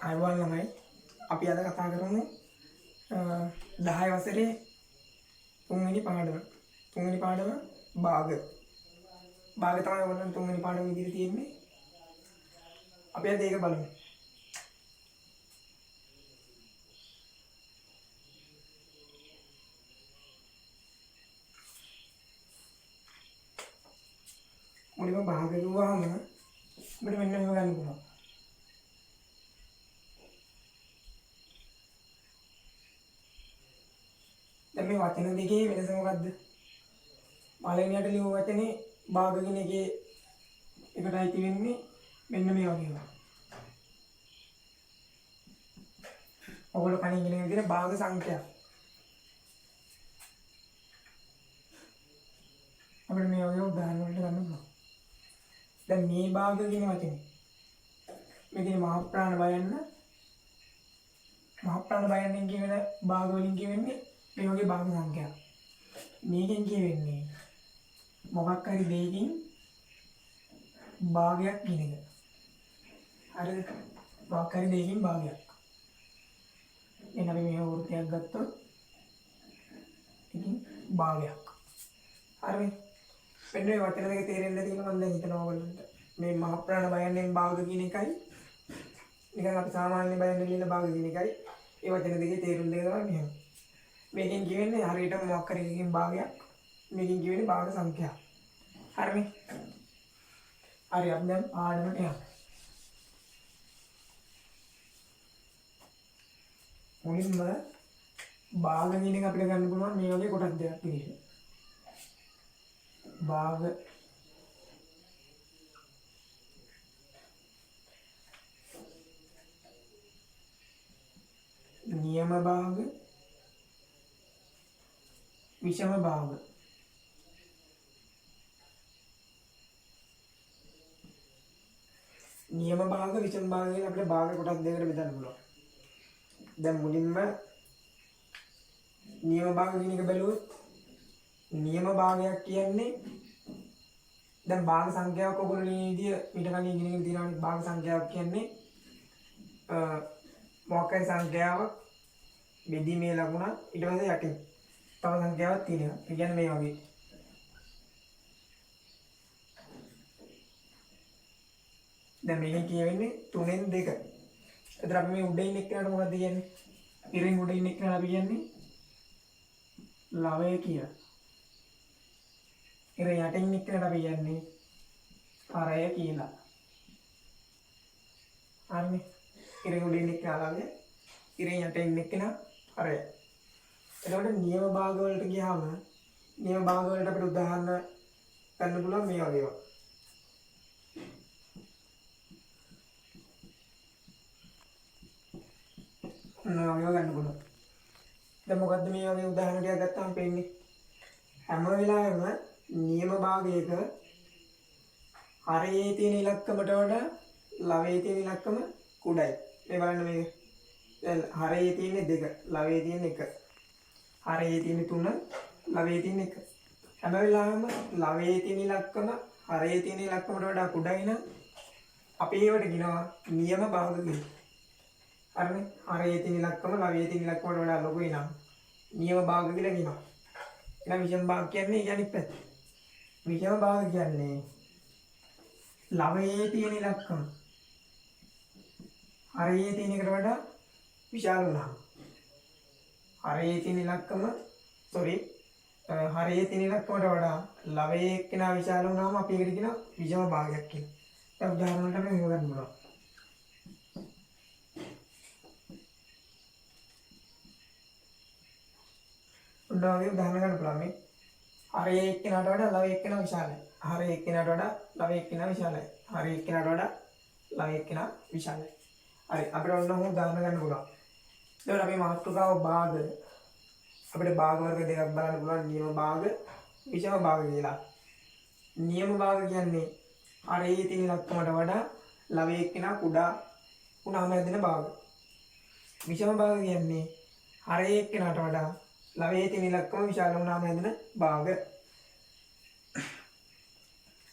අයවන් ළමයි අපි අද කතා කරමු 10 වසරේ තුන්වෙනි පාඩම භාග තමයි ඔයගොල්ලන් තුන්වෙනි පාඩම විදිහට තියෙන්නේ. අපි අද ඒක බලමු. මුලින්ම භාග කිව්වහම අපිට මෙන්න මේව ගන්න පුළුවන්. දැන් මේ වචන දෙකේ වෙනස මොකද්ද? පළවෙනියට ලියුව වචනේ භාග කියන එකේ එකටයි තියෙන්නේ මෙන්න මේ වගේ එකක්. ඔයගොල්ලෝ කලින් ඉගෙන ගන්න භාග සංඛ්‍යා. අපිට මේ වගේ උදාහරණ වලට ගන්න පුළුවන්. දැන් මේ භාග කියන වචනේ මේකේ මහ ප්‍රාණ බයන්න කියන භාග වලින් කියවෙන්නේ මේ වගේ භාග සංඛ්‍යා. මේකෙන් කියවෙන්නේ මොකක් හරි දෙයකින් භාගයක් කියන එක. හරිද? මොකක් හරි දෙයකින් භාගයක්. එන්න අපි මේ වෘත්තයක් ගත්තොත් ඉතින් භාගයක්. හරිද? මෙන්න මේ වචන දෙක තේරෙන්න තියෙනවා මම දැන් හිතනවා ඔයගොල්ලන්ට. මේ මහ ප්‍රාණ බයන්නෙන් භාග කියන එකයි නිකන් අපි සාමාන්‍ය බයන්නෙන් ලියන භාග කියන එකයි ඒ වචන දෙකේ තේරුම් දෙක තමයි මෙහෙම. මේකෙන් කියවෙන්නේ හරියටම මොකක් හරි එකකින් භාගයක්. මේකෙන් කියවෙන්නේ භාග සංඛ්‍යා. හරිනේ? හරි අපි දැන් පාඩමට යමු. මුලින්ම භාග කියන එක අපිට ගන්න පුළුවන් මේ වගේ කොටස් දෙකක් විදිහට. භාග නියම භාග විෂම භාග. නියම භාග විෂම භාග කියන අපිට භාග කොටස් දෙකකට බෙදන්න පුළුවන්. දැන් මුලින්ම නියම භාග කියන එක බැලුවොත් නියම භාගයක් කියන්නේ දැන් භාග සංඛ්‍යාවක් ඔයගොල්ලෝ මේ විදිය ඊට කලින් ඉගෙනගෙන තියෙනවා. භාග සංඛ්‍යාවක් කියන්නේ මොකක් හරි සංඛ්‍යාවක් බෙදීමේ ලකුණ ඊට පස්සේ යටින් තව සංඛ්‍යාවක් තියෙනවා. ඒ කියන්නේ මේ වගේ. දැන් මේකෙන් කියවෙන්නේ 3න් 2. එතන අපි මේ උඩින් එක්කනට මොකක්ද කියන්නේ? ඉරින් උඩින් එක්කනට අපි කියන්නේ ලවය කියලා. ඉරින් යටින් එක්කනට අපි කියන්නේ හරය කියලා. හරිනේ? ඉරින් උඩින් එක්කන ලවය, ඉරින් යටින් එක්කන හරය. එතකොට නියම භාග වලට ගියාම නියම භාග වලට අපිට උදාහරණ ගන්න පුළුවන් මේ වගේ ඒවා. නෝ ගන්න පුළුවන්. දැන් මොකද්ද මේ වගේ උදාහරණ ටිකක් ගත්තාම පේන්නේ හැම වෙලාවෙම නියම භාගයක හරයේ තියෙන ඉලක්කමට වඩා ලවයේ තියෙන ඉලක්කම කුඩයි. මේ බලන්න මේක. දැන් හරයේ තියෙන්නේ 2, ලවයේ තියෙන්නේ 1. හරයේ තියෙන්නේ 3, ලවයේ තියෙන්නේ 1. හැම වෙලාවෙම ලවයේ තියෙන ඉලක්කම හරයේ තියෙන ඉලක්කමට වඩා කුඩයි නම් අපි ඒවට කියනවා නියම භාග කියලා. හරිනේ? හරයේ තියෙන ඉලක්කම ලවයේ තියෙන ඉලක්කමට වඩා ලොකුයි නම් නියම භාග කියලා කියනවා. එහෙනම් විෂම භාග කියන්නේ අනිත් පැත්ත. විෂම භාග කියන්නේ ලවයේ තියෙන ඉලක්කම හරයේ තියෙන එකට වඩා විශාල වුණා. හරයේ තියෙන ඉලක්කම හරයේ තියෙන ඉලක්කමට වඩා ලවයේ එක්කෙනා විශාල වුණාම අපි ඒකට කියනවා විෂම භාගයක් කියලා. දැන් උදාහරණයක් අපි මෙහෙම ගන්න පුළුවන්. උදාහරණයක් උදාහරණ ගන්න පුළුවන් මේ හරයේ එක්කෙනාට වඩා ලවයේ එක්කෙනා විශාලයි. හරයේ එක්කෙනාට වඩා ලවයේ එක්කෙනා විශාලයි. හරයේ එක්කෙනාට වඩා ලවයේ එක්කෙනා විශාලයි. හරි අපිට ඔන්න ඔහොම උදාහරණ ගන්න පුළුවන්. එතකොට අපි මාතෘකාව භාග අපිට භාග වර්ග දෙකක් බලන්න පුළුවන් නියම භාග විෂම භාග කියලා. නියම භාග කියන්නේ හරයේ තියෙන ඉලක්කමට වඩා ලවයේ එක්කෙනා කුඩා වුණාම හැදෙන භාග. විෂම භාග කියන්නේ හරයේ එක්කෙනාට වඩා ලවයේ තියෙන ඉලක්කම විශාල වුණාම හැදෙන භාග.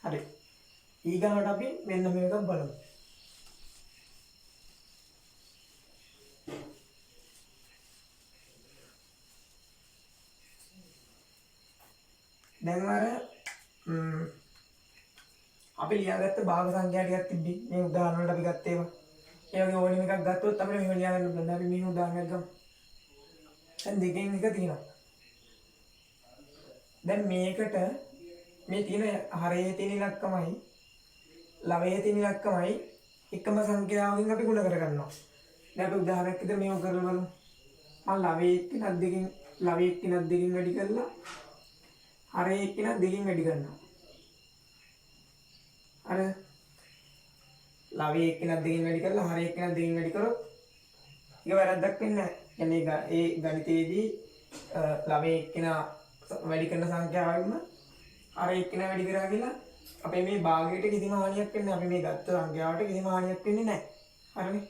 හරි. ඊගාවට අපි මෙන්න මේක බලමු. දැන් අර අපි ලියාගත්ත භාග සංඛ්‍යා ටිකක් තිබ්බි. මේ උදාහරණ වලට අපි ගත්තේ ඒවා. ඒ වගේ ඕනෙම එකක් ගත්තොත් අපිට මේව ලියා ගන්න පුළුවන්. අපි මේ උදාහරණයක් ගමු. දැන් දෙකෙන් එක තියෙනවා. දැන් මේකට මේ තියෙන හරයේ තියෙන ඉලක්කමයි ලවයේ තියෙන ඉලක්කමයි එකම සංඛ්‍යාවකින් අපි ගුණ කරගන්නවා. දැන් අපි උදාහරණයක් විදිහට මේව කරලා බලමු. මම ලවයේ එක්කිනත් දෙකකින් වැඩි කරලා හරයේ එක්කිනත් දෙකකින් වැඩි කරනවා. අර ලවයේ එක්කිනත් දෙකකින් වැඩි කරලා හරයේ එක්කිනත් දෙකකින් වැඩි කරොත් ඒක වැරද්දක් වෙන්නේ නැහැ. කියන්නේ ඒ ගණිතයේදී ලවයේ එක්කිනා වැඩි කරන සංඛ්‍යාවෙන්ම හරයේ එක්කිනා වැඩි කරා කියලා අපේ මේ භාගයට කිසිම හානියක් වෙන්නේ නැහැ. අපි මේ ගත්ත සංඛ්‍යාවට කිසිම හානියක් වෙන්නේ නැහැ. හරිනේ?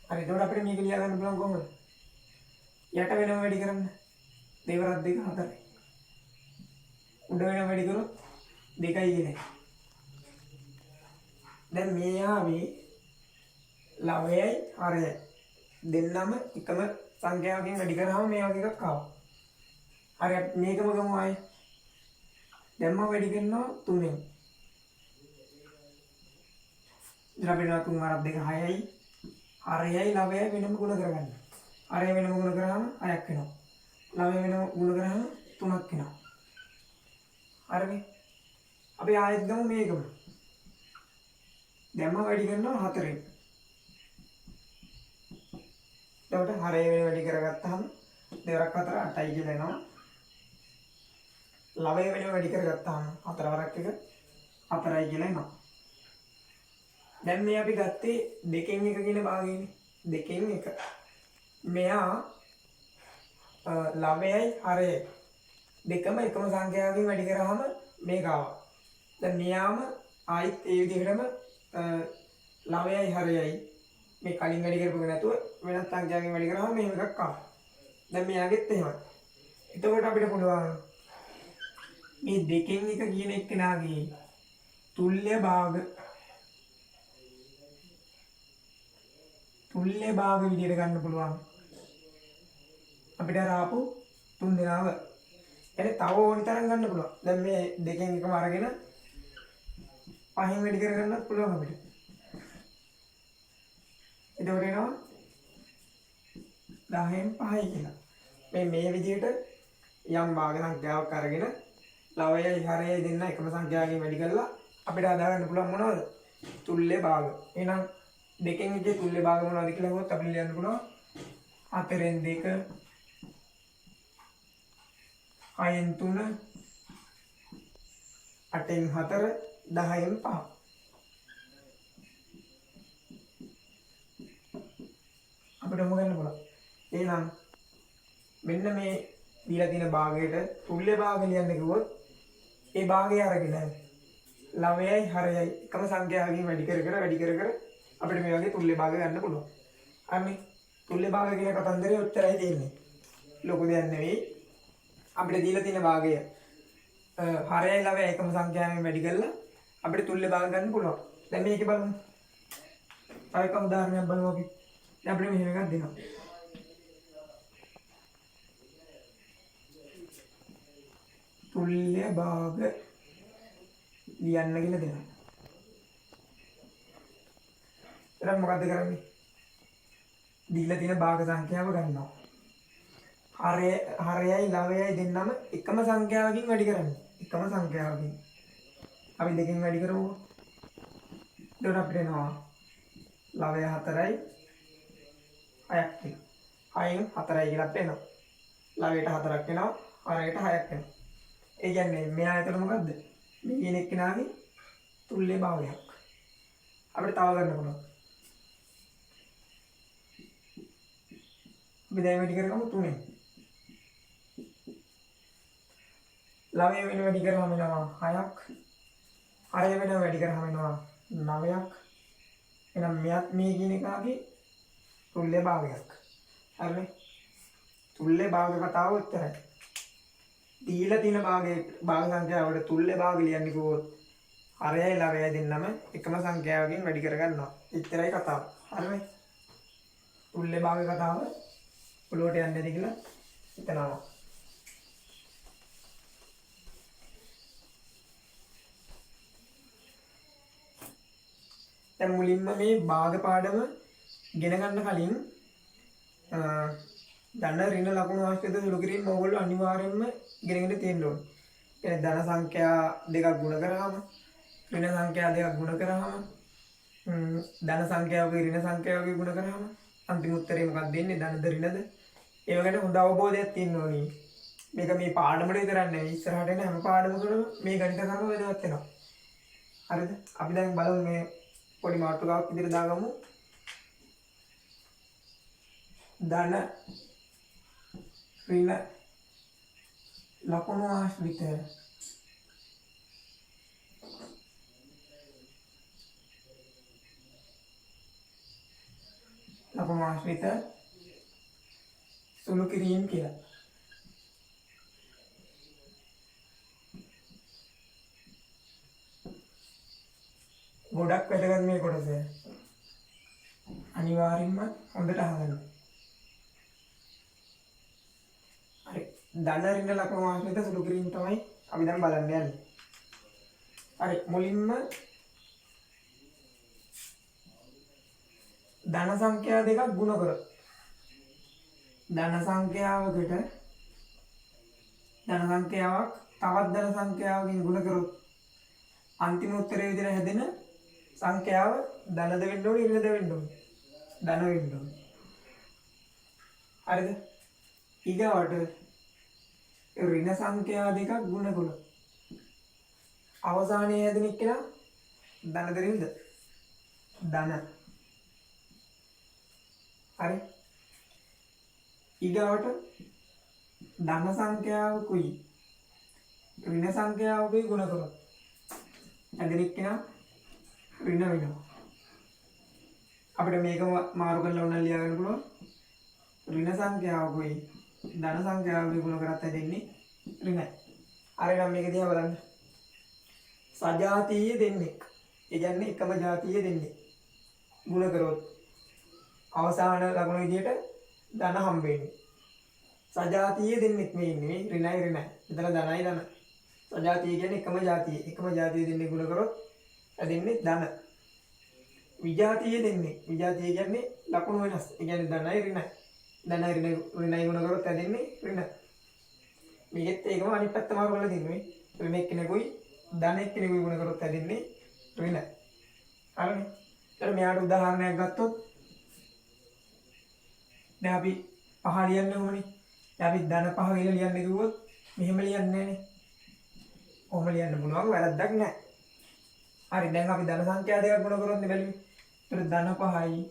හරි. එතකොට අපිට මේක ලියා ගන්න පුළුවන් කොහොමද? යට වෙනම වැඩි කරන්න. දෙවරක් 2 4යි. උඩ වෙනම වැඩි කරොත් 2යි කියන්නේ. දැන් මේ ආවේ ලවයයි හරයයි දෙන්නම එකම සංඛ්‍යාවකින් වැඩි කරාම මේ වගේ එකක් ආවා. හරි මේකම ගමු ආයේ. දැන් මම වැඩි කරනවා 3ෙන්. ද්‍රව්‍යනා 3 වරක් 2 6යි. හරයයි ලවයයි වෙනම ගුණ කරගන්න. හරය වෙනම ගුණ කරාම 6ක් වෙනවා. ලවය වෙනම ගුණ කරාම 3ක් වෙනවා. හරිනේ? අපි ආයෙත් ගමු මේකම. දැන් මම වැඩි කරනවා 4ෙන්. එතකොට හරය වෙන වැඩි කරගත්තාම 2 4 8යි කියලා එනවා. ලවය වෙන වැඩි කරගත්තාම 4 වරක් 1 4යි කියලා එනවා. දැන් මේ අපි ගත්තේ 2න් 1 කියන භාගයනේ. 2න් 1. මෙයා ලවයයි හරයයි දෙකම එකම සංඛ්‍යාවකින් වැඩි කරාම මේක ආවා. දැන් මෙයාම ආයිත් ඒ විදිහටම ලවයයි හරයයි මේ කලින් වැඩි කරපු එක නැතුව වෙනත් සංඛ්‍යාවකින් වැඩි කරාම මෙහෙම එකක් ආවා. දැන් මෙයාගෙත් එහෙමයි. එතකොට අපිට පුළුවන් මේ 2න් 1 කියන එක්කෙනාගේ තුල්්‍ය භාග විදිහට ගන්න පුළුවන්. අපිට අර ආපු 3 දෙනාව එනේ තව ඕනි තරම් ගන්න පුළුවන්. දැන් මේ 2න් 1ම අරගෙන 5න් වැඩි කරගන්නත් පුළුවන් අපිට. එතකොට එනවා 10න් 5යි කියලා. මේ විදිහට යම් භාග සංඛ්‍යාවක් අරගෙන ලවයයි හරයයි දෙන්න එකම සංඛ්‍යාවකින් වැඩි කරලා අපිට හදාගන්න පුළුවන් මොනවද? තුල්්‍ය භාග. එහෙනම් 2න් 1 තුල්්‍ය භාග මොනවද කියලා හොත් අපිට ලියන්න පුළුවන් 4න් 2 6න් 3 8න් 4 10න් 5. අපිට මොකද ගන්න පුළුවන්? එහෙනම් මෙන්න මේ දීලා තියෙන භාගයට තුල්්‍ය භාග ලියන්න කිව්වොත් ඒ භාගය අරගෙන ලවයයි හරයයි එකම සංඛ්‍යාවකින් වැඩි කර අපිට මේ වගේ තුල්්‍ය භාග ගන්න පුළුවන්. අනේ තුල්්‍ය භාග කියන කතන්දරේ ඔච්චරයි තියෙන්නේ. ලොකු දෙයක් නෙවෙයි. අපිට දීලා තියෙන භාගය හරයයි ලවයයි එකම සංඛ්‍යාවෙන් වැඩි කරලා අපිට තුල්්‍ය භාග ගන්න පුළුවන්. දැන් මේක බලමු. තව එක උදාහරණයක් බලමු අපි. දැන් අපිට මෙහෙම එකක් දෙනවා. තුල්්‍ය භාග ලියන්න කියලා දෙනවා. එතන මොකද්ද කරන්නේ? දීලා තියෙන භාග සංඛ්‍යාව ගන්නවා. හරයයි ලවයයි දෙන්නම එකම සංඛ්‍යාවකින් වැඩි කරන්නේ. එකම සංඛ්‍යාවකින්. අපි 2කින් වැඩි කරමු. එතකොට අපිට එනවා ලවය 4යි 6ක් කියලා. 6න් 4යි කියලා අපිට එනවා. ලවයට 4ක් එනවා. හරයට 6ක් එනවා. ඒ කියන්නේ මෙයා ඇතුළ මොකද්ද? මේ කියන එක්කෙනාගේ තුල්්‍ය භාගයක්. අපිට තව ගන්න පුළුවන්. අපි දැන් වැඩි කරගමු 3ෙන්. ලවය වෙන වැඩි කරාම එනවා 6ක්. හරය වෙන වැඩි කරාම එනවා 9ක්. එහෙනම් මෙයත් මේ කියන එකාගේ තුල්්‍ය භාගයක්. හරිනේ? තුල්්‍ය භාග කතාව උත්තරයි. දීලා තියෙන භාග සංඛ්‍යාවට තුල්්‍ය භාග ලියන්න කිව්වොත් හරයයි ලවයයි දෙන්නම එකම සංඛ්‍යාවකින් වැඩි කරගන්නවා. එච්චරයි කතාව. හරිනේ? තුල්්‍ය භාග කතාව ඔලුවට යන්නේ නැති කියලා හිතනවා. දැන් මුලින්ම මේ භාග පාඩම ගෙන ගන්න කලින් ධන ඍණ ලකුණු ආශ්‍රිත සුළු කිරීම ඕගොල්ලෝ අනිවාර්යයෙන්ම ඉගෙනගෙන තියෙන්න ඕනේ. කියන්නේ ධන සංඛ්‍යා දෙකක් ගුණ කරාම ඍණ සංඛ්‍යා දෙකක් ගුණ කරාම ධන සංඛ්‍යාවගේ ඍණ සංඛ්‍යාවගේ ගුණ කරාම අන්තිම උත්තරේ මොකක්ද දෙන්නේ? ධනද ඍණද? ඒව ගැන හොඳ අවබෝධයක් තියෙන්න ඕනේ. මේක මේ පාඩමට විතරක් නෙවෙයි ඉස්සරහට එන හැම පාඩමකටම මේ ගණිත කර්ම වැදගත් වෙනවා. හරිද? අපි දැන් බලමු මේ පොඩි මාතෘකාවක් විදිහට දාගමු. ධන ඍණ ලකුණු ආශ්‍රිත ලකුණු ආශ්‍රිත සුළු කිරීම කියලා. ගොඩක් වැදගත් මේ කොටස. අනිවාර්යෙන්ම හොඳට අහගන්න. හරි. ධන ඍණ ලකුණු ආශ්‍රිත සුළු කිරීම තමයි අපි දැන් බලන්න යන්නේ. හරි. මුලින්ම ධන සංඛ්‍යා දෙකක් ගුණ කරොත් ධන සංඛ්‍යාවකට ධන සංඛ්‍යාවක් තවත් ධන සංඛ්‍යාවකින් ගුණ කරොත් අන්තිම උත්තරේ විදිහට හැදෙන සංඛ්‍යාව ධනද වෙන්න ඕනේ ඍණද වෙන්න ඕනේ? ධන වෙන්න ඕනේ. හරිද? ඊගාවට ඍණ සංඛ්‍යා දෙකක් ගුණ කළොත් අවසානයේ හැදෙන එක්කෙනා ධනද ඍණද? ධන. හරි. ඊගාවට ධන සංඛ්‍යාවකුයි ඍණ සංඛ්‍යාවකුයි ගුණ කරොත් හැදෙන එක්කෙනා ඍණ වෙනවා. අපිට මේක මාරු කරලා උනන් ලියා ගන්න පුළුවන්. ඍණ සංඛ්‍යාවකුයි ධන සංඛ්‍යාවකුයි ගුණ කරත් හැදෙන්නේ ඍණයි. අර නම් මේක දිහා බලන්න. සජාතීය දෙන්නෙක්. ඒ කියන්නේ එකම ජාතිය දෙන්නෙක්. ගුණ කරොත් අවසාන ලකුණ විදියට ධන හම්බෙන්නේ. සජාතීය දෙන්නෙක් මේ ඉන්නේ ඍණයි ඍණයි. මෙතන ධනයි ධන. සජාතීය කියන්නේ එකම ජාතිය. එකම ජාතිය දෙන්නෙක් ගුණ කරොත් හැදෙන්නේ ධන. විජාතීය දෙන්නෙක්. විජාතීය කියන්නේ ලකුණු වෙනස්. ඒ කියන්නේ ධනයි ඍණයි. ධනයි ඍණයි ගුණ කරොත් හැදෙන්නේ ඍණ. මේකෙත් ඒකම අනිත් පැත්ත මාරු කරලා දිනුවේ. ඍණ එක්කෙනෙකුයි ධන එක්කෙනෙකුයි ගුණ කරොත් හැදෙන්නේ ඍණ. හරිනේ. ඊට මෙයාට උදාහරණයක් ගත්තොත් දැන් අපි පහ ලියන්න ඕනේ. දැන් අපි ධන පහ කියලා ලියන්න කිව්වොත් මෙහෙම ලියන්නේ නැහනේ. කොහොම ලියන්න පුළුවන් වැරද්දක් නැහැ. හරි දැන් අපි ධන සංඛ්‍යා දෙකක් ගුණ කරොත් නේ බැලුවේ. ඒතර ධන 5යි.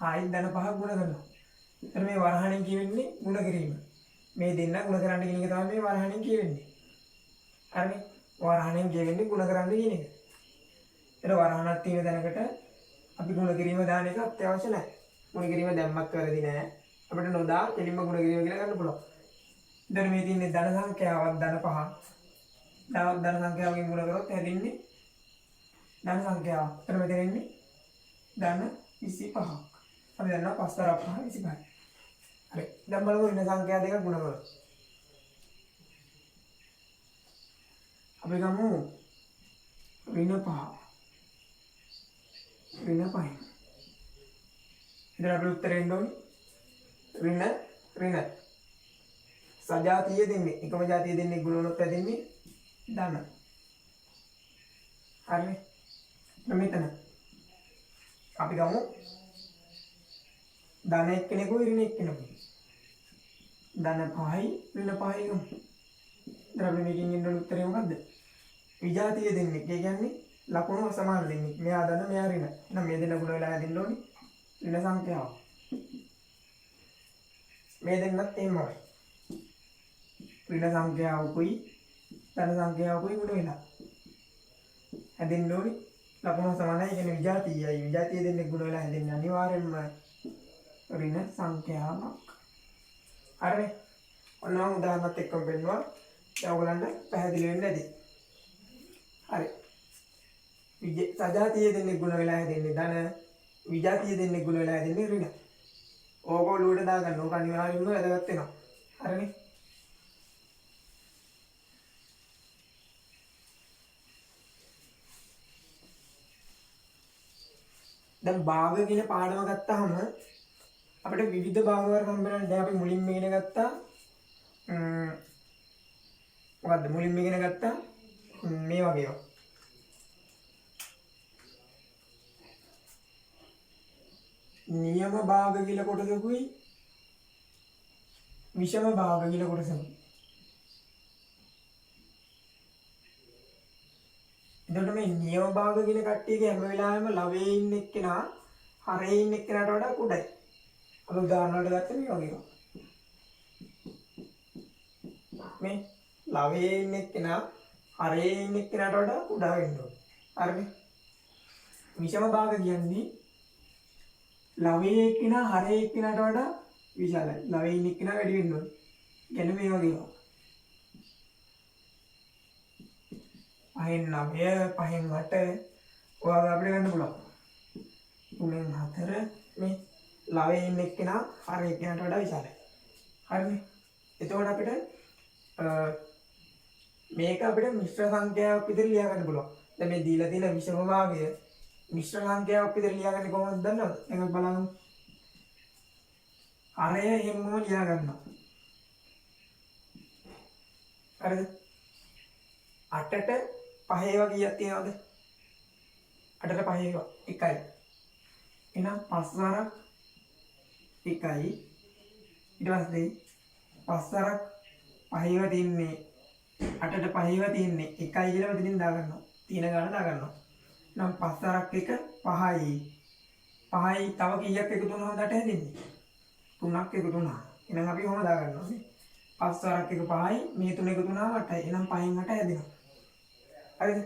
ආයි ධන 5ක් ගුණ කරනවා. ඒතර මේ වරහණෙන් කියවෙන්නේ ගුණ කිරීම. මේ දෙන්න ගුණ කරන්න කියන එක තමයි මේ වරහණෙන් කියවෙන්නේ. හරිනේ. වරහණෙන් කියවෙන්නේ ගුණ කරන්න කියන එක. ඒතර වරහණක් තියෙන දැනකට අපි ගුණ කිරීම දාන එක අත්‍යවශ්‍ය නැහැ. ගුණ කිරීම දැම්මත් වැරදි නැහැ. අපිට නොදා කෙලින්ම ගුණ කිරීම කියලා ගන්න පුළුවන්. දැන් මේ තියෙන්නේ ධන සංඛ්‍යාවක් ධන 5. ධන සංඛ්‍යාවකින් ගුණ කරොත් හැදෙන්නේ ධන සංඛ්‍යාව. එතන මෙතන ඉන්නේ ධන 25ක්. අපි දන්නවා 5 තරක් 5 25යි. හරි. දැන් බලමු ඍණ සංඛ්‍යා දෙක ගුණ කරලා. අපි ගමු ඍණ 5. ඍණ 5. ඉතින් අපේ උත්තරේ එන්න ඕනේ ඍණ ඍණ. සජාතීය දෙන්නේ එකම ජාතිය දෙන්නේ ගුණ වුණොත් හැදෙන්නේ ධන. හරිනේ. මෙතන අපි ගමු ධන එක්කෙනෙකුයි ඍණ එක්කෙනෙකුයි. ධන 5යි ඍණ 5යි ගමු. ද්‍රව්‍ය මේකින් එන්න උත්තරේ මොකද්ද? විජාතිය දෙන්නේ. ඒ කියන්නේ ලකුණු අසමාන දෙන්නේ. මෙයා ධන මෙයා ඍණ. එහෙනම් මේ දෙන්න ගුණ වෙලා හැදෙන්න ඕනේ ඍණ සංඛ්‍යාව. මේ දෙන්නත් එහෙමයි. ඍණ සංඛ්‍යාවකුයි ධන සංඛ්‍යාවකුයි ගුණ වෙලා හැදෙන්න ඕනේ ලකුණු සමානයි. කියන්නේ විජාතියයි. විජාතිය දෙන්නේ ගුණ වෙලා හැදෙන්නේ අනිවාර්යෙන්ම ඍණ සංඛ්‍යාවක්. හරිනේ. ඔන්න උදාහරණත් එක්කම බලනවා. දැන් ඔයගලන්ට පැහැදිලි වෙන්න ඇති. හරි. සජාතිය දෙන්නේ ගුණ වෙලා හැදෙන්නේ ධන. විජාතිය දෙන්නේ ගුණ වෙලා හැදෙන්නේ ඍණ. ඕගොල්ලෝට දාගන්න. ඕක අනිවාර්යෙන්ම වැදගත් වෙනවා. හරිනේ. දැන් භාග කියන පාඩම ගත්තාම අපිට විවිධ භාග වර්ග හම්බ වෙනවා. දැන් අපි මුලින්ම ඉගෙන ගත්තා මොකද්ද මුලින්ම ඉගෙන ගත්තා මේ වගේ ඒවා. නියම භාග කියලා කොටසකුයි විෂම භාග කියලා කොටසකුයි. එතකොට මේ නියම භාග කියන කට්ටියගේ හැම වෙලාවෙම ලවයේ ඉන්න එක්කෙනා හරේ ඉන්න එක්කෙනාට වඩා කුඩයි. අපි උදාහරණයක් ගත්ත මේ වගේ එකක්. මේ ලවයේ ඉන්න එක්කෙනා හරේ ඉන්න එක්කෙනාට වඩා කුඩා වෙන්න ඕනේ. හරිනේ? විෂම භාග කියන්නේ ලවයේ එක්කෙනා හරේ එක්කෙනාට වඩා විශාලයි. ලවයේ ඉන්න එක්කෙනා වැඩි වෙන්න ඕනේ. කියන්නේ මේ වගේ එකක්. 5න් 9 5න් 8 ඔයාලා අපිට ගන්න පුළුවන්. 3න් 4 මේ ලවයේ ඉන්න එක්කෙනා හරේ එක්කෙනාට වඩා විශාලයි. හරිනේ? එතකොට අපිට මේක අපිට මිශ්‍ර සංඛ්‍යාවක් විදිහට ලියා ගන්න පුළුවන්. දැන් මේ දීලා තියෙන විෂම භාගය මිශ්‍ර සංඛ්‍යාවක් විදිහට ලියාගන්නේ කොහොමද දන්නවද? දැන් අපි බලමු. හරය හැමෝම ලියා ගන්නවා. හරිද? 8ට 5 ඒවා කීයක් තියෙනවද? 8ට 5 ඒවා 1යි. එහෙනම් 5 වරක් 1යි. ඊට පස්සේ 5 වරක් 5 ඒවා තින්නේ 8ට 5 ඒවා තින්නේ 1යි කියලා මෙතනින් දා ගන්නවා. තියෙන ගාන දා ගන්නවා. නම් 5 වරක් 1 5යි. 5යි තව කීයක් එකතු වුණාම 8 හැදෙන්නේ? 3ක් එකතු වුණා. එහෙනම් අපි කොහොමද දා ගන්නවා නේ? 5 වරක් 1 5යි මේ 3 එකතු වුණාම 8යි. එහෙනම් 5න් 8 හැදෙනවා. හරිද?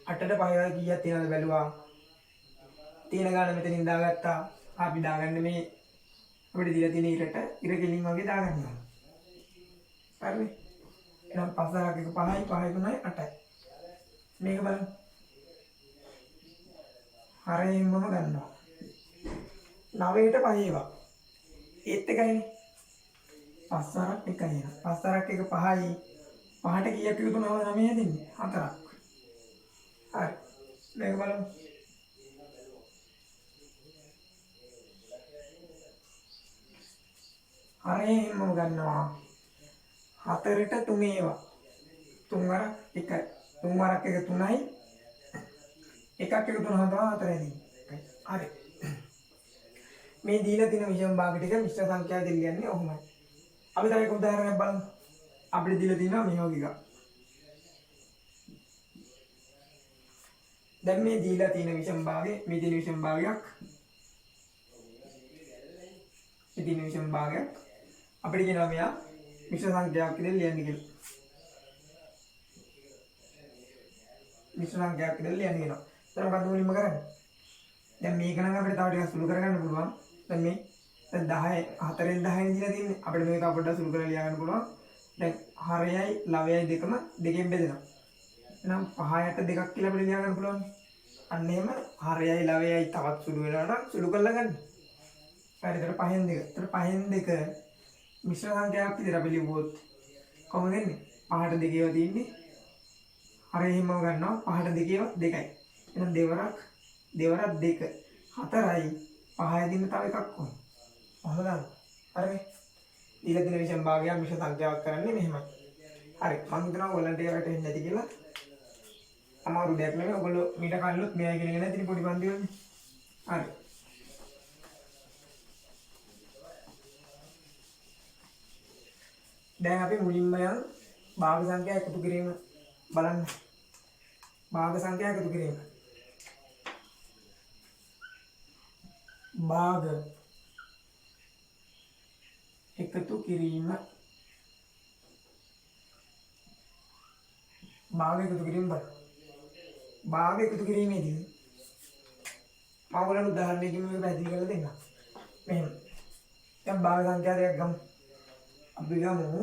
8ට 5 වල කීයක් තියෙනවද බැලුවා. තියෙන ගාන මෙතනින් දාගත්තා. අපි දාගන්නේ මේ අපිට දීලා තියෙන ඉරට ඉර කෙලින් වගේ දාගන්නවා. හරිනේ? එහෙනම් 5 වරක් 1 5යි 5යි 3යි 8යි. මේක බලන්න. හරයෙන්මම ගන්නවා. 9ට 5 ඒවා. ඒත් එකයිනේ. 5 වරක් 1යි එනවා. 5 වරක් 1 5යි. 5ට කීයක් එකතු වුණාම 9 හැදෙන්නේ? 4ක්. හරි. මේක බලමු. හරයෙන්මම ගන්නවා. 4ට 3 ඒවා. 3 වරක් 1යි. 3 වරක් 1 3යි. එකක් එකතු වුණාම තමයි 4 හැදෙන්නේ. හරි. මේ දීලා තියෙන විෂම භාග ටික මිශ්‍ර සංඛ්‍යා දෙලියන්නේ ඔහොමයි. අපි තව එක උදාහරණයක් බලමු. අපිට දීලා තියෙනවා මේ වගේ එකක්. දැන් මේ දීලා තියෙන විෂම භාගයේ මේ තියෙන විෂම භාගයක් මේ තියෙන විෂම භාගයක් අපිට කියනවා මෙයා මිශ්‍ර සංඛ්‍යාවක් කියලා ලියන්න කියලා. මිශ්‍ර සංඛ්‍යාවක් කියලා ලියන්න කියනවා. දැන් මොකද මුලින්ම කරන්නේ? දැන් මේක නම් අපිට තව ටිකක් සුළු කරගන්න පුළුවන්. දැන් මේ දැන් 10 4න් 10න් දීලා තින්නේ. අපිට මේක පොඩ්ඩක් සුළු කරලා ලියා ගන්න පුළුවන්. දැන් හරයයි ලවයයි දෙකම දෙකෙන් බෙදෙනවා. එහෙනම් 5ට 2ක් කියලා අපිට ලියා ගන්න පුළුවන්. අන්න එහෙම හරයයි ලවයයි තවත් සුළු වෙනවා නම් සුළු කරලා ගන්න. හරි. ඒතර 5න් 2. ඒතර 5න් 2 මිශ්‍ර සංඛ්‍යාවක් විදිහට අපි ලියුවොත් කොහොමද එන්නේ? 5ට 2 ඒවා තියෙන්නේ. හරයෙන්ම ගන්නවා 5ට 2 ඒවා 2යි. එහෙනම් දෙවරක් 2 4යි 5 දින තව එකක් ඕන. කොහොමද ගන්න? හරිනේ. දීලා තියෙන විෂම භාගය මිශ්‍ර සංඛ්‍යාවක් කරන්නේ මෙහෙමයි. හරි. මම හිතනවා ඔයගලන්ට ඒකට එන්නේ නැති කියලා. අමාරු දෙයක් නෙමෙයි. ඔයගොල්ලෝ මීට කලිනුත් මෙයා ඉගෙනගෙන ඉතින් පොඩි පන්ති වලනේ. හරි. දැන් අපි මුලින්ම යන් භාග සංඛ්‍යා එකතු කිරීම බලන්න. භාග සංඛ්‍යා එකතු කිරීම. භාග එකතු කිරීම. භාග එකතු කිරීම බලන්න. භාග එකතු කිරීමේදී මම ඔයගලන්ට උදාහරණයකින් මේක පැහැදිලි කරලා දෙන්නම්. මෙහෙම. දැන් භාග සංඛ්‍යා දෙකක් ගමු. අපි ගමු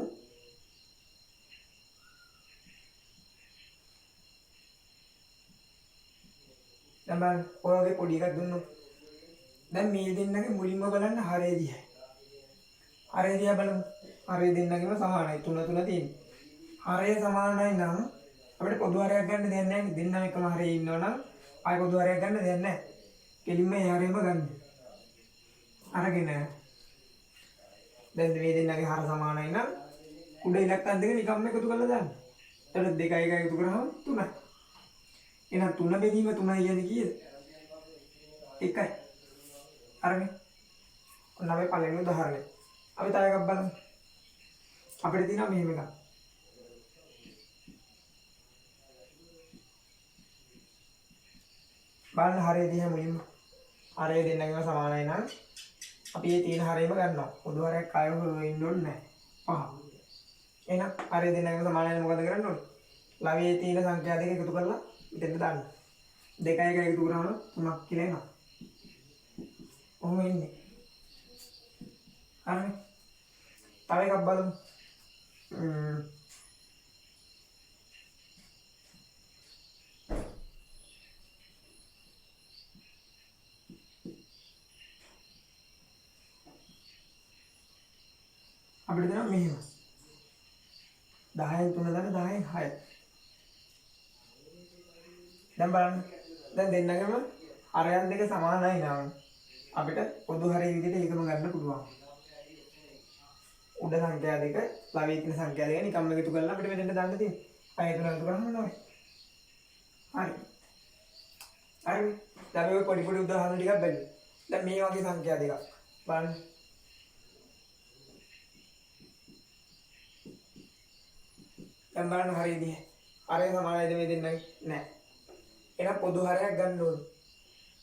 දැන් බලන්න ඔයගේ පොඩි එකක් දුන්නොත් දැන් මේ දෙන්නගේ මුලින්ම බලන්න හරය දිහා. හරය දිහා බලමු. හරය දෙන්නගේම සමානයි 3 3 තියෙන්නේ. හරය සමානයි නම් අපිට පොදු හරයක් ගන්න දෙයක් නැහැ. දෙන්නම එකම හරයේ ඉන්නවනම් ආයෙ පොදු හරයක් ගන්න දෙයක් නැහැ. කෙලින්ම එහාරේම ගන්න. අරගෙන දැන් මේ දෙන්නගේ හර සමානයි නම් උඩ ඉලක්කම් දෙක නිකම්ම එකතු කරලා දාන්න. එතකොට 2 1 එකතු කරාම 3යි. එහෙනම් 3 බෙදීම 3යි කියන්නේ කීයද? 1යි. අරගෙන ඔන්න අපි පළවෙනි උදාහරණය. අපි තව එකක් බලමු. අපිට තියෙනවා මෙහෙම එකක්. බලන්න හරය දිහා මුලින්ම. හරය දෙන්නගේම සමානයි නම් අපි මේ තියෙන හරයම ගන්නවා. පොදු හරයක් ආයෙම ඉන්න ඕනේ නැහැ. 5. එහෙනම් හරය දෙන්නගේම සමානයි මොකද කරන්න ඕනේ? ලවයේ තියෙන සංඛ්‍යා දෙක එකතු කරලා මෙතෙන්ට දාන්න. 2 1 එකතු කරාම 3ක් කියලා එනවා. කොහොම ඉන්නේ? හරි. තව එකක් බලමු. අපිට දෙනවා මෙහෙම 10න් 3 දාන 10න් 6. දැන් බලන්න. දැන් දෙන්නගම හරයන් දෙක සමානයි නම් අපිට පොදු හරය විදිහට ඒකම ගන්න පුළුවන්. උඩ සංඛ්‍යා දෙක ලවයේ තියෙන සංඛ්‍යා දෙක නිකම්ම එකතු කරලා අපිට මෙතෙන්ට දාන්න තියෙන්නේ. අය තුන එකතු කරාම නෝයි. හරි. හරි. දැන් මේ පොඩි පොඩි උදාහරණ ටිකක් බලන්න. දැන් මේ වගේ සංඛ්‍යා දෙකක් බලන්න. දැන් බලන්න හරියදී. හරය සමානයිද මේ දෙන්නගේ? නැහැ. එහෙනම් පොදු හරයක් ගන්න ඕනේ.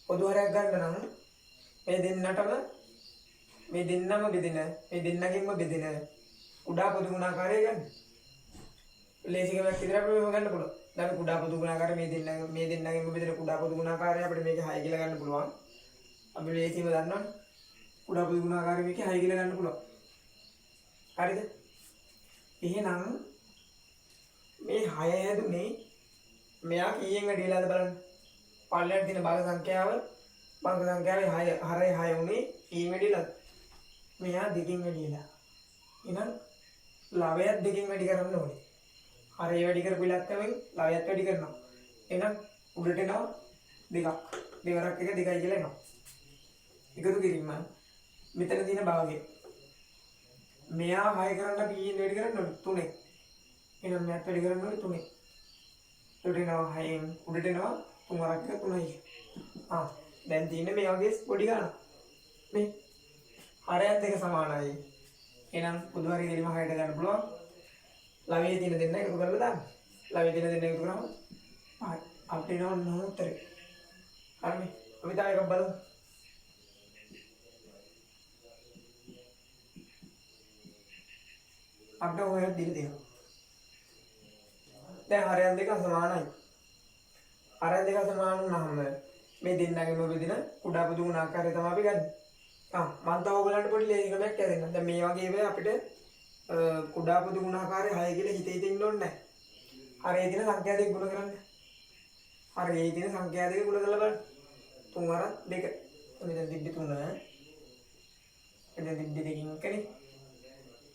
පොදු හරයක් ගන්න නම් මේ දෙන්නටම මේ දෙන්නම බෙදෙන මේ දෙන්නගෙන්ම බෙදෙන කුඩා පොදු ගුණාකාරය ගන්න. ලේසිකමක් විතර අපිට මේක ගන්න පුළුවන්. දැන් කුඩා පොදු ගුණාකාරය මේ දෙන්නගෙන්ම බෙදෙන කුඩා පොදු ගුණාකාරය අපිට මේක 6 කියලා ගන්න පුළුවන්. අපි ලේසියම දන්නවනේ. කුඩා පොදු ගුණාකාරය මේක 6 කියලා ගන්න පුළුවන්. හරිද? එහෙනම් මේ 6 හැදුනේ මෙයා කීයෙන් වැඩි වෙලාද බලන්න. පල්ලෙහාට තියෙන භාග සංඛ්‍යාවේ 6 හරය 6 උනේ කීයෙන් වැඩිලාද? මෙයා 2කින් වැඩි වෙලා. එහෙනම් ලවයත් 2කින් වැඩි කරන්න ඕනේ. හරය වැඩි කරපු ඉලක්කමෙන් ලවයත් වැඩි කරනවා. එහෙනම් උඩට එනවා 2ක්. දෙවරක් එක 2යි කියලා එනවා. එකතු කිරීම මෙතන තියෙන භාගය. මෙයා 6 කරන්න අපි කීයෙන් වැඩි කරන්න ඕනේ? 3. එහෙනම් මෙයාත් වැඩි කරන්න ඕනේ 3. උඩට එනවා 6න් උඩට එනවා 3 වරක් එක 3යි. දැන් තියෙන්නේ මේ වගේ පොඩි ගානක්. මේ හරයත් දෙක සමානයි. එහෙනම් පොදු හරිය දෙලිම 6ට ගන්න පුළුවන්. ලවයේ තියෙන දෙන්න එකතු කරලා දාන්න. ලවයේ තියෙන දෙන්න එකතු කරාම අපිට නෝ උත්තරේ. හරිනේ. අපි තව එකක් බලමු. අපිට ඔය දෙක දෙනවා. දැන් හරයන් දෙක සමානයි. හරයන් දෙක සමාන නම් මේ දෙන්නගෙම බෙදෙන කුඩා පොදු ගුණාකාරය තමයි අපි ගන්න. මම තව ඔයගලන්ට පොඩි ලේසිකමක් කියන්නම්. දැන් මේ වගේ වේ අපිට කුඩා පොදු ගුණාකාරය 6 කියලා හිතේ ඉන්න ඕනේ නැහැ. හරයේ තියෙන සංඛ්‍යා දෙක ගුණ කරන්න. හරයේ තියෙන සංඛ්‍යා දෙක ගුණ කරලා බලන්න. 3 වර 2. මෙතන දිද්දි 3. එතන දිද්දි 2කින් එකනේ.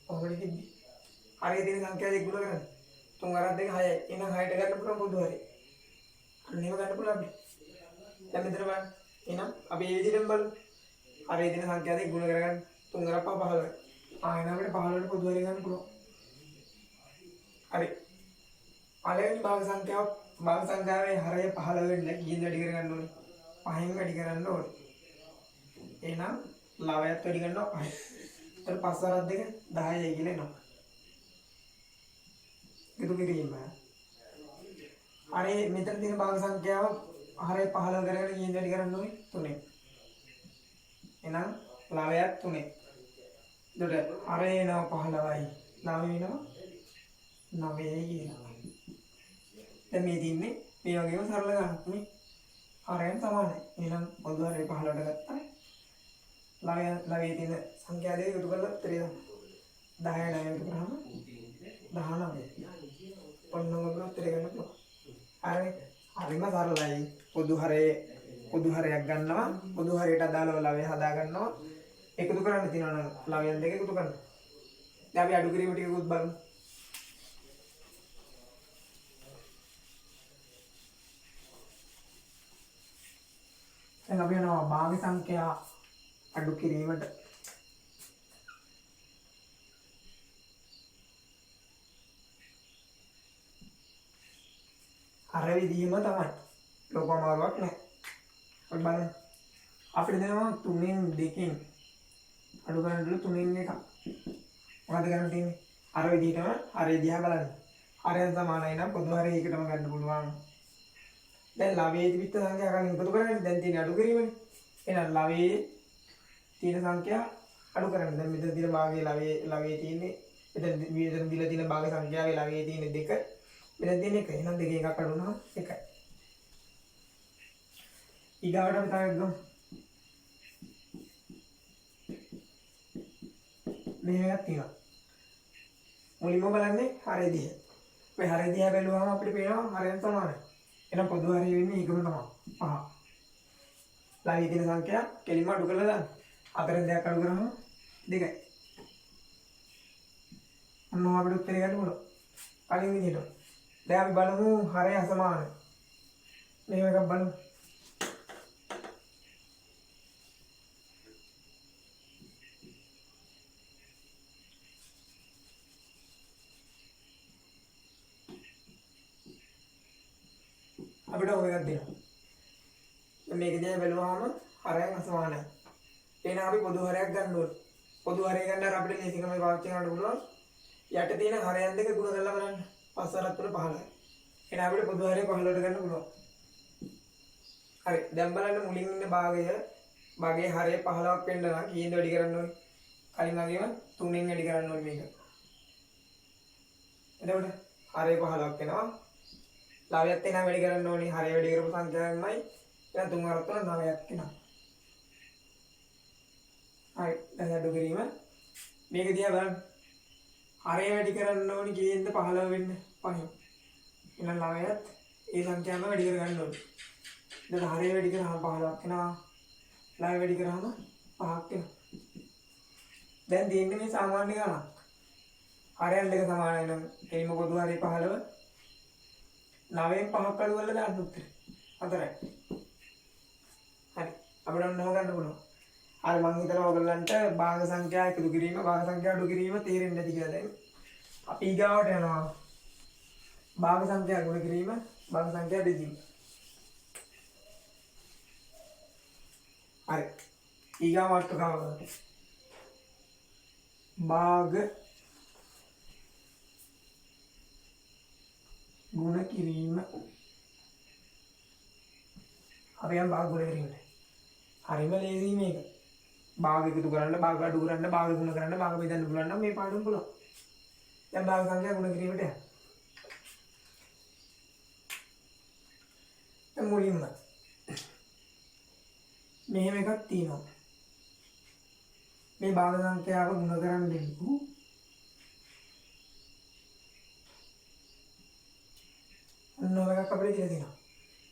ඔහොමද දිද්දි. හරයේ තියෙන සංඛ්‍යා දෙක ගුණ කරන්න. 3 වර 2 6යි. එහෙනම් 6ට ගන්න පුළුවන් පොදු හරිය. අන්න ඒව ගන්න පුළුවන් අපිට. දැන් මෙතන බලන්න. එහෙනම් අපි මේ විදිහටම බලමු. හරයේ තියෙන සංඛ්‍යා දෙක ගුණ කරගන්න 3 වර 5 15යි. එහෙනම් අපිට 15ට පොදු හරිය ගන්න පුළුවන්. හරි. පළවෙනි භාග සංඛ්‍යාවේ හරය 15 වෙන්න කීයෙන් වැඩි කරගන්න ඕනේ? 5න් වැඩි කරන්න ඕනේ. එහෙනම් ලවයත් වැඩි කරනවා 5යි. එතකොට 5 වරක් 2 10යි කියලා එනවා. එකතු කිරීම. හරි මෙතන තියෙන භාග සංඛ්‍යාව හරය 15 කරගෙන කීයෙන් වැඩි කරන්න ඕනේ? 3න්. එහෙනම් ලවයත් 3යි. එතකොට හරය එනවා 15යි. ලවය එනවා 9යි කියලා. දැන් මේ තින්නේ මේ වගේම සරල ගණනක් නේ. හරයන් සමානයි. එහෙනම් පොදු හරය 15ට ගත්තා. ලවයේ තියෙන සංඛ්‍යා දෙක එකතු කරලා උත්තරේ දාන්න. 10 එකතු කරාම 19. ඔන්න ඔබ උත්තරේ ගන්න පුළුවන්. හරි. හරිම සරලයි. පොදු හරයක් ගන්නවා. පොදු හරයට අදාළව ලවය හදා ගන්නවා. එකතු කරන්න තියෙනවා නම් ලවයන් දෙක එකතු කරන්න. දැන් අපි අඩු කිරීම ටිකකුත් බලමු. දැන් අපි යනවා භාග සංඛ්‍යා අඩු කිරීමට. අර විදිහම තමයි. ලොකු අමාරුවක් නැහැ. අපි බලමු. අපිට දෙනවා 3න් 2කින් අඩු කරන්නලු 3න් 1. මොකද කරන්න තියෙන්නේ? අර විදිහටම හරය දිහා බලන්න. හරයන් සමානයි නම් පොදු හරය එකටම ගන්න පුළුවන්. දැන් ලවයේ තිබිච්ච සංඛ්‍යා කලින් එකතු කරන්නේ දැන් තියෙන අඩු කිරීමනේ. එහෙනම් ලවයේ තියෙන සංඛ්‍යා අඩු කරන්න. දැන් මෙතන තියෙන භාගයේ ලවයේ තියෙන්නේ මෙතන දීලා තියෙන භාග සංඛ්‍යාවේ ලවයේ තියෙන 2. මෙතන තියෙන 1. එහෙනම් දෙකෙන් එකක් අඩු වුණාම 1යි. ඊගාවට අපි තව එකක් ගමු. මෙහෙම එකක් තියෙනවා. මුලින්ම බලන්නේ හරය දිහා. මේ හරය දිහා බැලුවම අපිට පේනවා හරයන් සමානයි. එහෙනම් පොදු හරය වෙන්නේ ඒකම තමයි. 5. ලවයේ තියෙන සංඛ්‍යා කෙලින්ම අඩු කරලා දාන්න. 4න් 2ක් අඩු කරාම 2යි. අන්න අපිට උත්තරේ ගන්න පුළුවන්. කලින් විදිහට. දැන් අපි බලමු හරය අසමාන. මෙහෙම එකක් බලමු. අපිට ඔය එකක් දෙනවා. මේක දිහා බැලුවාම හරයන් අසමානයි. එහෙනම් අපි පොදු හරයක් ගන්න ඕනේ. පොදු හරය ගන්න අපිට ලේසිකම පාවිච්චි කරන්න පුළුවන්. යට තියෙන හරයන් දෙක ගුණ කරලා බලන්න. 5 4 3 15යි. එහෙනම් අපිට පොදු හරය 15ට ගන්න පුළුවන්. හරි. දැන් බලන්න මුලින් ඉන්න භාගයේ හරය 15ක් වෙන්න නම් කීයෙන් වැඩි කරන්න ඕනේ? කලින් වගේම 3ෙන් වැඩි කරන්න ඕනේ මේක. එතකොට හරය 15ක් වෙනවා. ලවයත් එනවා වැඩි කරන්න ඕනේ. හරය වැඩි කරපු සංඛ්‍යාවන්මයි. එහෙනම් 3 4 3 9ක් එනවා. හරි. දැන් අඩු කිරීම මේක දිහා බලන්න. හරය වැඩි කරන්න ඕනේ කීයෙන්ද 15 වෙන්න? 5. එහෙනම් ලවයත් ඒ සංඛ්‍යාවම වැඩි කර ගන්න ඕනේ. දැන් හරය වැඩි කරාම 15ක් එනවා. ලවය වැඩි කරාම 5ක් එනවා. දැන් දෙන්නේ මේ සාමාන්‍ය ගණන්. හරයන් දෙක සමානයි නම් එයිම පොදු හරය 15. 9න් 5ක් අඩු කරලා දාන්න උත්තරේ 4යි. හරි. අපිට ඔන්න ඔය ගන්න පුළුවන්. හරි මම හිතනවා ඔයගොල්ලන්ට භාග සංඛ්‍යා එකතු කිරීම භාග සංඛ්‍යා අඩු කිරීම තේරෙන්නේ නැති කියලා දැන්. අපි ඊගාවට යනවා. භාග සංඛ්‍යා ගුණ කිරීම භාග සංඛ්‍යා බෙදීම. හරි. ඊගාව මාතෘකාව භාග ගුණ කිරීම. අපි යම් භාග ගුණ කිරීමට. හරිම ලේසි මේක. භාග එකතු කරන්න, භාග අඩු කරන්න, භාග ගුණ කරන්න, භාග බෙදන්න පුළුවන් නම් මේ පාඩම පුළුවන්. දැන් භාග සංඛ්‍යා ගුණ කිරීමට යන්න. දැන් මුලින්ම මෙහෙම එකක් තියෙනවා. මේ භාග සංඛ්‍යාව ගුණ කරන්න දෙන්නු. ඔන්න ඔය එකක් අපිට දීලා තියෙනවා.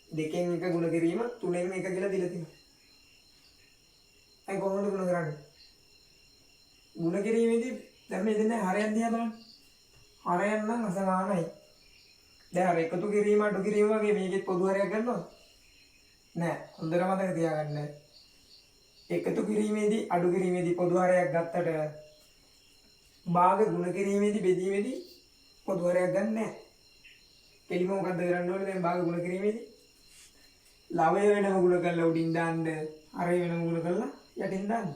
2න් 1 ගුණ කිරීම 3න් 1 කියලා දීලා තියෙනවා. අය කොහොමද ගුණ කරන්නේ? ගුණ කිරීමේදී දැන් මේ දෙන්නේ හරයන් දිහා බලන්න. හරයන් නම් අසමානයි. දැන් අර එකතු කිරීම අඩු කිරීම වගේ මේකෙත් පොදු හරයක් ගන්නවද? නෑ. හොඳට මතක තියාගන්න. එකතු කිරීමේදී අඩු කිරීමේදී පොදු හරයක් ගත්තට භාග ගුණ කිරීමේදී බෙදීමේදී පොදු හරයක් ගන්න නෑ. කෙලිම මොකද්ද කරන්න ඕනේ දැන් භාග ගුණ කිරීමේදී? ලවය වෙනම ගුණ කරලා උඩින් දාන්න, හරය වෙනම ගුණ කරලා යටින් දාන්න.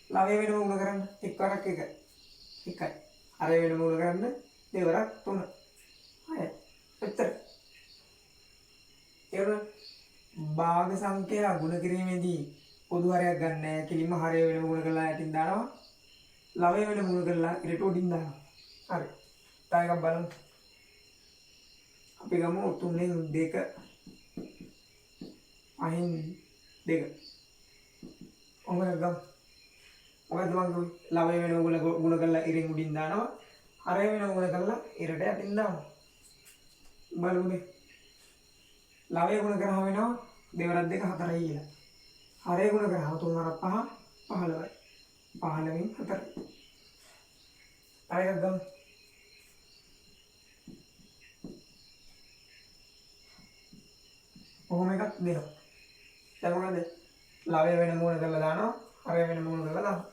ලවය වෙනම ගුණ කරන්න එක් වරක් 1. 1යි. හරය වෙනම ගුණ කරන්න දෙවරක් 3. 6යි. එච්චර. ඒවල භාග සංඛ්‍යා ගුණ කිරීමේදී පොදු හරයක් ගන්න නැහැ. කෙලින්ම හරය වෙනම ගුණ කරලා යටින් දානවා. ලවය වෙනම ගුණ කරලා ඊට උඩින් දානවා. හරි. තව එකක් බලමු. අපි ගමු 3න් 2 5න් 2. ඔන්න ගමු. මොකද මම ලවය වෙනම ගුණ කරලා ඉරින් උඩින් දානවා. හරය වෙනම ගුණ කරලා ඉරට යටින් දානවා. බලමුනේ. ලවය ගුණ කරාම වෙනවා දෙවරක් 2 4යි කියලා. හරය ගුණ කරාම 3 4 5 15යි. 15න් 4යි. ආයෙත් ගමු. කොහොම එකක් දෙනවා. දැන් මොකද? ලවය වෙන මූණ කරලා දානවා. හරය වෙන මූණ කරලා දානවා.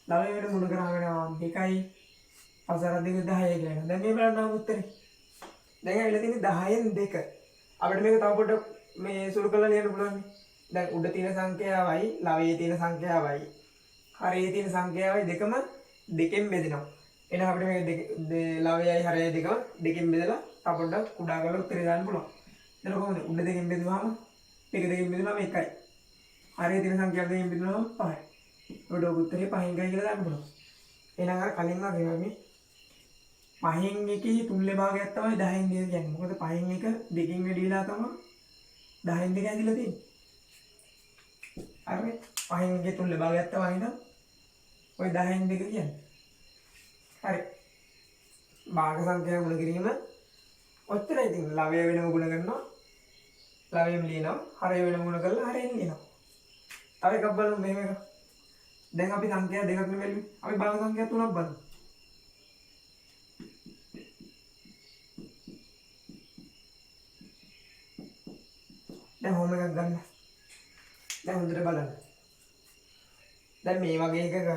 ලවය වෙන මූණ කරාම වෙනවා 2යි 5 2 10 කියලා එනවා. දැන් මේ බලන්න උත්තරේ. දැන් ඇවිල්ලා තියෙන්නේ 10න් 2. අපිට මේක තව පොඩ්ඩක් මේ සුළු කරලා ලියන්න පුළුවන්. දැන් උඩ තියෙන සංඛ්‍යාවයි ලවයේ තියෙන සංඛ්‍යාවයි හරයේ තියෙන සංඛ්‍යාවයි දෙකම දෙකෙන් බෙදෙනවා. එහෙනම් අපිට මේ ලවයයි හරයයි දෙකම දෙකෙන් බෙදලා තව පොඩ්ඩක් කුඩා කරලා උත්තරේ දාන්න පුළුවන්. එතන කොහොමද? උඩ දෙකෙන් බෙදුවාම දෙක දෙකෙන් බෙදුවාම 1යි. හරයේ තියෙන සංඛ්‍යාව දෙකෙන් බෙදුවාම 5යි. උඩ උත්තරේ 5න් 1යි කියලා දාන්න පුළුවන්. එහෙනම් අර කලින් වගේ මේ 5න් 1 තුල්ලේ භාගයක් තමයි 10න් 2 කියන්නේ. මොකද 5න් 1 දෙකෙන් වැඩි වෙලා තමයි 10න් 2 ඇදිලා තියෙන්නේ. හරි 5න් 1 තුල්ලේ භාගයක් තමයි නේද? ඔය 10න් 2 කියන්නේ. හරි. භාග සංඛ්‍යාව ගුණ කිරීම ඔච්චරයි. ඉතින් ලවය වෙනම ගුණ කරනවා. ලවයෙන් ලියනවා. හරය වෙනම ගුණ කරලා හරයෙන් ලියනවා. තව එකක් බලමු මෙහෙම එකක්. දැන් අපි සංඛ්‍යා දෙකක් නෙමෙයි. අපි භාග සංඛ්‍යා තුනක් බලමු. දැන් හොම එකක් ගන්න. දැන් හොඳට බලන්න. දැන් මේ වගේ එකක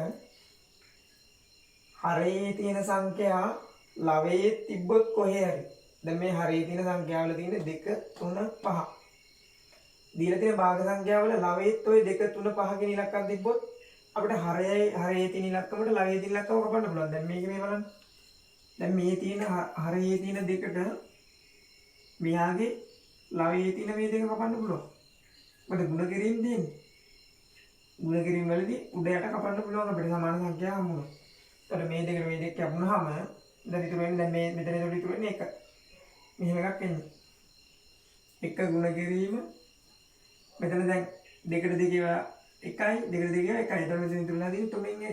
හරයේ තියෙන සංඛ්‍යා ලවයේ තිබ්බොත් කොහේ හරි. දැන් මේ හරයේ තියෙන සංඛ්‍යාවල තියෙන 2 3 5. දීලා තියෙන භාග සංඛ්‍යාවල ලවයේත් ওই 2 3 5 කියන ඉලක්කම් තිබ්බොත් අපිට හරයේ තියෙන ඉලක්කමට ලවයේ තියෙන ඉලක්කම කපන්න පුළුවන්. දැන් මේක මේ බලන්න. දැන් මේ තියෙන හරයේ තියෙන දෙකට මෙයාගේ ලවයේ තියෙන මේ දෙක කපන්න පුළුවන්. මොකද ගුණ කිරීම දෙන්නේ. ගුණ කිරීම වලදී උඩ යට කපන්න පුළුවන් අපිට සමාන සංඛ්‍යා හමු වෙනවා. එතකොට මේ දෙකට මේ දෙක කැපුණාම දැන් ඉතුරු වෙන්නේ දැන් මේ මෙතන ඉතුරු වෙන්නේ 1. මෙහෙම එකක් එන්නේ. 1 ගුණ කිරීම මෙතන දැන් දෙකට දෙක 1යි දෙකට දෙක 1යි. එතකොට මෙතන ඉතුරුලා තියෙන්නේ 3න් 1.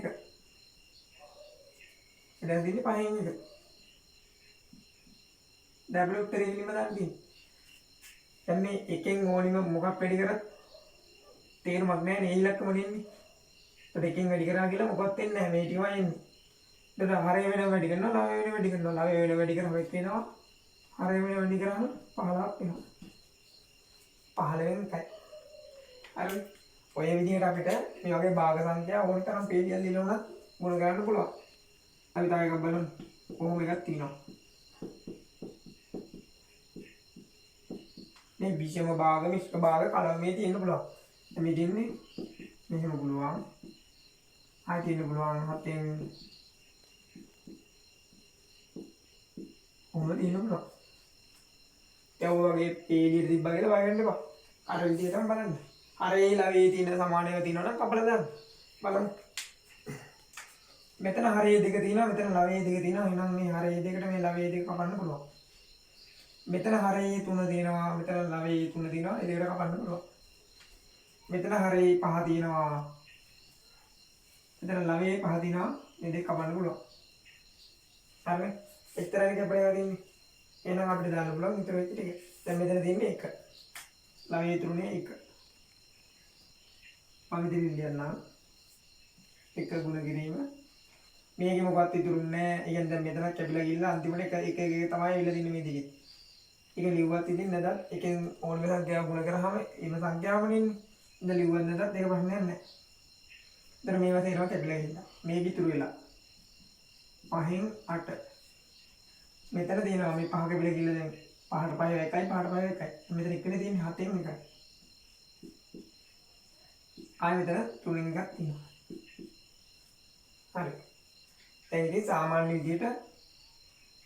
එතන තියෙන්නේ 5න් 1. දැන් අපිට උත්තරේ ඉලිම දාන්න තියෙන්නේ. දැන් මේ එකෙන් ඕනිම මොකක් වැඩි කරත් තේරුමක් නැහැ නේ ඉලක්කම දෙන්නේ. ඒත් එකෙන් වැඩි කරා කියලා මොකක්වත් වෙන්නේ නැහැ මේ ටිකම එන්නේ. එතකොට හරය වෙන වැඩි කරනවා ලවය වෙන වැඩි කරනවා ලවය වෙන වැඩි කරාම එක් වෙනවා. හරය වෙන වැඩි කරාම 15ක් වෙනවා. 15න් 1යි. හරි. ඔය විදිහට අපිට මේ වගේ භාග සංඛ්‍යා ඕන තරම් පේලියක් ලියලා උනත් ගුණ කරන්න පුළුවන්. අපි තව එකක් බලමු. කොහොම එකක් තියෙනවා. මේ විෂම භාග මිශ්‍ර භාග කලම මේ තියෙන්න පුළුවන්. මේ දෙන්නේ මෙහෙම පුළුවන්. ආයෙ තියෙන්න පුළුවන් 7න් ඔන්න තියෙන්න පුළුවන්. ඒ වගේ පේලිය තිබ්බා කියලා වය වෙන්න එපා. අර විදිහටම බලන්න. අර ඒ ලවයේ තියෙන සමානව තියෙනවා නම් කපලා දාන්න. බලමු. මෙතන හරයේ දෙක තියෙනවා මෙතන ලවයේ දෙක තියෙනවා. එහෙනම් මේ හරයේ දෙකට මේ ලවයේ දෙක කපන්න පුළුවන්. මෙතන හරයේ 3 තියෙනවා මෙතන ලවයේ 3 තියෙනවා ඒ දෙකට කපන්න පුළුවන්. මෙතන හරයේ 5 තියෙනවා මෙතන ලවයේ 5 තියෙනවා මේ දෙක කපන්න පුළුවන්. හරිනේ එච්චරයි කැපලා තියෙන්නේ. එහෙනම් අපිට දාන්න පුළුවන් ඉතුරු වෙච්ච ටික. දැන් මෙතන තියෙන්නේ 1. ලවයේ ඉතුරුනේ 1. මම ඉතින් ලියන්නම් 1 ගුණ කිරීම මේකේ මොකක්ද ඉතුරුන්නේ නැහැ. ඒ කියන්නේ දැන් මෙතන කැපිලා ගිහිල්ලා අන්තිමට එක තමයි ඉවිල්ලා තින්නේ මේ දිගේ. ඒක ලිව්වත් ඉතින් නැදත් එකෙන් ඕනම සංඛ්‍යාව ගුණ කරාම ඊම සංඛ්‍යාවම ඉන්නේ. ඉතින් ලිව්වත් නැදත් ඒක ප්‍රශ්නයක් නැහැ. දැන් මේවා තේරෙනවා කැපිලා ගිහිල්ලා. මේක ඉතුරු වෙලා 5න් 8. මෙතන තියෙනවා මේ 5 කැපිලා ගිහිල්ලා දැන් 5ට 5 1යි 5ට 5 1යි. මෙතන එකනේ තියෙන්නේ 7න් 1යි. ආයෙ මෙතන 3න් එකක් තියෙනවා. හරි. දැන් ඉතින් සාමාන්‍ය විදිහට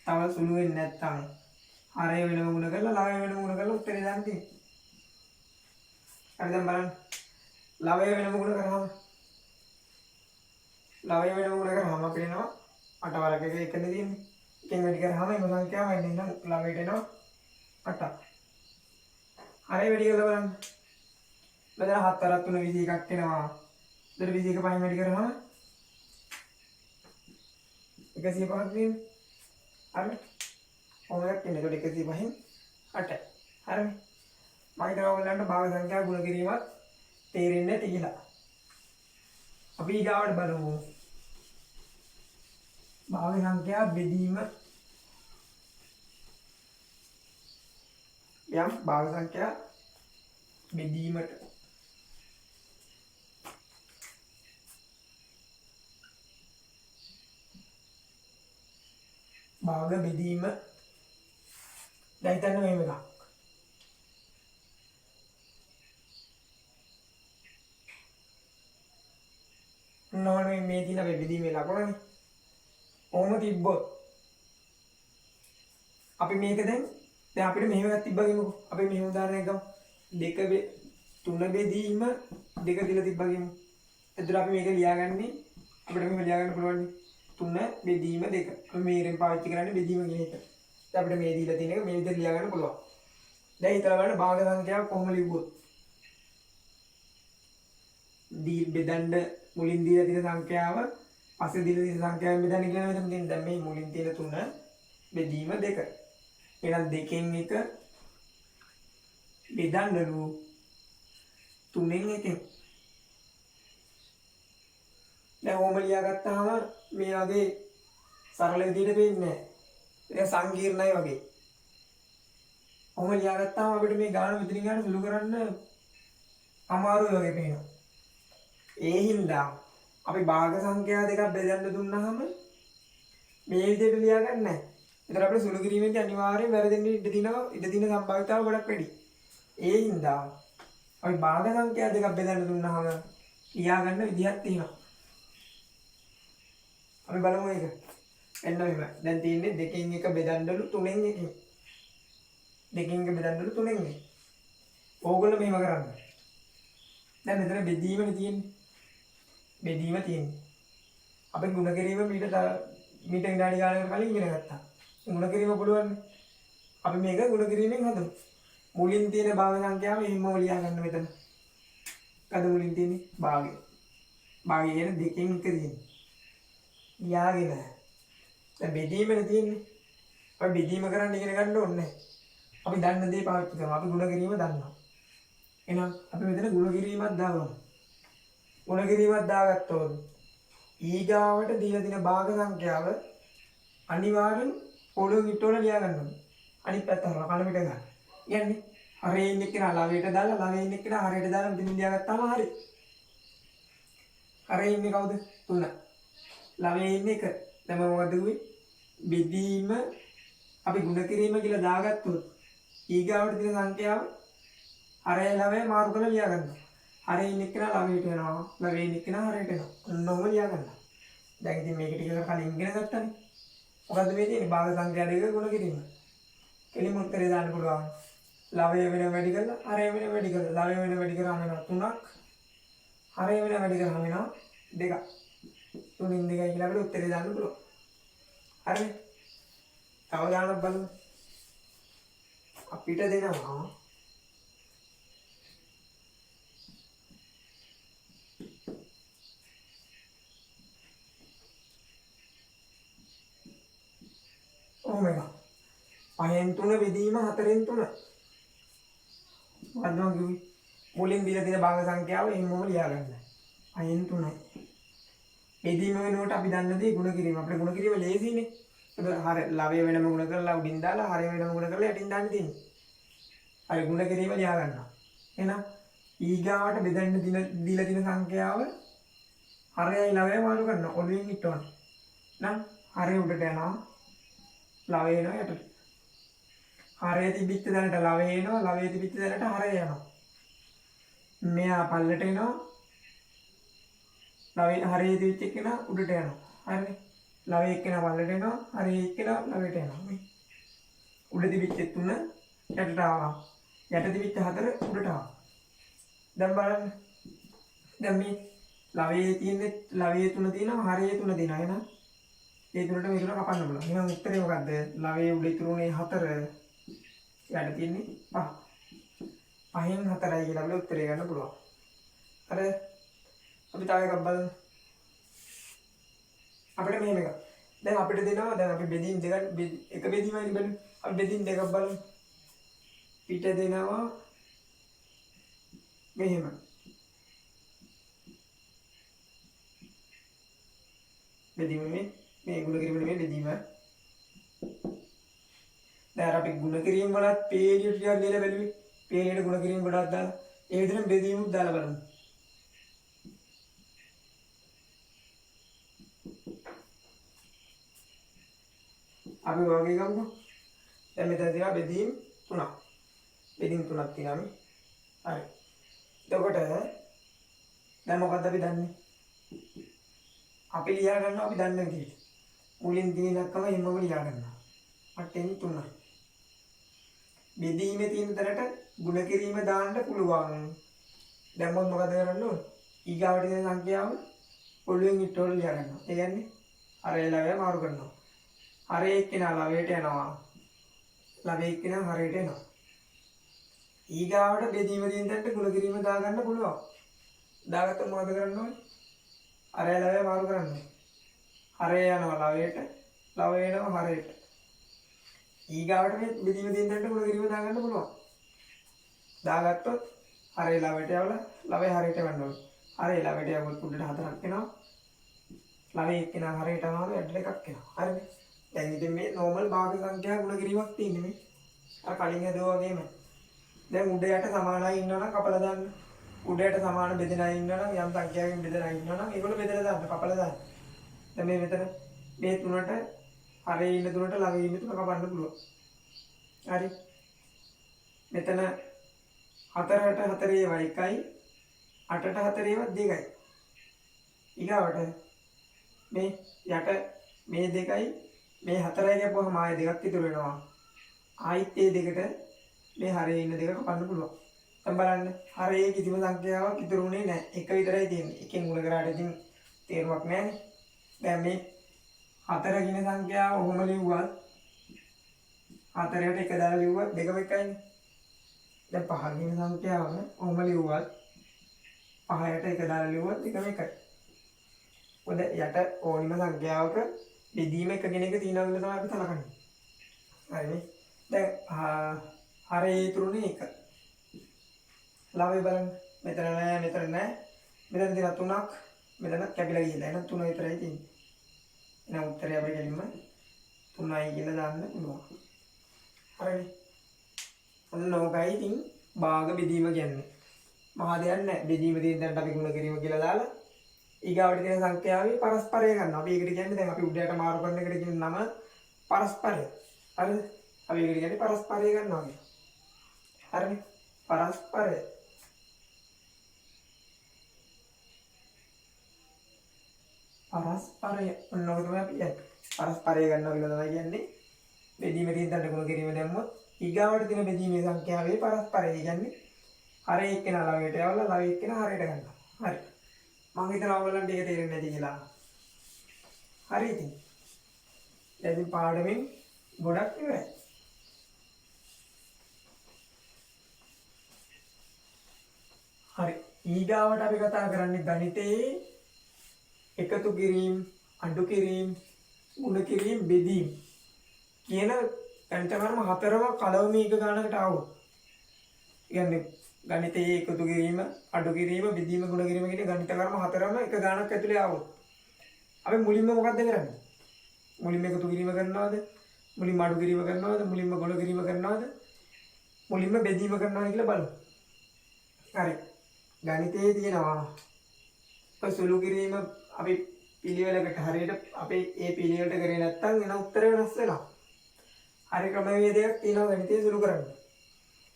තව සුළු වෙන්නේ නැත්තම් හරය වෙනම ගුණ කරලා ලවය වෙනම ගුණ කරලා උත්තරේ දාන්න තියෙනවා. හරි දැන් බලන්න. ලවය වෙනම ගුණ කරාම අපිට එනවා 8 වරක එක එකනේ තියෙන්නේ. එකෙන් වැඩි කරාම එම සංඛ්‍යාව වෙන්නේ නම් ලවයට එනවා 8ක්. හරය වැඩි කරලා බලන්න. මෙතන 7 වරක් 3 21ක් එනවා. එතන 21 පහෙන් වැඩි කරාම 105ක් නෙමෙයි. හරි. ඔයයක් ඉන්නේ. ඒකට 105න් 8යි. හරිනේ. මම හිතනවා ඔයගලන්ට භාග සංඛ්‍යා ගුණ කිරීමත් තේරෙන්නේ නැති කියලා. අපි ඊගාවට බලමු. භාග සංඛ්‍යා බෙදීම යම් භාග සංඛ්‍යා බෙදීමට භාග බෙදීම දැන් හිතන්න මෙහෙම එකක්. නෝනේ මේ දින අපි බෙදීමේ ලකුණනේ. කොහොම තිබ්බොත් අපි මේක දැන් අපිට මෙහෙම එකක් තිබ්බා කියමුකෝ. අපි මෙහෙම උදාහරණයක් ගමු. 3 බෙදීම 2 දීලා තිබ්බා කියමු. එතකොට අපි මේක ලියාගන්නේ අපිට මෙහෙම ලියාගන්න පුළුවන් 3 බෙදීම 2. අපි මේකෙන් පාවිච්චි කරන්නේ බෙදීම කියන එක. දැන් අපිට මේ දීලා තියෙන එක මේ විදිහට ලියාගන්න පුළුවන්. දැන් හිතලා බලන්න භාග සංඛ්‍යාව කොහොම ලිව්වොත්. බෙදන්න මුලින් දීලා තියෙන සංඛ්‍යාව පස්සේ දීලා තියෙන සංඛ්‍යාවෙන් බෙදන්න කියලා මෙතන තියෙන දැන් මේ මුලින් තියෙන 3 බෙදීම 2. එහෙනම් 2කින් 1 බෙදන්නලු 3න් 1. දැන් ඕම ලියාගත්තාම මේ වගේ සරල විදිහට වෙන්නේ නැහැ. ඒක සංකීර්ණයි වගේ. ඕම ලියාගත්තාම අපිට මේ ගාන මෙතනින් ගන්න සුළු කරන්න අමාරුයි වගේ පේනවා. ඒ හින්දා අපි භාග සංඛ්‍යා දෙකක් බෙදන්න දුන්නාම මේ විදිහට ලියාගන්නේ නැහැ. ඒතර අපිට සුළු කිරීමේදී අනිවාර්යයෙන් වැරදෙන්න ඉඩ තියෙන සම්භාවිතාව ගොඩක් වැඩි. ඒ හින්දා අපි භාග සංඛ්‍යා දෙකක් බෙදන්න දුන්නාම ලියාගන්න විදිහක් තියෙනවා. අපි බලමු ඒක. එන්න මෙහෙම. දැන් තියෙන්නේ 2කින් 1 බෙදන්නලු 3න් 1. 2කින් 1 බෙදන්නලු 3න් 1. ඕගොල්ලෝ මෙහෙම කරන්න. දැන් මෙතන බෙදීමනේ තියෙන්නේ. බෙදීම තියෙන්නේ. අපි ගුණ කිරීම මීට විනාඩි ගානකට කලින් ඉගෙන ගත්තා. ගුණ කිරීම පුළුවන්. අපි මේක ගුණ කිරීමෙන් හදමු. මුලින් තියෙන භාග සංඛ්‍යාව එහෙමම ලියා ගන්න මෙතන. අද මුලින් තියෙන්නේ භාගය. භාගය කියන 2කින් 1 තියෙන්නේ. ලියාගෙන. දැන් බෙදීමනේ තියෙන්නේ. අපි බෙදීම කරන්න ඉගෙන ගන්න ඕනේ නැහැ. අපි දන්න දේ පාවිච්චි කරනවා. අපි ගුණ කිරීම දන්නවා. එහෙනම් අපි මෙතන ගුණ කිරීමක් දාගමු. ගුණ කිරීමක් දාගත්තොත් ඊගාවට දීලා තියෙන භාග සංඛ්‍යාව අනිවාර්යෙන් පොළොවේ ඉටවල ලියා ගන්න ඕනේ. අනිත් පැත්ත හරවලා කන පිට ගන්න. කියන්නේ හරේ ඉන්න කෙනා ලවයට දාලා ලවේ ඉන්න කෙනා හරයට දාලා මෙතන ලියාගත්තාම හරි. හරේ ඉන්නේ කවුද? 3. ලවේ ඉන්නේ 1. දැන් මම මොකද කිව්වේ? බෙදීම අපි ගුණ කිරීම කියලා දාගත්තොත් ඊගාවට තියෙන සංඛ්‍යාව හරේ ලවේ මාරු කරලා ලියා ගන්නවා. හරේ ඉන්න කෙනා ලවයට යනවා. ලවේ ඉන්න කෙනා හරයට යනවා. ඔන්නෝම ලියා ගන්නවා. දැන් ඉතින් මේක ටික කලින් ඉගෙන ගත්තානේ. මොකද්ද මේ තියෙන්නේ? භාග සංඛ්‍යා දෙක ගුණ කිරීම. කෙලිම උත්තරේ දාන්න පුළුවන්. ලවය වෙන වැඩි කරලා හරය වෙන වැඩි කරලා ලවය වෙන වැඩි කරාම වෙනවා 3ක්. හරය වෙන වැඩි කරාම වෙනවා 2ක්. 3න් 2යි කියලා අපිට උත්තරේ දාන්න පුළුවන්. හරිනේ? තව දාන්නත් බලමු. අපිට දෙනවා ඕමෙගා 5න් 3 බෙදීම 4න් 3. මොකද්ද මම කිව්වේ? මුලින් දීලා තියෙන භාග සංඛ්‍යාව එහෙමම ලියා ගන්න. 5න් 3යි. බෙදීම වෙනුවට අපි දන්න දේ ගුණ කිරීම. අපිට ගුණ කිරීම ලේසියිනේ. ඒක හර ලවය වෙනම ගුණ කරලා උඩින් දාලා හරය වෙනම ගුණ කරලා යටින් දාන්න තියෙන්නේ. හරි ගුණ කිරීම ලියා ගන්නවා. එහෙනම් ඊගාවට බෙදන්න දීලා තියෙන සංඛ්‍යාව හරයයි ලවයයි මාරු කරනවා. ඔළුවෙන් ඉටවන්න. නම් හරය උඩට යනවා. ලවය එනවා යටට. හරය තිබිච්ච දැනට ලවය එනවා. ලවය තිබිච්ච දැනට හරය යනවා. මෙයා පල්ලට එනවා. ලවය හරය තිබිච්ච කෙනා උඩට යනවා. හරිනේ. ලවය එක්කෙනා පල්ලට එනවා. හරය එක්කෙනා ලවයට යනවා. මේ උඩ තිබිච්ච 3 යටට ආවා. යට තිබිච්ච 4 උඩට ආවා. දැන් බලන්න. දැන් මේ ලවයේ තියෙන්නේ ලවයේ 3 තියෙනවා. හරයේ 3 තියෙනවා. එහෙනම් ඒ 3ට මේ 3 කපන්න පුළුවන්. එහෙනම් උත්තරේ මොකද්ද? ලවයේ උඩ ඉතුරුනේ 4. යට තියෙන්නේ 5. 5න් 4යි කියලා අපිට උත්තරේ ගන්න පුළුවන්. අර අපි තව එකක් බලමු. අපිට මෙහෙම එකක්. දැන් අපිට දෙනවා දැන් අපි බෙදීම් දෙකක් එක බෙදීමයි බලමු. අපි බෙදීම් දෙකක් බලමු. පිට දෙනවා මෙහෙම. බෙදීම මේ ගුණ කිරීම නෙමෙයි බෙදීම. දැන් අපි ගුණ කිරීම වලත් පේලිය ටිකක් ලියලා බැලුවේ. පේලියට ගුණ කිරීම කොටක් දාලා ඒ විදිහට බෙදීමුත් දාලා බලමු. අපි වගේ ගමුකෝ. දැන් මෙතන තියෙනවා බෙදීම් 3ක්. බෙදීම් 3ක් තියෙනවා මේ. හරි. එතකොට දැන් මොකද්ද අපි දන්නේ? අපි ලියා ගන්නවා අපි දන්න විදිහට. මුලින් දිනනකම එන්නම ලියා ගන්නවා. 8න් 3යි. බෙදීමේ තියෙන තැනට ගුණ කිරීම දාන්න පුළුවන්. දැන් මොකද කරන්න ඕන? ඊගාවට තියෙන සංඛ්‍යාව ඔළුවෙන් ඉටවල ලියා ගන්නවා. ඒ කියන්නේ අර ලවය මාරු කරනවා. හරේ එක්කිනා ලවයට යනවා. ලවයේ එක්කිනා හරයට එනවා. ඊගාවට බෙදීම තියෙන තැනට ගුණ කිරීම දාගන්න පුළුවන්. දාගත්තම මොකද කරන්න ඕනේ? අර ලවය මාරු කරන්න ඕනේ. හරේ යනවා ලවයට, ලවය එනවා හරයට. ඊගාවට මේ බෙදීම තියෙන තැනට ගුණ කිරීම දාගන්න පුළුවන්. දාගත්තොත් හරේ ලවයට යවලා ලවය හරයට යවන්න ඕනේ. හරේ ලවයට යවුවොත් උඩට 4ක් එනවා. ලවයේ එක්කිනා හරයට යනවා ඇඩ් එකක් එනවා. හරිද? දැන් ඉතින් මේ නෝමල් භාග සංඛ්‍යා ගුණ කිරීමක් තියෙන්නේ මේ. අර කලින් හදුවා වගේම. දැන් උඩ යට සමානයි ඉන්නවනම් කපලා දාන්න. උඩ යට සමාන බෙදෙන අය ඉන්නවනම් යම් සංඛ්‍යාවකින් බෙදෙන අය ඉන්නවනම් ඒගොල්ලෝ බෙදලා දාන්න කපලා දාන්න. දැන් මේ මෙතන මේ තුනට හරේ ඉන්න තුනට ලවයේ ඉන්න තුන කපන්න පුළුවන්. හරි. මෙතන 4ට 4 ඒවා 1යි 8ට 4 ඒවා 2යි. ඊගාවට මේ යට මේ 2යි මේ 4යි ගියපුවම ආයෙ දෙකක් ඉතුරු වෙනවා. ආයිත් ඒ දෙකට මේ හරේ ඉන්න දෙක කපන්න පුළුවන්. දැන් බලන්න හරේ කිසිම සංඛ්‍යාවක් ඉතුරුුනේ නැහැ. එක විතරයි තියෙන්නේ. එකෙන් ගුණ කරාට ඉතින් තේරුමක් නැහැනේ. දැන් මේ 4 කියන සංඛ්‍යාව ඔහොම ලිව්වත් 4ට 1 දාලා ලිව්වත් දෙකම එකයිනේ. දැන් 5 කියන සංඛ්‍යාව ඔහොම ලිව්වත් 5ට 1 දාලා ලිව්වත් දෙකම එකයි. මොකද යට ඕනිම සංඛ්‍යාවක බෙදීම එක කෙනෙක් තියෙනවා කියලා තමයි අපි සලකන්නේ. හරිනේ. දැන් හරේ ඉතුරුනේ 1. ලවය බලන්න. මෙතන නෑ මෙතන නෑ. මෙතන තියෙන 3ක් මෙතන කැපිලා ගිහලා. එහෙනම් 3 විතරයි තියෙන්නේ. එහෙනම් උත්තරය අපිට ගෙලින්ම 3යි කියලා දාන්න පුළුවන්. හරිනේ. ඔන්න ඕකයි ඉතින් භාග බෙදීම කියන්නේ. මහා දෙයක් නෑ. බෙදීම තියෙන දැන් අපි ගුණ කිරීම කියලා දාලා ඊගාවට තියෙන සංඛ්‍යාවේ පරස්පරය ගන්නවා. අපි ඒකට කියන්නේ දැන් අපි උඩයට මාරු කරන එකට කියන නම පරස්පරය. හරිද? අපි ඒකට කියන්නේ පරස්පරය ගන්නවා කියන්නේ. හරිනේ? පරස්පරය. පරස්පරය ඔන්න ඔක තමයි අපි කියන්නේ. පරස්පරය ගන්නවා කියලා තමයි කියන්නේ. බෙදීමේ තියෙන දඬ ගුණ කිරීම දැම්මොත් ඊගාවට තියෙන බෙදීමේ සංඛ්‍යාවේ පරස්පරය කියන්නේ හරේ එක්කෙනා ලවයට යවලා ලවයේ එක්කෙනා හරයට ගන්නවා. හරි. මම හිතනවා ඔයගොල්ලන්ට ඒක තේරෙන්නේ නැති කියලා. හරි ඉතින්. දැන් පාඩමෙන් ගොඩක් ඉවරයි. හරි. ඊගාවට අපි කතා කරන්නේ ගණිතයේ එකතු කිරීම, අඩු කිරීම, ගුණ කිරීම, බෙදීම කියන ගණිත කර්ම 4ම කලවම එක ගණනකට ආවොත්. කියන්නේ ගණිතයේ එකතු කිරීම, අඩු කිරීම, බෙදීම, ගුණ කිරීම කියන ගණිත කර්ම 4ම එක ගණනක් ඇතුලේ ආවොත්. අපි මුලින්ම මොකද්ද කරන්නේ? මුලින්ම එකතු කිරීම කරනවද? මුලින්ම අඩු කිරීම කරනවද? මුලින්ම ගුණ කිරීම කරනවද? මුලින්ම බෙදීම කරනවද කියලා බලමු. හරි. ගණිතයේ තියෙනවා ඔය සුළු කිරීම අපි පිළිවෙලකට හරියට අපි ඒ පිළිවෙලට කරේ නැත්නම් එන උත්තරය වෙනස් වෙනවා. හරි ක්‍රමවේදයක් තියෙනවා ගණිතයේ සුළු කරන්න.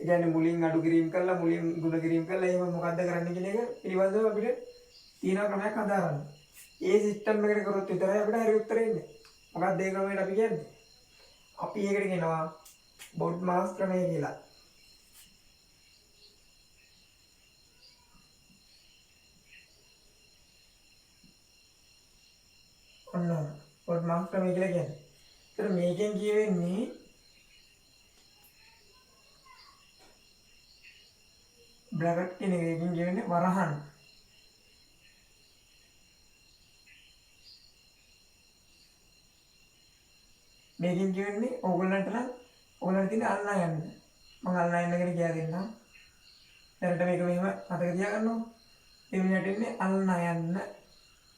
ඒ කියන්නේ මුලින් අඩු කිරීම කළා මුලින් ගුණ කිරීම කළා එහෙම මොකද්ද කරන්න කියන එක පිළිබඳව අපිට තියෙන ක්‍රමයක් හදාගන්න. ඒ සිස්ටම් එකට කරොත් විතරයි අපිට හරි උත්තරේ එන්නේ. මොකක්ද ඒ ක්‍රමයට අපි කියන්නේ? අපි ඒකට කියනවා බොඩ් මාස් ක්‍රමය කියලා. ඔන්න බොඩ් මාස් ක්‍රමය කියලා කියන්නේ. ඒතර මේකෙන් කියවෙන්නේ බ්‍රැකට් කියන එකකින් කියවෙන්නේ වරහන්. මේකෙන් කියවෙන්නේ ඕගොල්ලන්ට නම් ඕගොල්ලන්ට තියෙන අල්ලා යන්න. මම අල්ලා යන්න කියලා කියා දෙන්නම්. දැනට මේක මෙහෙම මතක තියාගන්න ඕන. මේ මිනිහට ඉන්නේ අල්ලා යන්න.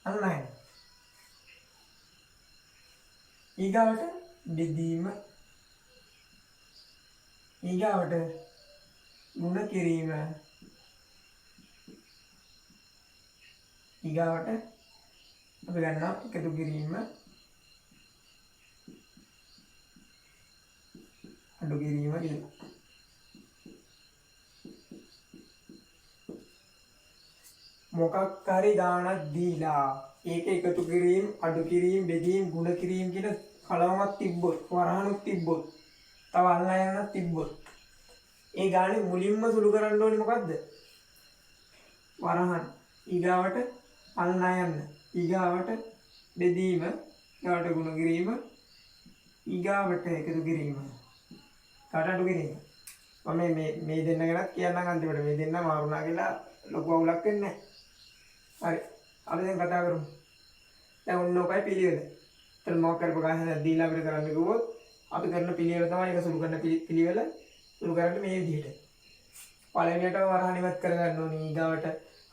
අල්ලා යන්න. ඊගාවට බෙදීම ඊගාවට ගුණ කිරීම ඊගාවට අපි ගන්නවා එකතු කිරීම අඩු කිරීම කියලා. මොකක් හරි ගාණක් දීලා ඒක එකතු කිරීම, අඩු කිරීම, බෙදීම, ගුණ කිරීම කියන කලවමක් තිබ්බොත්, වරහණක් තිබ්බොත්, තව අල්ලා යන්නක් තිබ්බොත්, ඒ ගානේ මුලින්ම සුළු කරන්න ඕනේ මොකද්ද? වරහන්. ඊගාවට අල්ලා යන්න. ඊගාවට බෙදීම, ඊගාවට ගුණ කිරීම, ඊගාවට එකතු කිරීම. කාට අඩු කිරීම. මම මේ දෙන්න ගැනත් කියන්නම් අන්තිමට. මේ දෙන්න මාරුණා කියලා ලොකු අවුලක් වෙන්නේ නැහැ. හරි. අපි දැන් කතා කරමු. දැන් ඔන්න ඔකයි පිළිවෙල. එතන මොකක් කර ප්‍රකාශනයක් දීලා අපිට කරන්න කිව්වොත් අපි කරන පිළිවෙල තමයි ඒක සුළු කරන පිළිවෙල සුළු කරන්නේ මේ විදිහට. පළවෙනියට වරහන් ඉවත් කරගන්න ඕනේ. ඊගාවට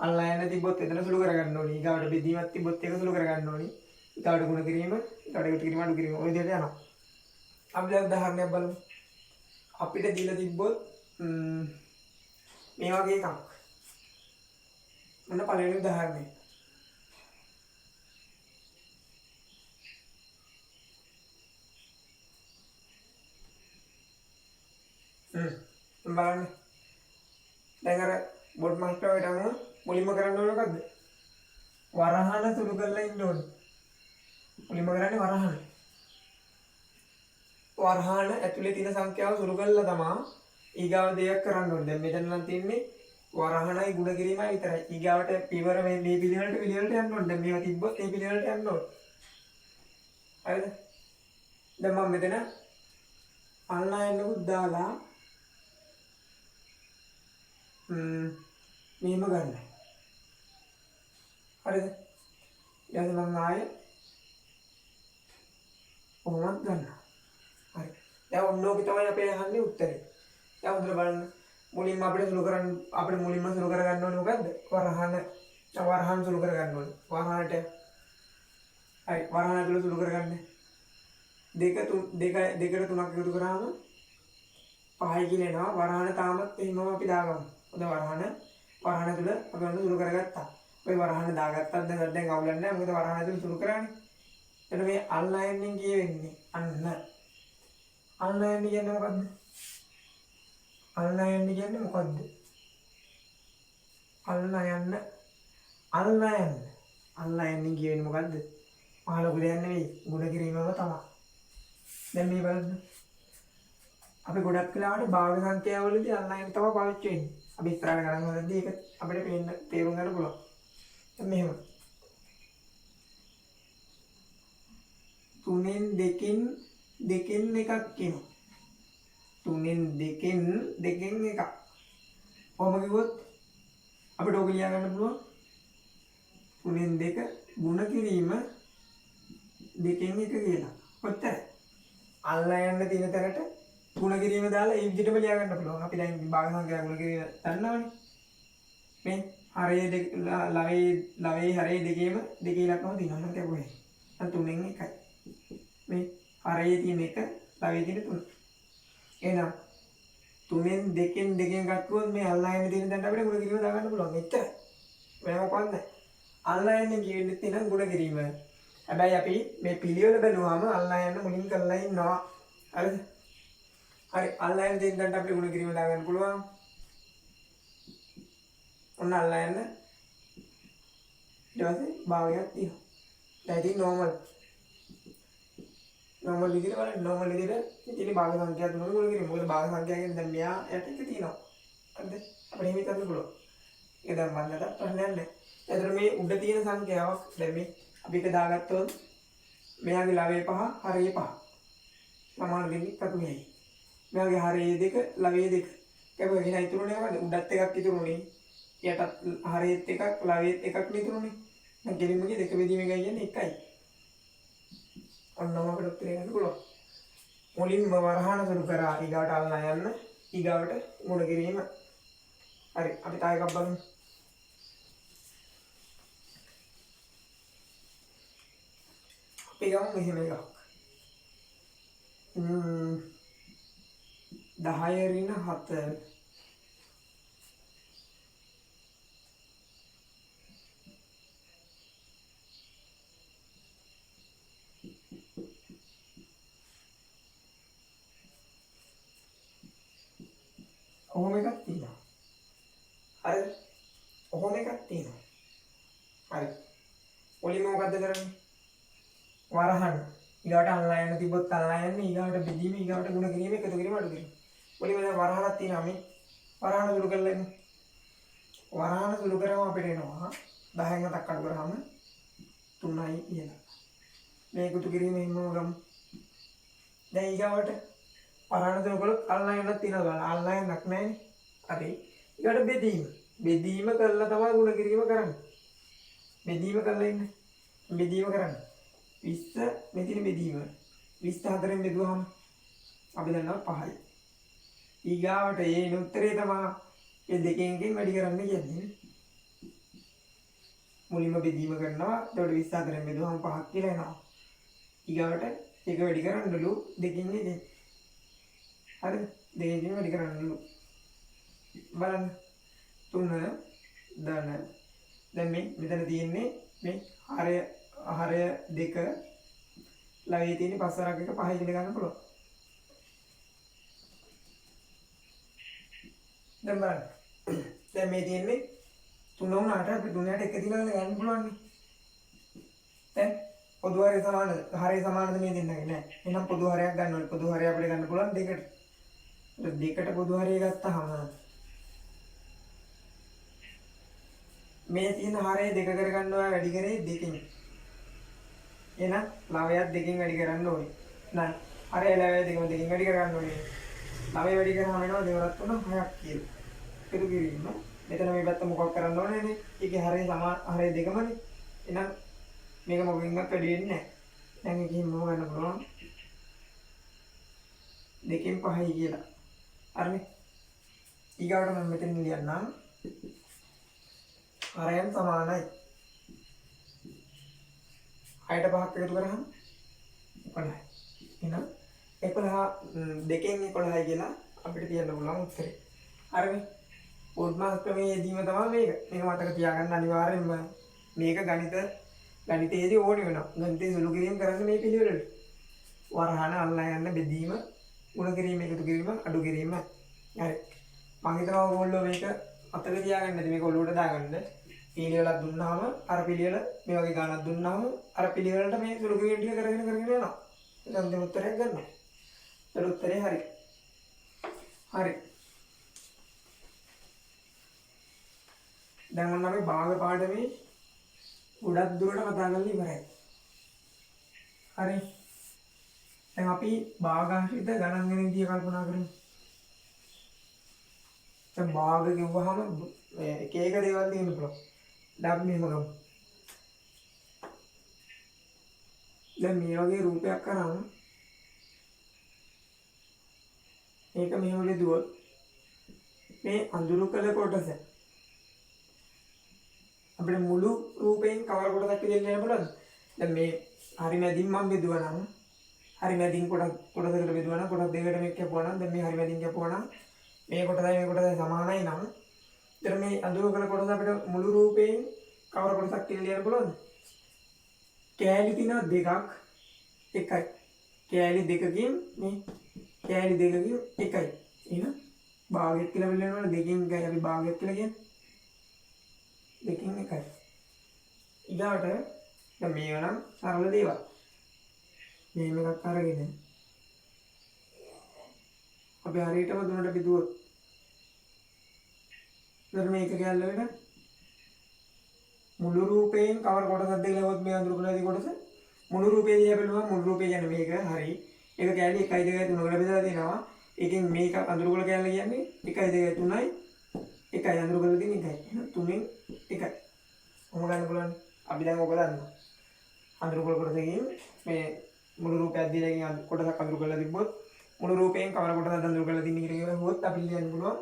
අල්ලා යන්න තිබ්බොත් එතන සුළු කරගන්න ඕනේ. ඊගාවට බෙදීමක් තිබ්බොත් ඒක සුළු කරගන්න ඕනේ. ඊගාවට ගුණ කිරීම, ඊගාවට එකතු කිරීම, අඩු කිරීම. ඔය විදිහට යනවා. අපි දැන් උදාහරණයක් බලමු. අපිට දීලා තිබ්බොත් මේ වගේ එකක්. මොන පළවෙනි උදාහරණය? බලන්න. දැන් අර බොඩ් මාස්ටර් වලටම මුලින්ම කරන්න ඕන මොකද්ද? වරහන සුළු කරලා ඉන්න ඕනේ. මුලින්ම කරන්නේ වරහන. වරහන ඇතුලේ තියෙන සංඛ්‍යාව සුළු කරලා තමයි ඊගාව දෙයක් කරන්න ඕනේ. දැන් මෙතන නම් තියෙන්නේ වරහනයි ගුණ කිරීමයි විතරයි. ඊගාවට පියවර මේ පිළිවෙලට යන්න ඕනේ. දැන් මේවා තිබ්බොත් මේ පිළිවෙලට යන්න ඕනේ. හරිද? දැන් මම මෙතන අල්ලා යන්නකුත් දාලා මෙහෙම ගන්න. හරිද? ඊට මම ආයේ කොහොමද ගන්න? හරි. දැන් ඔන්නෝක තමයි අපේ අහන්නේ උත්තරේ. දැන් හොඳට බලන්න. මුලින්ම අපිට සුළු කරගන්න ඕනේ මොකද්ද? වරහන් සුළු කරගන්න ඕනේ. වරහනට හරි වරහන ඇතුළේ සුළු කරගන්න. දෙකට 3ක් එකතු කරාම 5යි කියලා එනවා. වරහන තාමත් එහෙමම අපි දාගමු. හොඳ වරහන තුල අපි ඔන්න සුළු කරගත්තා. ඔය වරහන දාගත්තත් දැන් අවුලක් නැහැ. මොකද වරහන ඇතුළේ සුළු කරානේ. එතන මේ අල්ලා යන්නේ කියවෙන්නේ අන්න. අල්ලා යන්නේ කියන්නේ මොකද්ද? අල්ලා යන්නේ කියන්නේ මොකද්ද? අල්ලා යන්නේ කියන්නේ මොකද්ද? පහළ ගුණ යන්නේ නෙවෙයි. ගුණ කිරීමම තමයි. දැන් මේ බලන්න. අපි ගොඩක් වෙලාවට භාග සංඛ්‍යාවලදී අල්ලා යන තමයි පාවිච්චි වෙන්නේ. අපි ඉස්සරහට ගණන් හදද්දී ඒක අපිට පේන්න තේරුම් ගන්න පුළුවන්. දැන් මෙහෙම. 3න් 2කින් එකක් කියනවා. 3න් 2කින් එකක්. කොහොම කිව්වොත් අපිට ඕක ලියා ගන්න පුළුවන්. 3න් 2 ගුණ කිරීම 2කින් 1 කියලා. ඔච්චරයි. අල්ලා යන්න තියෙන තැනට ගුණ කිරීම දාලා ඒ විදිහටම ලියා ගන්න පුළුවන්. අපි දැන් භාග සංඛ්‍යා ගුණ කිරීම දන්නවනේ. මේ ලවයේ හරේ දෙකේම දෙකේ ඉලක්කම තියෙනවා. නම් කියපුවේ. දැන් 3න් 1යි. මේ හරේ තියෙන 1 ලවයේ තියෙන 3. එහෙනම් 3න් 2කින් ගත්තොත් මේ අල්ලා යන්න තියෙන තැනට අපිට ගුණ කිරීම දාගන්න පුළුවන්. එච්චරයි. වෙන මොකක්ද නැහැ. අල්ලා යන්න කියන්නේ තියෙන ගුණ කිරීම. හැබැයි අපි මේ පිළිවෙල බලුවාම අල්ලා යන්න මුලින් කරලා ඉන්නවා. හරිද? හරි අල්ලා යන්න තියෙන තැනට අපිට ගුණ කිරීම දාගන්න පුළුවන්. ඔන්න අල්ලා යන්න ඊට පස්සේ භාගයක් තියෙනවා. දැන් ඉතින් normal විදිහට බලන්න normal විදිහට ඉතින් භාග සංඛ්‍යා තුනක ගුණ කිරීම. මොකද භාග සංඛ්‍යා කියන්නේ දැන් මෙයා යට එක තියෙනවා. හරිද? අපිට එහෙම හිතන්න පුළුවන්. ඒක දැන් මන්නට ප්‍රශ්නයක් නැහැ. එතන මේ උඩ තියෙන සංඛ්‍යාවක් දැන් මේ අපි එක දාගත්තොත් මෙයාගේ ලවයේ 5 හරයේ 5 සමාන දෙන්නේ කතුමයි. මෙයාගේ හරයේ 2 ලවයේ 2. ඒක වෙන ඉතුරුනේ මොකද? උඩත් එකක් ඉතුරුනේ. යටත් හරයේත් එකක් ලවයේත් එකක් ඉතුරුනේ. දැන් ගෙලින්මගේ දෙක බෙදීම එකයි කියන්නේ 1යි. ඔන්නම අපිට උත්තරේ ගන්න පුළුවන්. මුලින්ම වරහන සුළු කරා ඊගාවට අල්ලා යන්න ඊගාවට ගුණ කිරීම. හරි අපි තා එකක් බලමු. අපි ගමු මෙහෙම එකක්. 10 ඍණ 7 10 ඔහොම එකක් තියෙනවා. හරිද? ඔහොම එකක් තියෙනවා. හරි. මුලින්ම මොකද්ද කරන්නේ? වරහන්. ඊගාට අල්ලා යන තිබ්බොත් අල්ලා යන්නේ ඊගාට බෙදීම ඊගාට ගුණ කිරීම එකතු කිරීම අඩු කිරීම. මුලින්ම දැන් වරහනක් තියෙනවා මේ. වරහන සුළු කරලා ඉන්න. වරහන සුළු කරාම අපිට එනවා 10න් 7ක් අඩු කරාම 3යි කියලා. මේ එකතු කිරීම හිමම ගමු. දැන් ඊගාවට වරහන සුළු කළොත් අල්ලා යන්නත් තියෙනවා බලන්න. අල්ලා යන්නක් නැහැනේ. හරි. ඊගාට බෙදීම. බෙදීම කරලා තමයි ගුණ කිරීම කරන්නේ. බෙදීම කරලා ඉන්න. බෙදීම කරන්නේ. 20 මෙතන බෙදීම 24න් බෙදුවාම අපි දන්නවා 5යි. ඊගාවට ඒ උත්තරේ තමයි ඒ දෙකෙන් වැඩි කරන්න කියන්නේ. මුලින්ම බෙදීම කරනවා. එතකොට 24න් බෙදුවාම 5ක් කියලා එනවා. ඊගාවට ඒක වැඩි කරන්නලු දෙකෙන් එකෙන්. හරිද? දෙකෙන් වැඩි කරන්නලු. බලන්න 3 ධන. දැන් මේ මෙතන තියෙන්නේ මේ හරය 2 ලවයේ තියෙන පස්වරක් එක 5 කියලා ගන්න පුළුවන්. දැන් බලන්න. දැන් මේ තියෙන්නේ 3 වුණාට අපි 3ට එක දිනවල ගන්න පුළුවන් නේ. දැන් පොදු හරය සමානද? හරය සමානද මේ දෙන්නගේ නෑ. එහෙනම් පොදු හරයක් ගන්න ඕනේ. පොදු හරය අපිට ගන්න පුළුවන් දෙකට. දෙකට පොදු හරය ගත්තාම මේ තියෙන හරය දෙක කරගන්න ඔයා වැඩි කරේ දෙකෙන්. එහෙනම් ලවයක් දෙකෙන් වැඩි කරන්න ඕනේ. නෑ. හරය ලවය දෙකෙන් වැඩි කරගන්න ඕනේ. ලවය වැඩි කරාම වෙනවා 2 වරක් 3 6ක් කියලා. එකතු කිරීම. මෙතන මේ පැත්ත මොකක් කරන්න ඕනේ නේ? ඒකේ හරය සමාන හරය දෙකමනේ. එහෙනම් මේක මොකකින්වත් වැඩි වෙන්නේ නැහැ. දැන් එකකින් මොව ගන්න පුළුවන්? 2කින් 5යි කියලා. හරිනේ. ඊගාවට මම මෙතන ලියන්නම්. හරයන් සමානයි. 6ට 5ක් එකතු කරාම 11යි. එහෙනම් 11 2කින් 11යි කියලා අපිට කියන්න පුළුවන් උත්තරේ. හරිනේ. පොඩ්මාස් ක්‍රමයේ යෙදීම තමයි මේක. මේක මතක තියාගන්න අනිවාර්යෙන්ම මේක ගණිතයේදී ඕනේ වෙනවා. ගණිතයේ සුළු කිරීම කරන්න මේ පිළිවෙලට. වරහන අල්ලා යන්න බෙදීම, ගුණ කිරීම, එකතු කිරීම, අඩු කිරීම. හරි. මම හිතනවා ඕගොල්ලෝ මේක අතක තියාගන්න නැති මේක ඔළුවට දාගන්න. පිළිවෙලක් දුන්නාම අර පිළිවෙල මේ වගේ ගණනක් දුන්නාම අර පිළිවෙලට මේ සුළු කිරීම ටික කරගෙන යනවා. ඊට උත්තරයක් ගන්නවා. ඒ උත්තරේ හරි. හරි. දැන් ඔන්න අපි භාග පාඩමේ ගොඩක් දුරට කතා කරලා ඉවරයි. හරි. දැන් අපි භාගාශ්‍රිත ගණන් ගණිතය කල්පනා කරමු. දැන් භාග කිව්වහම එක එක දේවල් තියෙන්න පුළුවන්. දැන් මෙහෙම ගමු. දැන් මේ වගේ රූපයක් කරාම මේක මෙහෙම බෙදුවොත් මේ අඳුරු කළ කොටස අපිට මුළු රූපයෙන් කවර කොටසක් දෙන්න යන්න බලන්න. දැන් මේ හරි මැදින් මම බෙදුවා නම් හරි මැදින් කොටසකට බෙදුවා නම් කොටස් දෙකකට මේක කැපුවා නම් දැන් මේ හරි මැදින් කැපුවා නම් මේ කොටසයි සමානයි නම් ඊට මේ අඳුරු කළ කොටස අපිට මුළු රූපයෙන් කවර කොටසක් දෙන්න යන්න බලන්න. කෑලි තියෙනවා දෙකක් එකයි. කෑලි දෙකකින් මේ කෑලි දෙකකින් එකයි. එහෙනම් භාගයක් කියලා බලනවනේ දෙකකින් එකයි අපි භාගයක් කියලා කියන්නේ. දෙකින් එකයි. ඊළාට දැන් මේව නම් සරල දේවල්. මේ මේකක් අරගෙන අපි හරියටම දුන්නට බෙදුවොත් දැන් මේක ගැල්ල වෙන මුළු රූපයෙන් කවර කොටසක්ද කියලා හොත් මේ අඳුරු කළාදී කොටස මුළු රූපේ දිහා බලුවම මුළු රූපේ කියන්නේ මේක හරි. ඒක කැලේ 1 2 3 කට බෙදලා දෙනවා. ඒකෙන් මේක අඳුරු කළ කැලේ කියන්නේ 1 2 3යි 1යි අඳුරු කළ දෙන්නේ 1යි. එහෙනම් 3න් 1යි. කොහොම ගන්න පුළුවන්? අපි දැන් ඔක දන්නවා. අඳුරු කළ කොටසකින් මේ මුළු රූපයක් දිහා කොටසක් අඳුරු කරලා තිබ්බොත් මුළු රූපයෙන් කවර කොටසක්ද අඳුරු කරලා තින්නේ කියලා කිව්වොත් අපි ලියන්න පුළුවන්.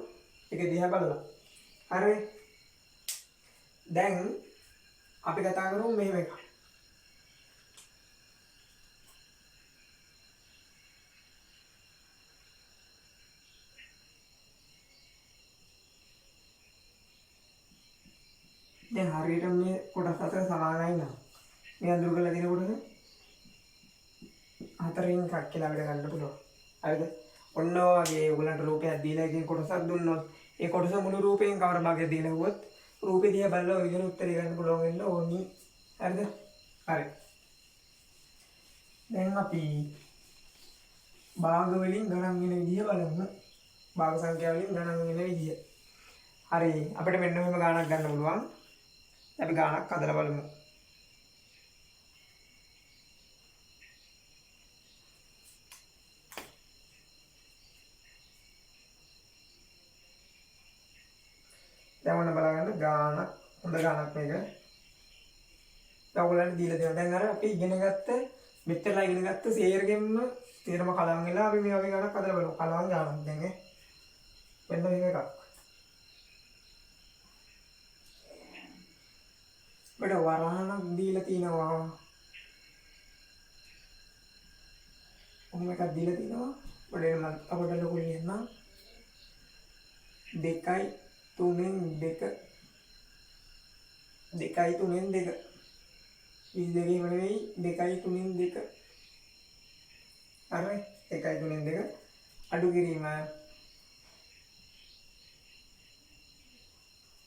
ඒක දිහා බලලා. හරි. දැන් අපි කතා කරමු මෙහෙම එකක්. දැන් හරියට මේ කොටස් අතර සමානයි නම් මේ අඳුරු කරලා තියෙන කොටස 4න් එකක් කියලා අපිට ගන්න පුළුවන්. හරිද? ඔන්න වගේ ඔයගලන්ට රූපයක් දීලා එකකින් කොටසක් දුන්නොත් ඒ කොටස මුළු රූපයෙන් කවර භාගයක් දීලා හුවොත් රූපේ දිහා බලලා ඔය විදිහට උත්තරේ ගන්න පුළුවන් වෙන්න ඕනි. හරිද? හරි. දැන් අපි භාග වලින් ගණන් වෙන විදිහ බලමු. භාග සංඛ්‍යා වලින් ගණන් වෙන විදිහ. හරි. අපිට මෙන්න මෙහෙම ගාණක් ගන්න පුළුවන්. අපි ගාණක් හදලා බලමු. දැන් ඔන්න බලන්න ගාණක් හොඳ ගාණක් මේක. ඔයගොල්ලන්ට දීලා දෙනවා. දැන් අර අපි ඉගෙන ගත්ත මෙච්චරලා ඉගෙන ගත්ත සේරගෙම්ම තේරම කලම් වෙලා අපි මේ වගේ ගාණක් හදලා බලමු. කලම් ගාණක් දැන් මෙන්න මේක එකක්. බඩ වරහණක් දීලා තිනවා. ඔන්න එකක් දීලා තිනවා. බඩේ මම අපිට ලොකු ලියන්න 2 3 2 2 3 2 22 නෙවෙයි 2 3 2 හරි 1 3 2 අඩු කිරීම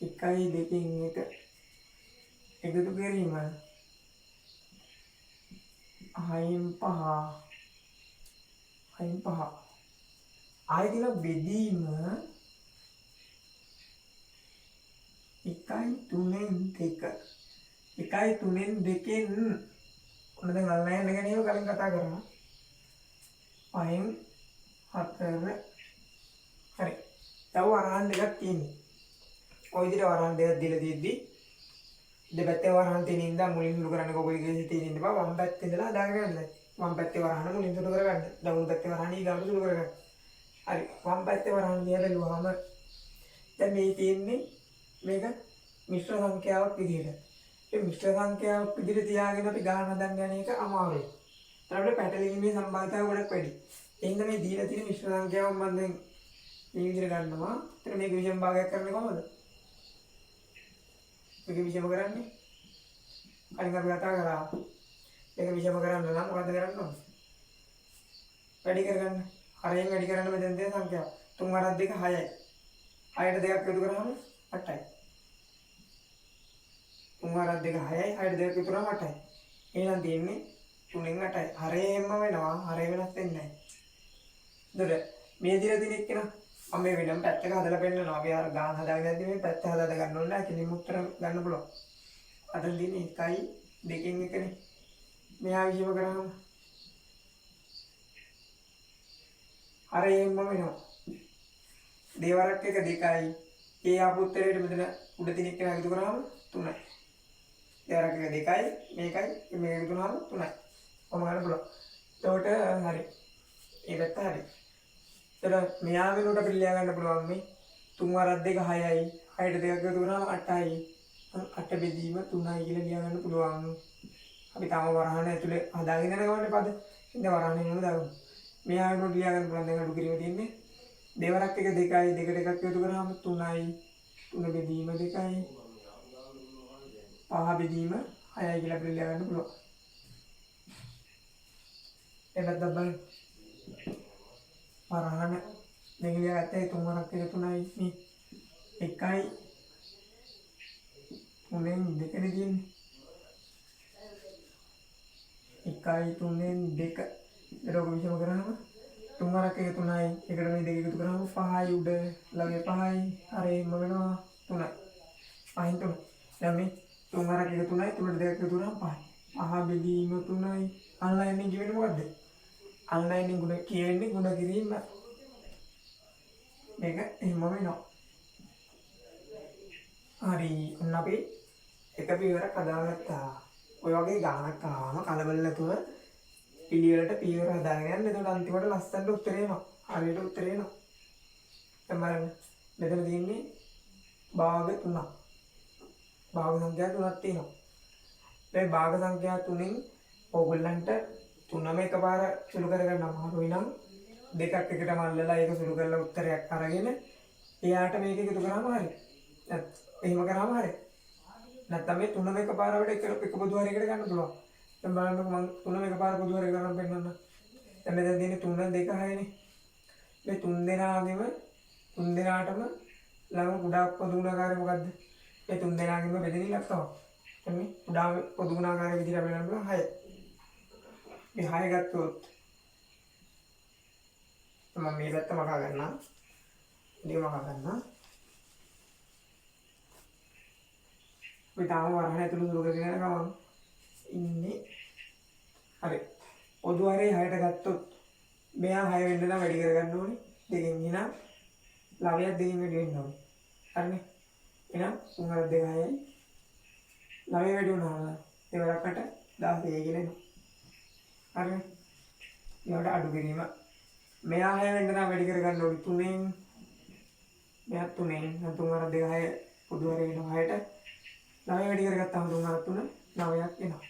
1 2කින් 1 එකතු කිරීම 6න් 5 ආයතන බෙදීම 1 3 2 1 3 2කින් ඔන්න දැන් අල්ලයන් එක නේද කලින් කතා කරමු 5න් 4 හරි තව වරහන් දෙකක් තියෙනවා ඔය විදිහට වරහන් දෙකක් දීලා තියෙද්දි දෙපැත්තේ වරහන් තියෙන ඉඳන් මුලින් සුළු කරන්නේ කොකෝගේ තියෙන ඉඳන් බා වම් පැත්තේ ඉඳලා හදාගෙන යන්න වම් පැත්තේ වරහන මුලින් සුළු කරගන්න දකුණු පැත්තේ වරහන ඊගාට සුළු කරගන්න හරි වම් පැත්තේ වරහන් දිහා බැලුවාම දැන් මේ තියෙන්නේ මේක මිශ්‍ර සංඛ්‍යාවක් විදිහට. ඒ මිශ්‍ර සංඛ්‍යාවක් විදිහට තියාගෙන අපි ගණන් හදන්න යන එක අමාරුයි. ඒකට පැටලීමේ සම්භාවිතාව ගොඩක් වැඩි. එහෙනම් මේ දීලා තියෙන මිශ්‍ර සංඛ්‍යාව මම දැන් මේ විදිහට ගන්නවා. එතන මේක විෂම භාගයක් කරන්නේ කොහොමද? මේක විෂම කරන්නේ. කලින් අපි කතා කරා. ඒක විෂම කරන්න නම් මොකද කරන්න ඕනේ? වැඩි කරගන්න. හරයෙන් වැඩි කරන්න මෙතෙන් තියෙන සංඛ්‍යාව. 3 8 2 6යි. 6ට 2ක් එකතු කරාම 8යි. 3 8 2 6යි 6ට 2ක් එකතු කරාම 8යි. එහෙනම් තියෙන්නේ 3න් 8යි. හරයෙන්ම වෙනවා. හරය වෙනස් වෙන්නේ නැහැ. එතකොට මේ දිලා දින එක්කන මම මේ වෙනම පැත්තක හදලා පෙන්නනවා. අපි අර ගාන හදාගෙන ඉඳි මේ පැත්ත හදාලා ගන්න ඕනේ නැහැ. කිලිම උත්තර ගන්න පුළුවන්. අතන තියෙන්නේ 1යි 2කින් 1නේ. මෙහා විෂම කරාම හරයෙන්ම වෙනවා. දේවරක් එක 2යි. ඒ ආපු උත්තරේට මෙතන උඩ තියෙන එක එකතු කරාම 3යි. දේවරක් එක 2යි මේකයි මේක එකතු කරාම 3යි. කොහොම ගන්න පුළුවන්. එතකොට හරි. ඒ පැත්ත හරි. එතකොට මෙයා වෙනුවට අපිට ලියා ගන්න පුළුවන් මේ 3 8 2 6යි 6ට 2ක් එකතු කරාම 8යි. 8 බෙදීම 3යි කියලා ලියා ගන්න පුළුවන්. අපි තාම වරහන ඇතුලේ හදාගෙන යන ගමනේ පද. ඉතින් වරහනේ නේද දාමු. මෙයා වෙනුවට ලියා ගන්න පුළුවන් දැන් අඩු කිරීම තියෙන්නේ. දෙවරක් එක 2යි 2ට එකක් එකතු කරාම 3යි 3 බෙදීම 2යි 5 බෙදීම 6යි කියලා අපිට ලියා ගන්න පුළුවන්. එබැවින් බලන්න වරහන මේක ලියාගත්තේ 3 වරක් එක 3යි මේ 1යි 3න් 2නේ තියෙන්නේ 1යි 3න් 2 ඒක විෂම කරාම 3 වරක් එක 3යි එකට මේ දෙක එකතු කරාම 5යි උඩ ළඟේ 5යි හරියම වෙනවා 3යි 5න් 3 දැන් මේ 3 වරක් එක 3යි 3ට දෙකක් එකතු කරාම 5යි 5 බෙදීම 3යි අන්ලයින් එකෙන් කියවෙන්නේ මොකද්ද අන්ලයින් එකෙන් ගුණ කියවෙන්නේ ගුණ කිරීම මේක එහෙම වෙනවා හරි ඔන්න අපි එක පියවරක් හදාගත්තා ඔය වගේ ගානක් ආවම කලබල නැතුව පිළිවෙලට පියවර හදාගෙන යන්න. එතකොට අන්තිමට ලස්සනට උත්තරේ එනවා. හරියට උත්තරේ එනවා. දැන් බලන්න. මෙතන තියෙන්නේ භාග 3ක්. භාග සංඛ්‍යා 3ක් තියෙනවා. මේ භාග සංඛ්‍යා 3න් ඕගොල්ලන්ට 3ම එකපාර සුළු කරගන්න අමාරුයි නම් දෙකක් එකට මල්ලලා ඒක සුළු කරලා උත්තරයක් අරගෙන එයාට මේක එකතු කරාම හරි. එහෙම කරාම හරි. නැත්නම් මේ 3ම එකපාර වලට එක පොදු හරියකට ගන්න පුළුවන්. දැන් බලන්නකො මම 3ම එකපාර පොදු හරිය ගන්න පෙන්නන්න. දැන් මෙතන තියෙන්නේ 3 2 6නේ. මේ තුන් දෙනාටම ළඟ කුඩා පොදු ගුණාකාරය මොකද්ද? මේ තුන් දෙනාගෙම බෙදෙන ඉලක්කම. එන්නේ කුඩා පොදු ගුණාකාරය විදිහට අපිට ගන්න පුළුවන් 6. මේ 6 ගත්තොත් මම මේ පැත්ත මකා ගන්නවා. මේක මකා ගන්නවා. මේ තාම වරහණ ඇතුළු දුර කරගෙන යන ගමන් ඉන්නේ. හරි. පොදු හරේ 6ට ගත්තොත් මෙයා 6 වෙන්න නම් වැඩි කරගන්න ඕනේ. දෙකෙන් එනවා. ලවයක් දෙකෙන් වැඩි වෙන්න ඕනේ. හරිනේ. එහෙනම් 3 2 6යි. ලවය වැඩි වුණාම දෙවරකට 16 කියලා එනවා. හරිනේ. ඊට අඩු කිරීම. මෙයා 6 වෙන්න නම් වැඩි කරගන්න ඕනේ 3න්. මෙයා 3න් 3 2 6 පොදු හරේ වෙනවා 6ට. ලවය වැඩි කරගත්තාම 3 3 9ක් එනවා.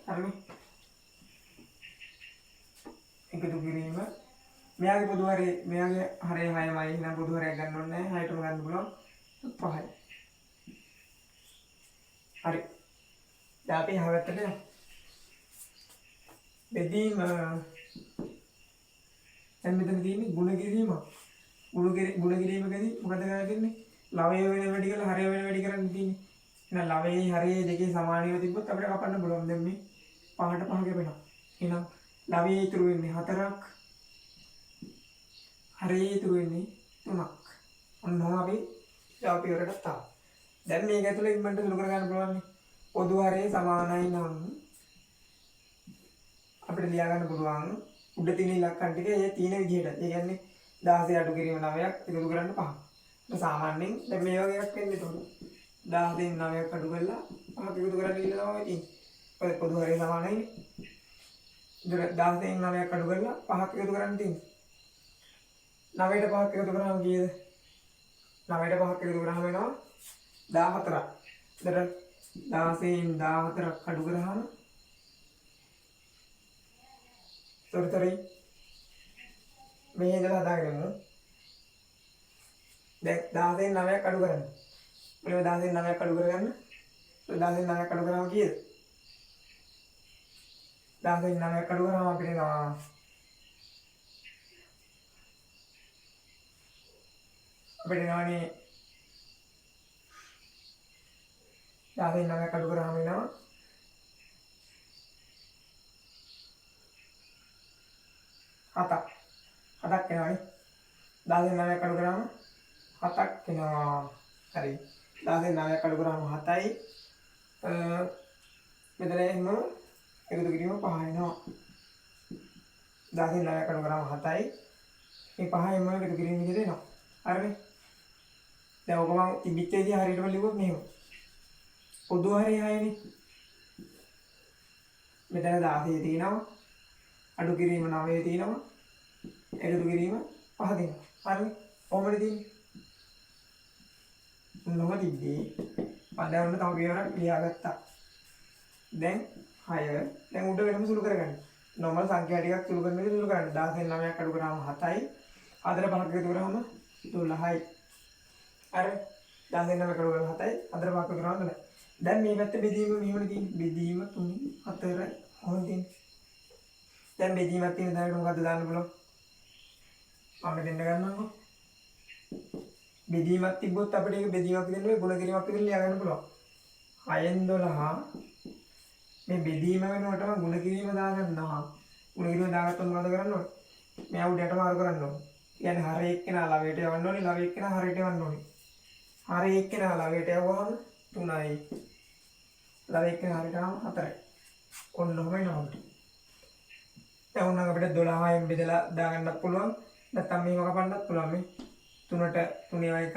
හරිනේ. එකතු කිරීම මෙයාගේ පොදු හරේ මෙයාගේ හරේ 6මයි එහෙනම් පොදු හරයක් ගන්න ඕනේ නැහැ 6ටම ගන්න පුළුවන් 5යි. හරි. දැන් අපි හවත්තට යමු. බෙදීම දැන් මෙතන තියෙන්නේ ಗುಣ කිරීම. ಗುಣ කිරීමකදී මොකද කරන්නේ? ලවය වෙන වැඩි කරලා හරය වෙන වැඩි කරන්න තියෙන්නේ. එහෙනම් ලවයේ හරයේ දෙකේ සමානීව තිබ්බොත් අපිට කපන්න පුළුවන්. දැන් මේ 5ට 5 කැපෙනවා. එහෙනම් ලවයේ ඉතුරු වෙන්නේ 4ක්. හරයේ ඉතුරු වෙන්නේ 3ක්. ඔන්න අපි පියවරකට තාම. දැන් මේක ඇතුලේ ඉක්මනට සුළු කර ගන්න පුළුවන්. පොදු හරයේ සමානයි නම් අපිට ලියා ගන්න පුළුවන් උඩ තියෙන ඉලක්කම් ටික ඒ තියෙන විදිහට. ඒ කියන්නේ 16 අඩු කිරීම 9ක් එකතු කරන්න 5. ඒක සාමාන්‍යයෙන් දැන් මේ වගේ එකක් වෙන්නේ එතකොට. 16න් 9ක් අඩු කරලා 5ක් එකතු කරන්න ඉන්න තමයි තියෙන්නේ. ඔය පොදු හරයේ සමානයිනේ. 16න් 9ක් අඩු කරලා 5ක් එකතු කරන්න තියෙන්නේ. 9ට 5ක් එකතු කරාම කීයද? 9ට 5ක් එකතු කරාම වෙනවා 14ක්. එතකොට 16න් 14ක් අඩු කරාම තොරතරයි මේ ඉඳලා හදාගෙන යමු. දැන් 16න් 9ක් අඩු කරන්න. මෙලව 16න් 9ක් අඩු කරගන්න. 16න් 9ක් අඩු කරාම කීයද? 16න් 9ක් අඩු කරාම අපිට එනවා 16න් 9ක් අඩු කරාම එනවා 7ක්. 7ක් එනවානේ. 16න් 9ක් අඩු කරාම 7ක් එනවා. හරි. 16න් 9ක් අඩු කරාම 7යි. මෙතන එහෙම එකතු කිරීම 5 එනවා. 16න් 9ක් අඩු කරාම 7යි. මේ 5යිම එකතු කිරීම විදිහට එනවා. හරිනේ. දැන් ඔක මම තිබිච්ච විදිහ හරියටම ලිව්වොත් මෙහෙම. පොදු හරේ 6නේ. මෙතන 16 තියෙනවා. අඩු කිරීම 9 තියෙනවා. එකතු කිරීම 5 තියෙනවා. හරිනේ. කොහොමද තියෙන්නේ? මොනවද තිබ්බේ? පදවන්න තව පියවරක් ලියාගත්තා. දැන් 6 දැන් උඩ වෙනම සුළු කරගන්න. normal සංඛ්‍යා ටිකක් සුළු කරන විදිහ සුළු කරන්න. 16න් 9ක් අඩු කරාම 7යි. 4ට 5ක් එකතු කරාම 12යි. අර 16න් 9ක් අඩු කරාම 7යි. 4ට 5ක් එකතු කරාම 12යි. දැන් මේ පැත්තේ බෙදීම මෙහෙමනේ තියෙන්නේ. බෙදීම 3 4යි. කොහොමද තියෙන්නේ? දැන් බෙදීමක් තියෙන තැනකට මොකද්ද දාන්න පුළුවන්? මම දෙන්න ගන්නම්කෝ. බෙදීමක් තිබ්බොත් අපිට ඒක බෙදීමක් දෙන්න වෙයි ගුණ කිරීමක් විදිහට ලියා ගන්න පුළුවන්. 6න් 12 මේ බෙදීම වෙනුවටම ගුණ කිරීම දාගන්නවා. ගුණ කිරීම දාගත්තොත් මොකද කරන්න ඕනේ? මෙයා උඩට මාරු කරන්න ඕනේ. කියන්නේ හරේ එක්කෙනා ලවයට යවන්න ඕනේ, ලවය එක්කෙනා හරයට යවන්න ඕනේ. හරේ එක්කෙනා ලවයට යවුවාම 3යි. ලවය එක්කෙනා හරයට යවුවාම 4යි. ඔන්නෝම එනවා. දැන් උන් අපිට 12න් බෙදලා දාගන්නත් පුළුවන්. නැත්නම් මේව කපන්නත් පුළුවන්. මේ 3ට 3 1යි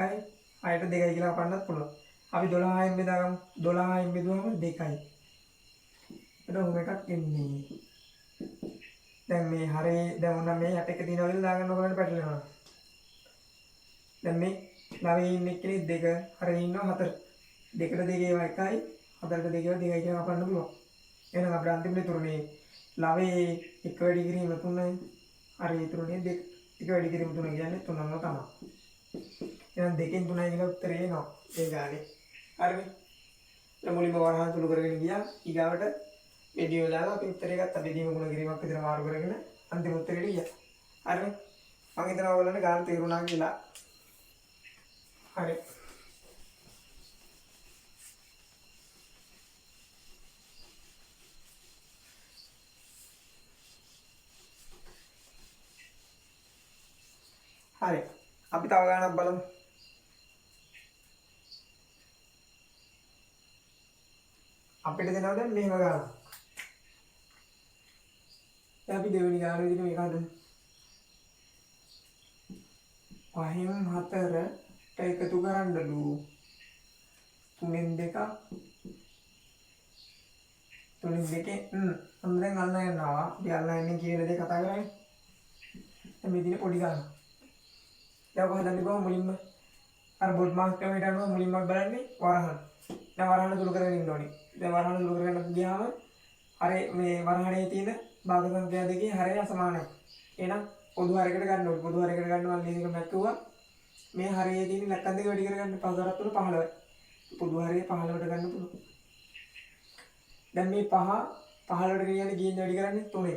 6ට 2යි කියලා කපන්නත් පුළුවන්. අපි 12න් බෙදාගමු. 12න් බෙදුවම 2යි. ඒක උම එකක් එන්නේ. දැන් මේ හරේ දැන් උන් මේ 61 තියෙනවා කියලා දාගන්න ඕකට පැටලෙනවා. දැන් මේ ලවයේ ඉන්න කෙනෙක් 2 හරේ ඉන්නවා 4. 2ට 2 ඒවා 1යි 4ට 2 ඒවා 2යි කියලා කපන්න පුළුවන්. එහෙනම් අපිට අන්තිමට තුරුනේ ලවයේ 1 වැඩි කිරීම 3යි. හරේ තුරුනේ 2 1 වැඩි කිරීම 3 කියන්නේ 3ම තමයි. එහෙනම් 2කින් 3යි කියලා උත්තරේ එනවා. ඒ ගානේ. හරිනේ. දැන් මුලින්ම වරහන් සුළු කරගෙන ගියා. ඊගාවට බෙදීම දාලා අපි උත්තරේ ගත්තා. බෙදීම ගුණ කිරීමක් විතර මාරු කරගෙන අන්තිම උත්තරේට ගියා. හරිනේ. මම හිතනවා ඔයගොල්ලන්ට ගාන තේරුණා කියලා. හරි. හරි. අපි තව ගානක් බලමු. අපිට දෙනවා දැන් මෙහෙම ගානක්. දැන් අපි දෙවෙනි ගාන විදිහට මේක හදමු. 5න් 4ට එකතු කරන්නලු 3න් 2 3න් 2 ඔන්න දැන් අල්ලන්න යනවා. අපි අල්ලන්නේ කියන දේ කතා කරන්නේ. දැන් මේ දිනේ පොඩි ගානක්. දැන් ඔක හදන්න ගියාම මුලින්ම අර බොඩ් මාස් ක්‍රමයට අනුව මුලින්ම බලන්නේ වරහන්. දැන් වරහන දුරු කරගෙන ඉන්න ඕනේ. දැන් වරහන දුරු කරගෙන ගියාම අර මේ වරහනේ තියෙන භාග සංඛ්‍යා දෙකේ හරය අසමානයි. එහෙනම් පොදු හරයකට ගන්න ඕනේ. පොදු හරයකට ගන්නවා නම් මේක මැක්කුවා. මේ හරයේ තියෙන ලක්කන් දෙක වැඩි කරගන්න 5 3 15යි. පොදු හරය 15ට ගන්න පුළුවන්. දැන් මේ 5 15ට කියන්නේ ගිහින් වැඩි කරන්නේ 3යි.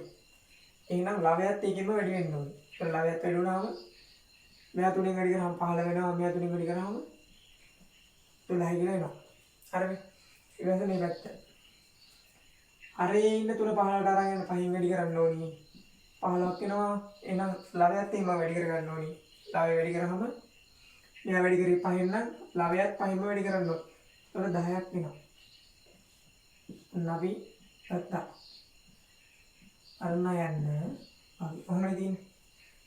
එහෙනම් ලවයත් ඒකෙම වැඩි වෙන්න ඕනේ. ඒක ලවයත් වැඩි වුණාම මෙයා 3ෙන් වැඩි කරාම 15 වෙනවා. මෙයා 3ෙන් වැඩි කරාම 12යි කියලා එනවා. හරිද? ඊට පස්සේ මේ පැත්ත. හරේ ඉන්න 3 15ට අරගෙන 5න් වැඩි කරන්න ඕනේ. 15ක් වෙනවා. එහෙනම් ලවයත් එහෙම වැඩි කර ගන්න ඕනේ. ලවය වැඩි කරාම මෙයා වැඩි කරේ 5න් නම් ලවයත් 5ම වැඩි කරන්න ඕනේ. ඒතකොට 10ක් වෙනවා. අපි ගත්තා. අරන් යන්න. අපි කොහොමද තියෙන්නේ?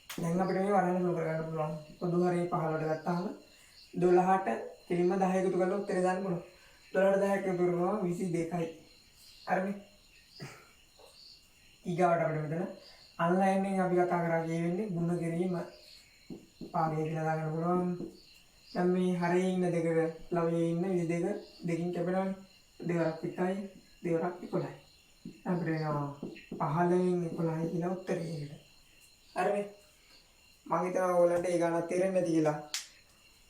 දැන් අපිට මේ වරහන් දුරු කරගන්න පුළුවන්. පොදු හරේ 15ට ගත්තාම 12ට කෙලින්ම 10 එකතු කරලා උත්තරේ දාන්න පුළුවන්. 12ට 10 එකතු කරනවා 22යි. හරිනේ? ඊගාවට අපිට මෙතන අන්ලයින් එකෙන් අපි කතා කරා කියවෙන්නේ ගුණ කිරීම පාඩේ කියලා දාන්න පුළුවන්. දැන් මේ හරේ ඉන්න දෙකට ලවයේ ඉන්න 22 දෙකින් කැපෙනවානේ. දෙවරක් 1යි දෙවරක් 11යි. අපිට එනවා 15න් 11යි කියලා උත්තරේ එකට. හරිනේ? මම හිතනවා ඔයගොල්ලන්ට ඒ ගණන් තේරෙන්නේ නැති කියලා.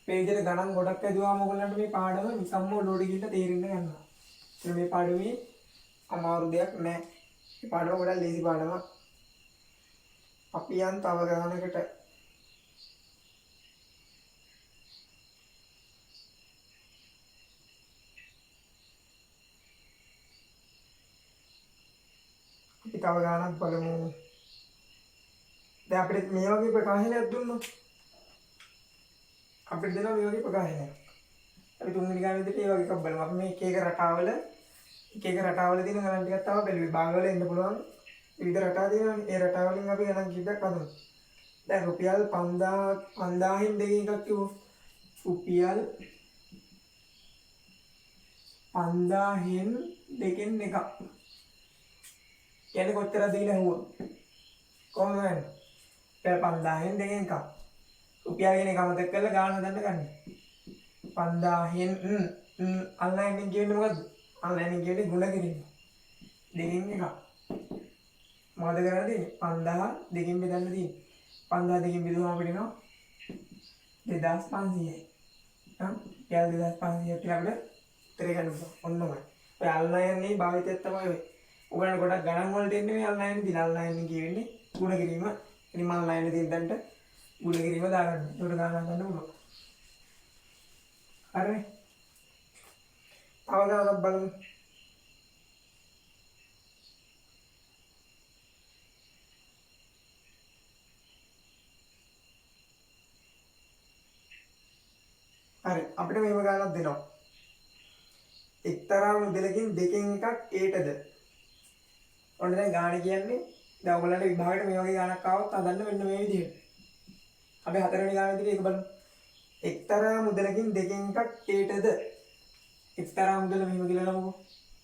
මේ විදිහට ගණන් ගොඩක් ඇදුවාම ඔයගොල්ලන්ට මේ පාඩම නිකම්ම ලෝඩ් ගිහින් තේරෙන්න ගන්නවා. ඒ මේ පාඩමේ අමාරු දෙයක් නැහැ. මේ පාඩම ගොඩක් ලේසි පාඩමක්. අපි යන් තව ගණනකට අපි තව ගණනක් බලමු. දැන් අපිට මේ වගේ ප්‍රකාශනයක් දුන්නොත් අපිට දෙනවා මේ වගේ ප්‍රකාශනයක්. අපි තුන්වෙනි ගාන විදිහට ඒ වගේ එකක් බලමු. අපි මේ එක එක රටාවල තියෙන ගණන් ටිකක් තව බැලුවේ. භාගවල එන්න පුළුවන් විවිධ රටා තියෙනවානේ. ඒ රටා වලින් අපි ගණන් කිහිපයක් හදමු. දැන් රුපියල් 5000න් දෙකකින් එකක් කිව්වොත් රුපියල් 5000න් දෙකෙන් එකක්. කියන්නේ කොච්චරද දීලා හුවා? කොහොමද වෙන්නේ? රුපියල් 5000න් දෙකෙන් එකක්. රුපියල් කියන එක අමතක කරලා ගාන හදන්න ගන්න. 5000න් අන්ලයින් එකෙන් කියන්නේ මොකද්ද? අන්ලයින් එකෙන් කියන්නේ ගුණ කිරීම. දෙකෙන් එකක්. මොකද කරන්නේ තියෙන්නේ? 5000 දෙකෙන් බෙදන්න තියෙන්නේ. 5000 දෙකෙන් බෙදුවාම අපිට එනවා 2500යි. හම්? රුපියල් 2500 කියලා අපිට උත්තරේ ගන්න පුළුවන්. ඔන්නමයි. ඔය අන්ලයින් එකේ භාවිතයක් තමයි ඔය. ඔයගොල්ලෝ ගොඩක් ගණන් වලට එන්නේ මේ අන්ලයින් දිලා අන්ලයින් කියවෙන්නේ ගුණ කිරීම. ඉතින් මම අන්ලයින් එකේ තියෙන තැනට ගුණ කිරීම දාගන්න. ඒකට ගණන් ගන්න පුළුවන්. හරිනේ? තව ගානක් බලමු. හරි අපිට මේව ගානක් දෙනවා. එක්තරා මුදලකින් දෙකෙන් එකක් ඒටද. ඔන්න දැන් ගාන කියන්නේ දැන් ඔයගොල්ලන්ට විභාගයට මේ වගේ ගානක් ආවොත් හදන්න මෙන්න මේ විදිහට. අපි හතරවෙනි ගාන විදිහට ඒක බලමු. එක්තරා මුදලකින් දෙකෙන් එකක් ඒටද. එක්තරා මුදල මෙහෙම කියලා ලබමු.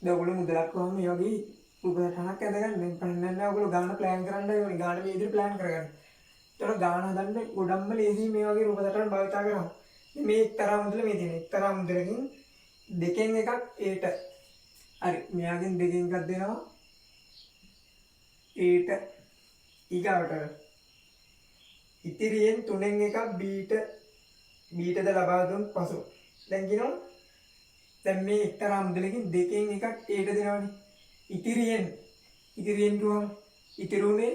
දැන් ඔයගොල්ලෝ මුදලක් වහම මේ වගේ රූප සටහනක් ඇඳගන්න. පන්නන්න ඔයගොල්ලෝ ගාන ප්ලෑන් කරන්න ඕනේ. ගාන මේ විදිහට ප්ලෑන් කරගන්න. ඒතකොට ගාන හදන්න ගොඩක්ම ලේසි මේ වගේ රූප සටහන් භාවිත කරනවා. මේ එක්තරා මුදල මේ තියෙන එක්තරා මුදලකින් දෙකෙන් එකක් ඒට. හරි මෙයාගෙන් දෙකෙන් එකක් දෙනවා ඒට. ඊගාවට ඉතිරියෙන් තුනෙන් එකක් බීටද ලබා දුන් පසු දැන් කියනවා දැන් මේ එක්තරා මුදලකින් දෙකෙන් එකක් ඒට දෙනවනේ. ඉතිරියෙන් කිව්වම ඉතිරුනේ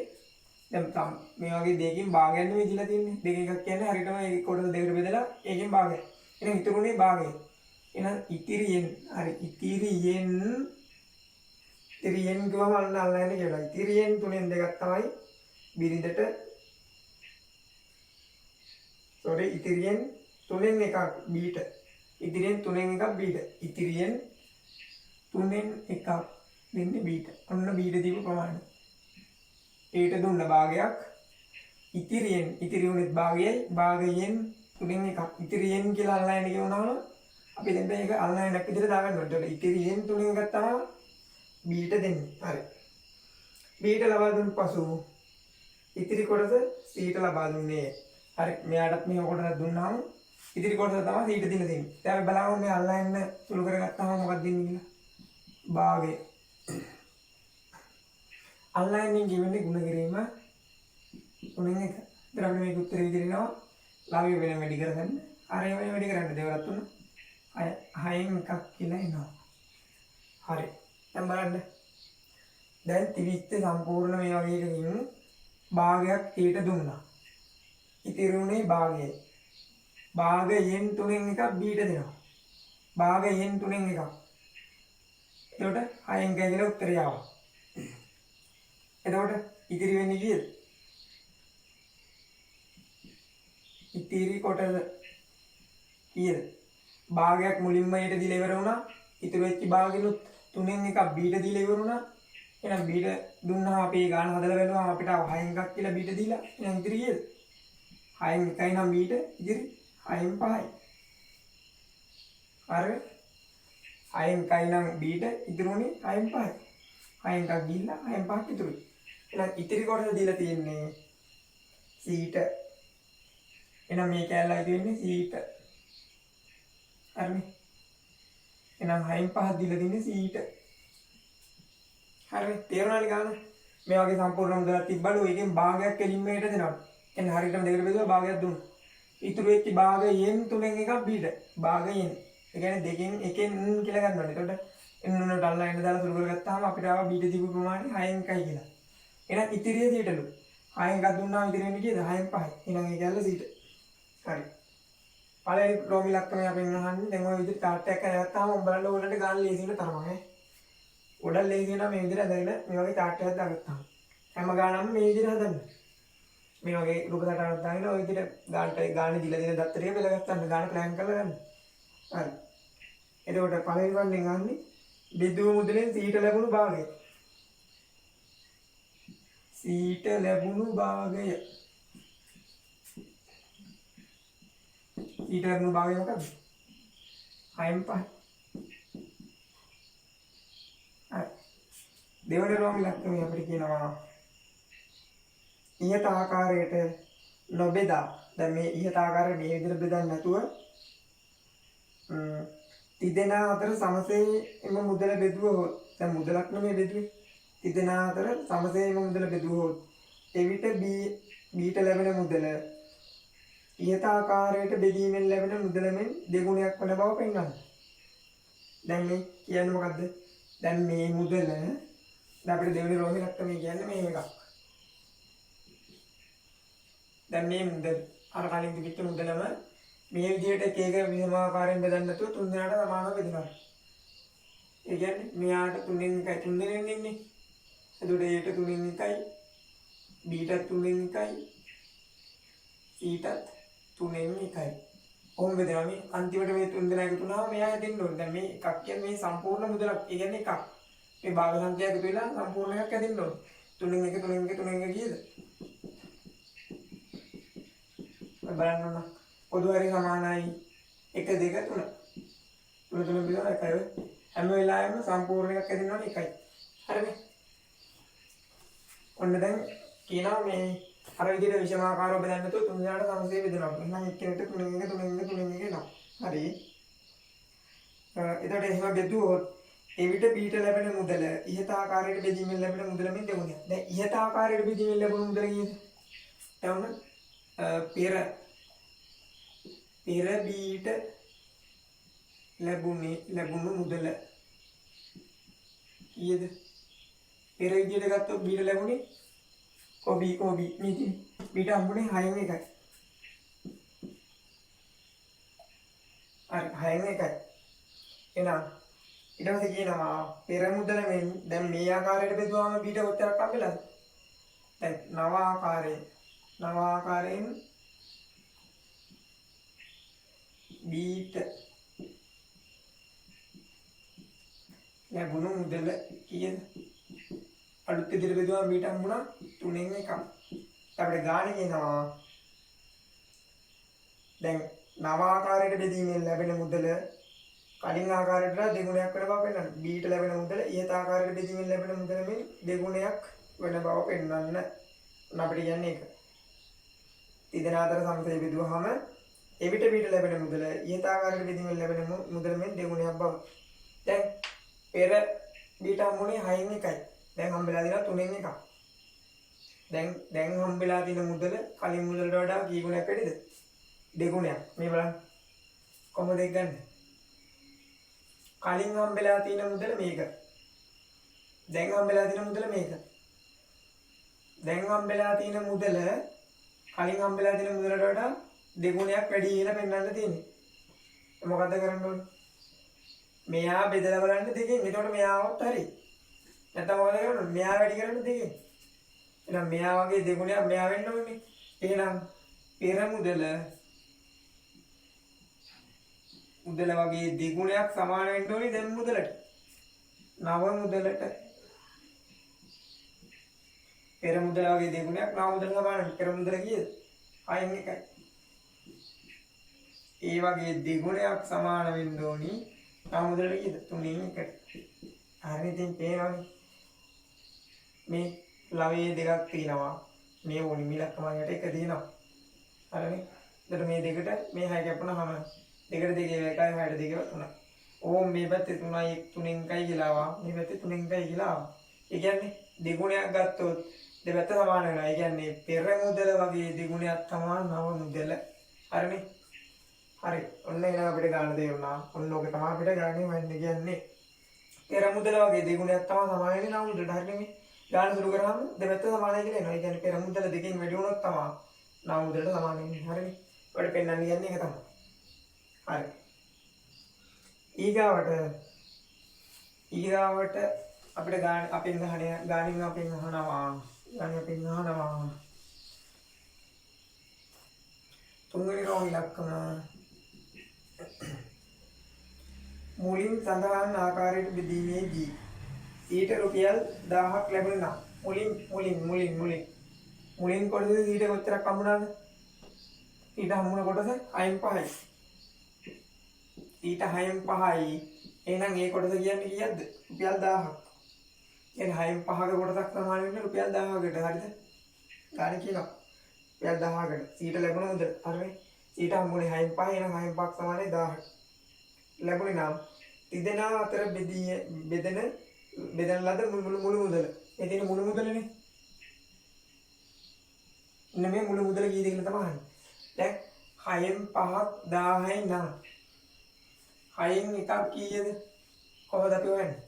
දැන් මේ වගේ දෙකකින් භාගයක් නෙමෙයි දීලා තියෙන්නේ. දෙක එකක් කියන්නේ හරියටම ඒ කොටස දෙකට බෙදලා ඒකෙන් භාගයක්. එහෙනම් ඉතුරුනේ භාගය. එහෙනම් ඉතිරියෙන් හරි ඉතිරියෙන් ගිවම අල්ලන්නේ කියලා. ඉතිරියෙන් 3න් 2ක් තමයි බිරිඳට ඉතිරියෙන් 3න් 1ක් බීට. ඉතිරියෙන් 3න් 1ක් බීට. ඉතිරියෙන් 3න් 1ක් දෙන්නේ බීට. ඔන්න බීට දීපු ප්‍රමාණය. ඒට දුන්න භාගයක් ඉතිරි වුණෙත් භාගයෙන් 3න් 1ක් ඉතිරියෙන් කියලා අල්ලන්න කියවනම අපි දැන් මේක අල්ලන්නක් විදිහට දාගන්න ඕනේ. ඒකට ඉතිරියෙන් 3න් 1ක් තමයි බීට දෙන්නේ. හරි. බීට ලබා දුන්න පසු ඉතිරි කොටස සීට ලබා දුන්නේ. හරි. මෙයාටත් මේ කොටස දුන්නාම ඉතිරි කොටස තමයි සීට දින දෙන්නේ. දැන් අපි බලමු මේ අල්ලන්න සුළු කරගත්තාම මොකක්ද දෙන්නේ කියලා. භාගය. අල්ලන්නේ කියන්නේ ගුණ කිරීම 3න් 1. ඉතින් අපිට මේක උත්තරේ විදිහටනවා. ලාභය වෙන වැඩි කරගන්න. අරේ වෙන වැඩි කරන්න දෙවරක් තුන. 6න් 1ක් කියලා එනවා. හරි. දැන් බලන්න. දැන් තිවිස්ත සම්පූර්ණ මේ වගේ එකකින් භාගයක් ඊට දුන්නා. ඉතිරි උනේ භාගයයි. භාගයෙන් 3න් 1ක් බීට දෙනවා. භාගයෙන් 3න් 1ක්. එතකොට 6න් 1 කියලා උත්තරය ආවා. එතකොට ඉතිරි වෙන්නේ කීයද? ඉතිරි කොටස කීයද? භාගයක් මුලින්ම ඊට දීලා ඉවර වුණා. ඉතුරු වෙච්ච භාගෙනුත් 3න් 1ක් බීට දීලා ඉවර වුණා. එහෙනම් බීට දුන්නා අපි ඒ ගාන හදලා බලුවා අපිට 6න් 1ක් කියලා බීට දීලා. එහෙනම් ඉතිරි කීයද? 6න් 1යි නම් බීට ඉතිරි 6න් 5යි. හරි. 6න් 1යි නම් බීට ඉතුරුනේ 6න් 5යි. 6න් 1ක් ගිහිල්ලා 6න් 5ක් ඉතුරුයි. එහෙනම් ඉතිරි කොටස දීලා තියෙන්නේ සීට. එහෙනම් මේ කැලලා ඉති වෙන්නේ සීට. හරිනේ. එහෙනම් 6න් 5ක් දීලා තියෙන්නේ සීට. හරි තේරුණානේ ගාන? මේ වගේ සම්පූර්ණ මුදලක් තිබ්බලු ඒකෙන් භාගයක් එලින්ම හෙට දෙනවා. එන්න හරියටම දෙකට බෙදුවා භාගයක් දුන්නා. ඉතුරු වෙච්ච භාගයෙන් 3න් 1ක් බීට. භාගයෙන්. ඒ කියන්නේ දෙකෙන් එකෙන් කියලා ගන්න ඕනේ. එතකොට එන්නුනට අල්ලන්න දාලා සුළු කරගත්තාම අපිට ආවා බීට දීපු ප්‍රමාණය 6න් 1යි කියලා. එහෙනම් ඉතිරිය සීටලු. 6න් 1ක් දුන්නාම ඉතිරි වෙන්නේ කීයද? 6න් 5යි. එහෙනම් ඒ කැල්ල සීට. හරි. පළවෙනි රෝමි ලක්ෂණය අපෙන් අහන්නේ දැන් ඔය විදිහට කාට් එකක් කරගත්තාම උඹලට ඕලට ගන්න ලේසි වෙන තරම ඈ. ගොඩක් ලේසි වෙනවා මේ විදිහට හදගෙන මේ වගේ කාට් එකක් දාගත්තාම. හැම ගානම මේ විදිහට හදන්න. මේ වගේ රූප සටහනක් දාගෙන ඔය විදිහට ගානේ දීලා දෙන දත්තරේ බෙලගත්තන්න ගාන ප්ලෑන් කරලා ගන්න. හරි. එතකොට පළවෙනි වන්නෙන් අහන්නේ බෙදුව මුදලෙන් සීට ලැබුණු භාගය. සීට ලැබුණු භාගය. ඊට ලැබුණු භාගය මොකක්ද? 6න් 5. හරි. දෙවන රෝමි ලක්ෂණය අපිට කියනවා ඉහත ආකාරයට නොබෙදා. දැන් මේ ඉහත ආකාරයට මේ විදිහට බෙදන්නේ නැතුව තිදෙනා අතර සමසේම මුදල බෙදුවොත් දැන් මුදලක් නෙමෙයි බෙදුවේ. තිදෙනා අතර සමසේම මුදල බෙදුවොත් එවිට බීට ලැබෙන මුදල ඉහත ආකාරයට බෙදීමෙන් ලැබෙන මුදලෙන් දෙගුණයක් වන බව පෙන්වනවා. දැන් මේ කියන්නේ මොකද්ද? දැන් මේ මුදල දැන් අපිට දෙවෙනි රෝමි ලක්ෂණය කියන්නේ මේ එකක්. දැන් මේ මුදල අර කලින් තිබිච්ච මුදලම මේ විදිහට එක එක විසම ආකාරයෙන් බෙදන්න නැතුව තුන් දෙනාට සමානව බෙදනවා. ඒ කියන්නේ මෙයාට 3න් 1යි 3 දෙනෙන් ඉන්නේ. එතකොට ඒට 3න් 1යි බීටත් 3න් 1යි ඊටත් 3න් 1යි. ඔහොම බෙදනවා. මේ අන්තිමට මේ තුන් දෙනා එකතු වුණාම මෙයා හැදෙන්න ඕනේ. දැන් මේ එකක් කියන්නේ මේ සම්පූර්ණ මුදලක්. ඒ කියන්නේ එකක්. මේ භාග සංඛ්‍යා එකතු වෙලා සම්පූර්ණ එකක් හැදෙන්න ඕනේ. 3න් 1 3න් 1 3න් 1 කීයද? බලන්න ඕන. පොදු හරි සමානයි 1 2 3. 3 3 බෙදලා 1යි. හැම වෙලාවෙම සම්පූර්ණ එකක් හැදෙන්න ඕනේ 1යි. හරිනේ. ඔන්න දැන් කියනවා මේ අර විදිහට විෂමාකාරව බෙදන්න නැතුව තුන් දෙනාට සමසේ බෙදනවා. එහෙනම් එක්කෙනෙක්ට 3න් 1 3න් 1 3න් 1 එනවා. හරි. එතකොට එහෙම බෙදුවොත් එවිට බීට ලැබෙන මුදල ඉහත ආකාරයට බෙදීමෙන් ලැබෙන මුදලෙන් දෙගුණයක්. දැන් ඉහත ආකාරයට බෙදීමෙන් ලැබුණු මුදල කීයද? එතන පෙර බීට ලැබුණු මුදල කීයද? පෙර විදිහට ගත්තොත් බීට ලැබුණේ කෝබි මේක බීට හම්බුනේ 6න් එකයි. හරි 6න් එකයි. එහෙනම් ඊට පස්සේ කියනවා පෙර මුදලෙන් දැන් මේ ආකාරයට බෙදුවාම බීට කොච්චරක් හම්බෙලාද? දැන් නව ආකාරයෙන් බීට ලැබුණු මුදල කීයද? අලුත් විදිහට බෙදුවාම බීට හම්බුණා 3න් එකක්. අපිට ගාණ කියනවා දැන් නව ආකාරයට බෙදීමෙන් ලැබෙන මුදල කලින් ආකාරයට දෙගුණයක් වෙන බව පෙන්වන්න. බීට ලැබෙන මුදල ඉහත ආකාරයට බෙදීමෙන් ලැබෙන මුදලෙන් දෙගුණයක් වෙන බව පෙන්වන්න. අපිට කියන්නේ ඒක. තිදෙන අතර සමතය බෙදුවාම එවිට බීට ලැබෙන මුදල ඉහත ආකාරයට බෙදීමෙන් ලැබෙන මුදලෙන් දෙගුණයක් බව. දැන් පෙර බීට හම්බුනේ 6න් එකයි. දැන් හම්බෙලා දිනවා 3න් එකක්. දැන් හම්බෙලා තියෙන මුදල කලින් මුදලට වඩා කී ගුණයක් වැඩිද? දෙගුණයක්. මේ බලන්න. කොහොමද ඒක ගන්නේ? කලින් හම්බෙලා තියෙන මුදල මේක. දැන් හම්බෙලා තියෙන මුදල මේක. දැන් හම්බෙලා තියෙන මුදල කලින් හම්බෙලා තියෙන මුදලට වඩා දෙගුණයක් වැඩි කියලා පෙන්වන්න තියෙන්නේ. මොකද්ද කරන්න ඕනේ? මෙයා බෙදලා බලන්න දෙකෙන්. එතකොට මෙයාවත් හරි. නැත්නම් මොකද කරන්නේ? මෙයා වැඩි කරන්න දෙකෙන්. එහෙනම් මෙයා වගේ දෙගුණයක් මෙයා වෙන්න ඕනේ. එහෙනම් පෙර මුදල වගේ දෙගුණයක් සමාන වෙන්න ඕනේ දැන් මුදලට. නව මුදලට පෙර මුදල වගේ දෙගුණයක් නව මුදල සමාන. පෙර මුදල කීයද? 6න් එකයි. ඒ වගේ දෙගුණයක් සමාන වෙන්න ඕනි නව මුදලට කීයද? 3න් එකට. හරි ඉතින් පේනවනේ. මේ ලවයේ දෙකක් තියෙනවා. මේ ඕනි මිලක්කමකට එක තියෙනවා. හරිනේ. එතකොට මේ දෙකට මේ 6 කැපුණාම දෙකට දෙකේ 1යි 6ට දෙකේ 3යි. ඕම් මේ පැත්තේ 3යි 3න් එකයි කියලා ආවා. මේ පැත්තේ 3න් එකයි කියලා ආවා. ඒ කියන්නේ දෙගුණයක් ගත්තොත් දෙපැත්ත සමාන වෙනවා. ඒ කියන්නේ පෙර මුදල වගේ දෙගුණයක් තමයි නව මුදල. හරිනේ. හරි. ඔන්න එනවා අපිට ගන්න තේරුණා. ඔන්න ඕක තමයි අපිට ගන්නේ වෙන්නේ කියන්නේ. පෙර මුදල වගේ දෙගුණයක් තමයි සමාන වෙන්නේ නව මුදලට. හරිනේ. ගාන සුළු කරාම දෙපැත්ත සමානයි කියලා එනවා. ඒ කියන්නේ පෙර මුදල දෙකෙන් වැඩි වුණොත් තමයි නව මුදලට සමාන වෙන්නේ. හරිනේ. ඔයාලට පෙන්වන්න කියන්නේ ඒක තමයි. හරි. ඊගාවට අපිට ගානින් අහනවා තුන්වෙනි රෝග ඉලක්කම මුලින් සඳහන් ආකාරයට බෙදීමේදී ඊට රුපියල් 1000ක් ලැබුණා. මුලින් කොටසේ ඊට කොච්චරක් හම්බුණාද? ඊට හම්බුණ කොටස 6න් 5යි. ඊට 6න් 5යි. එහෙනම් ඒ කොටස කියන්නේ කීයක්ද? රුපියල් 1000ක්. එහෙනම් 6න් 5ක කොටසක් සමාන වෙන්නේ රුපියල් 1000කට. හරිද? ගාන කියනවා. රුපියල් 1000කට. ඊට ලැබුණ මුදල. හරිනේ. ඊට හම්බුනේ 6න් 5. එහෙනම් 6න් 5ක් සමානයි 1000ට. ලැබුණේ නම් තිදෙනා අතර බෙදෙන ලද මුළු මුදල. ඒ තියෙන මුළු මුදලනේ. මේ මුළු මුදල කීයද කියලා තමයි අහන්නේ. දැන් 6න් 5ක් 1000යි නම් 6න් එකක් කීයද? කොහොමද අපි හොයන්නේ?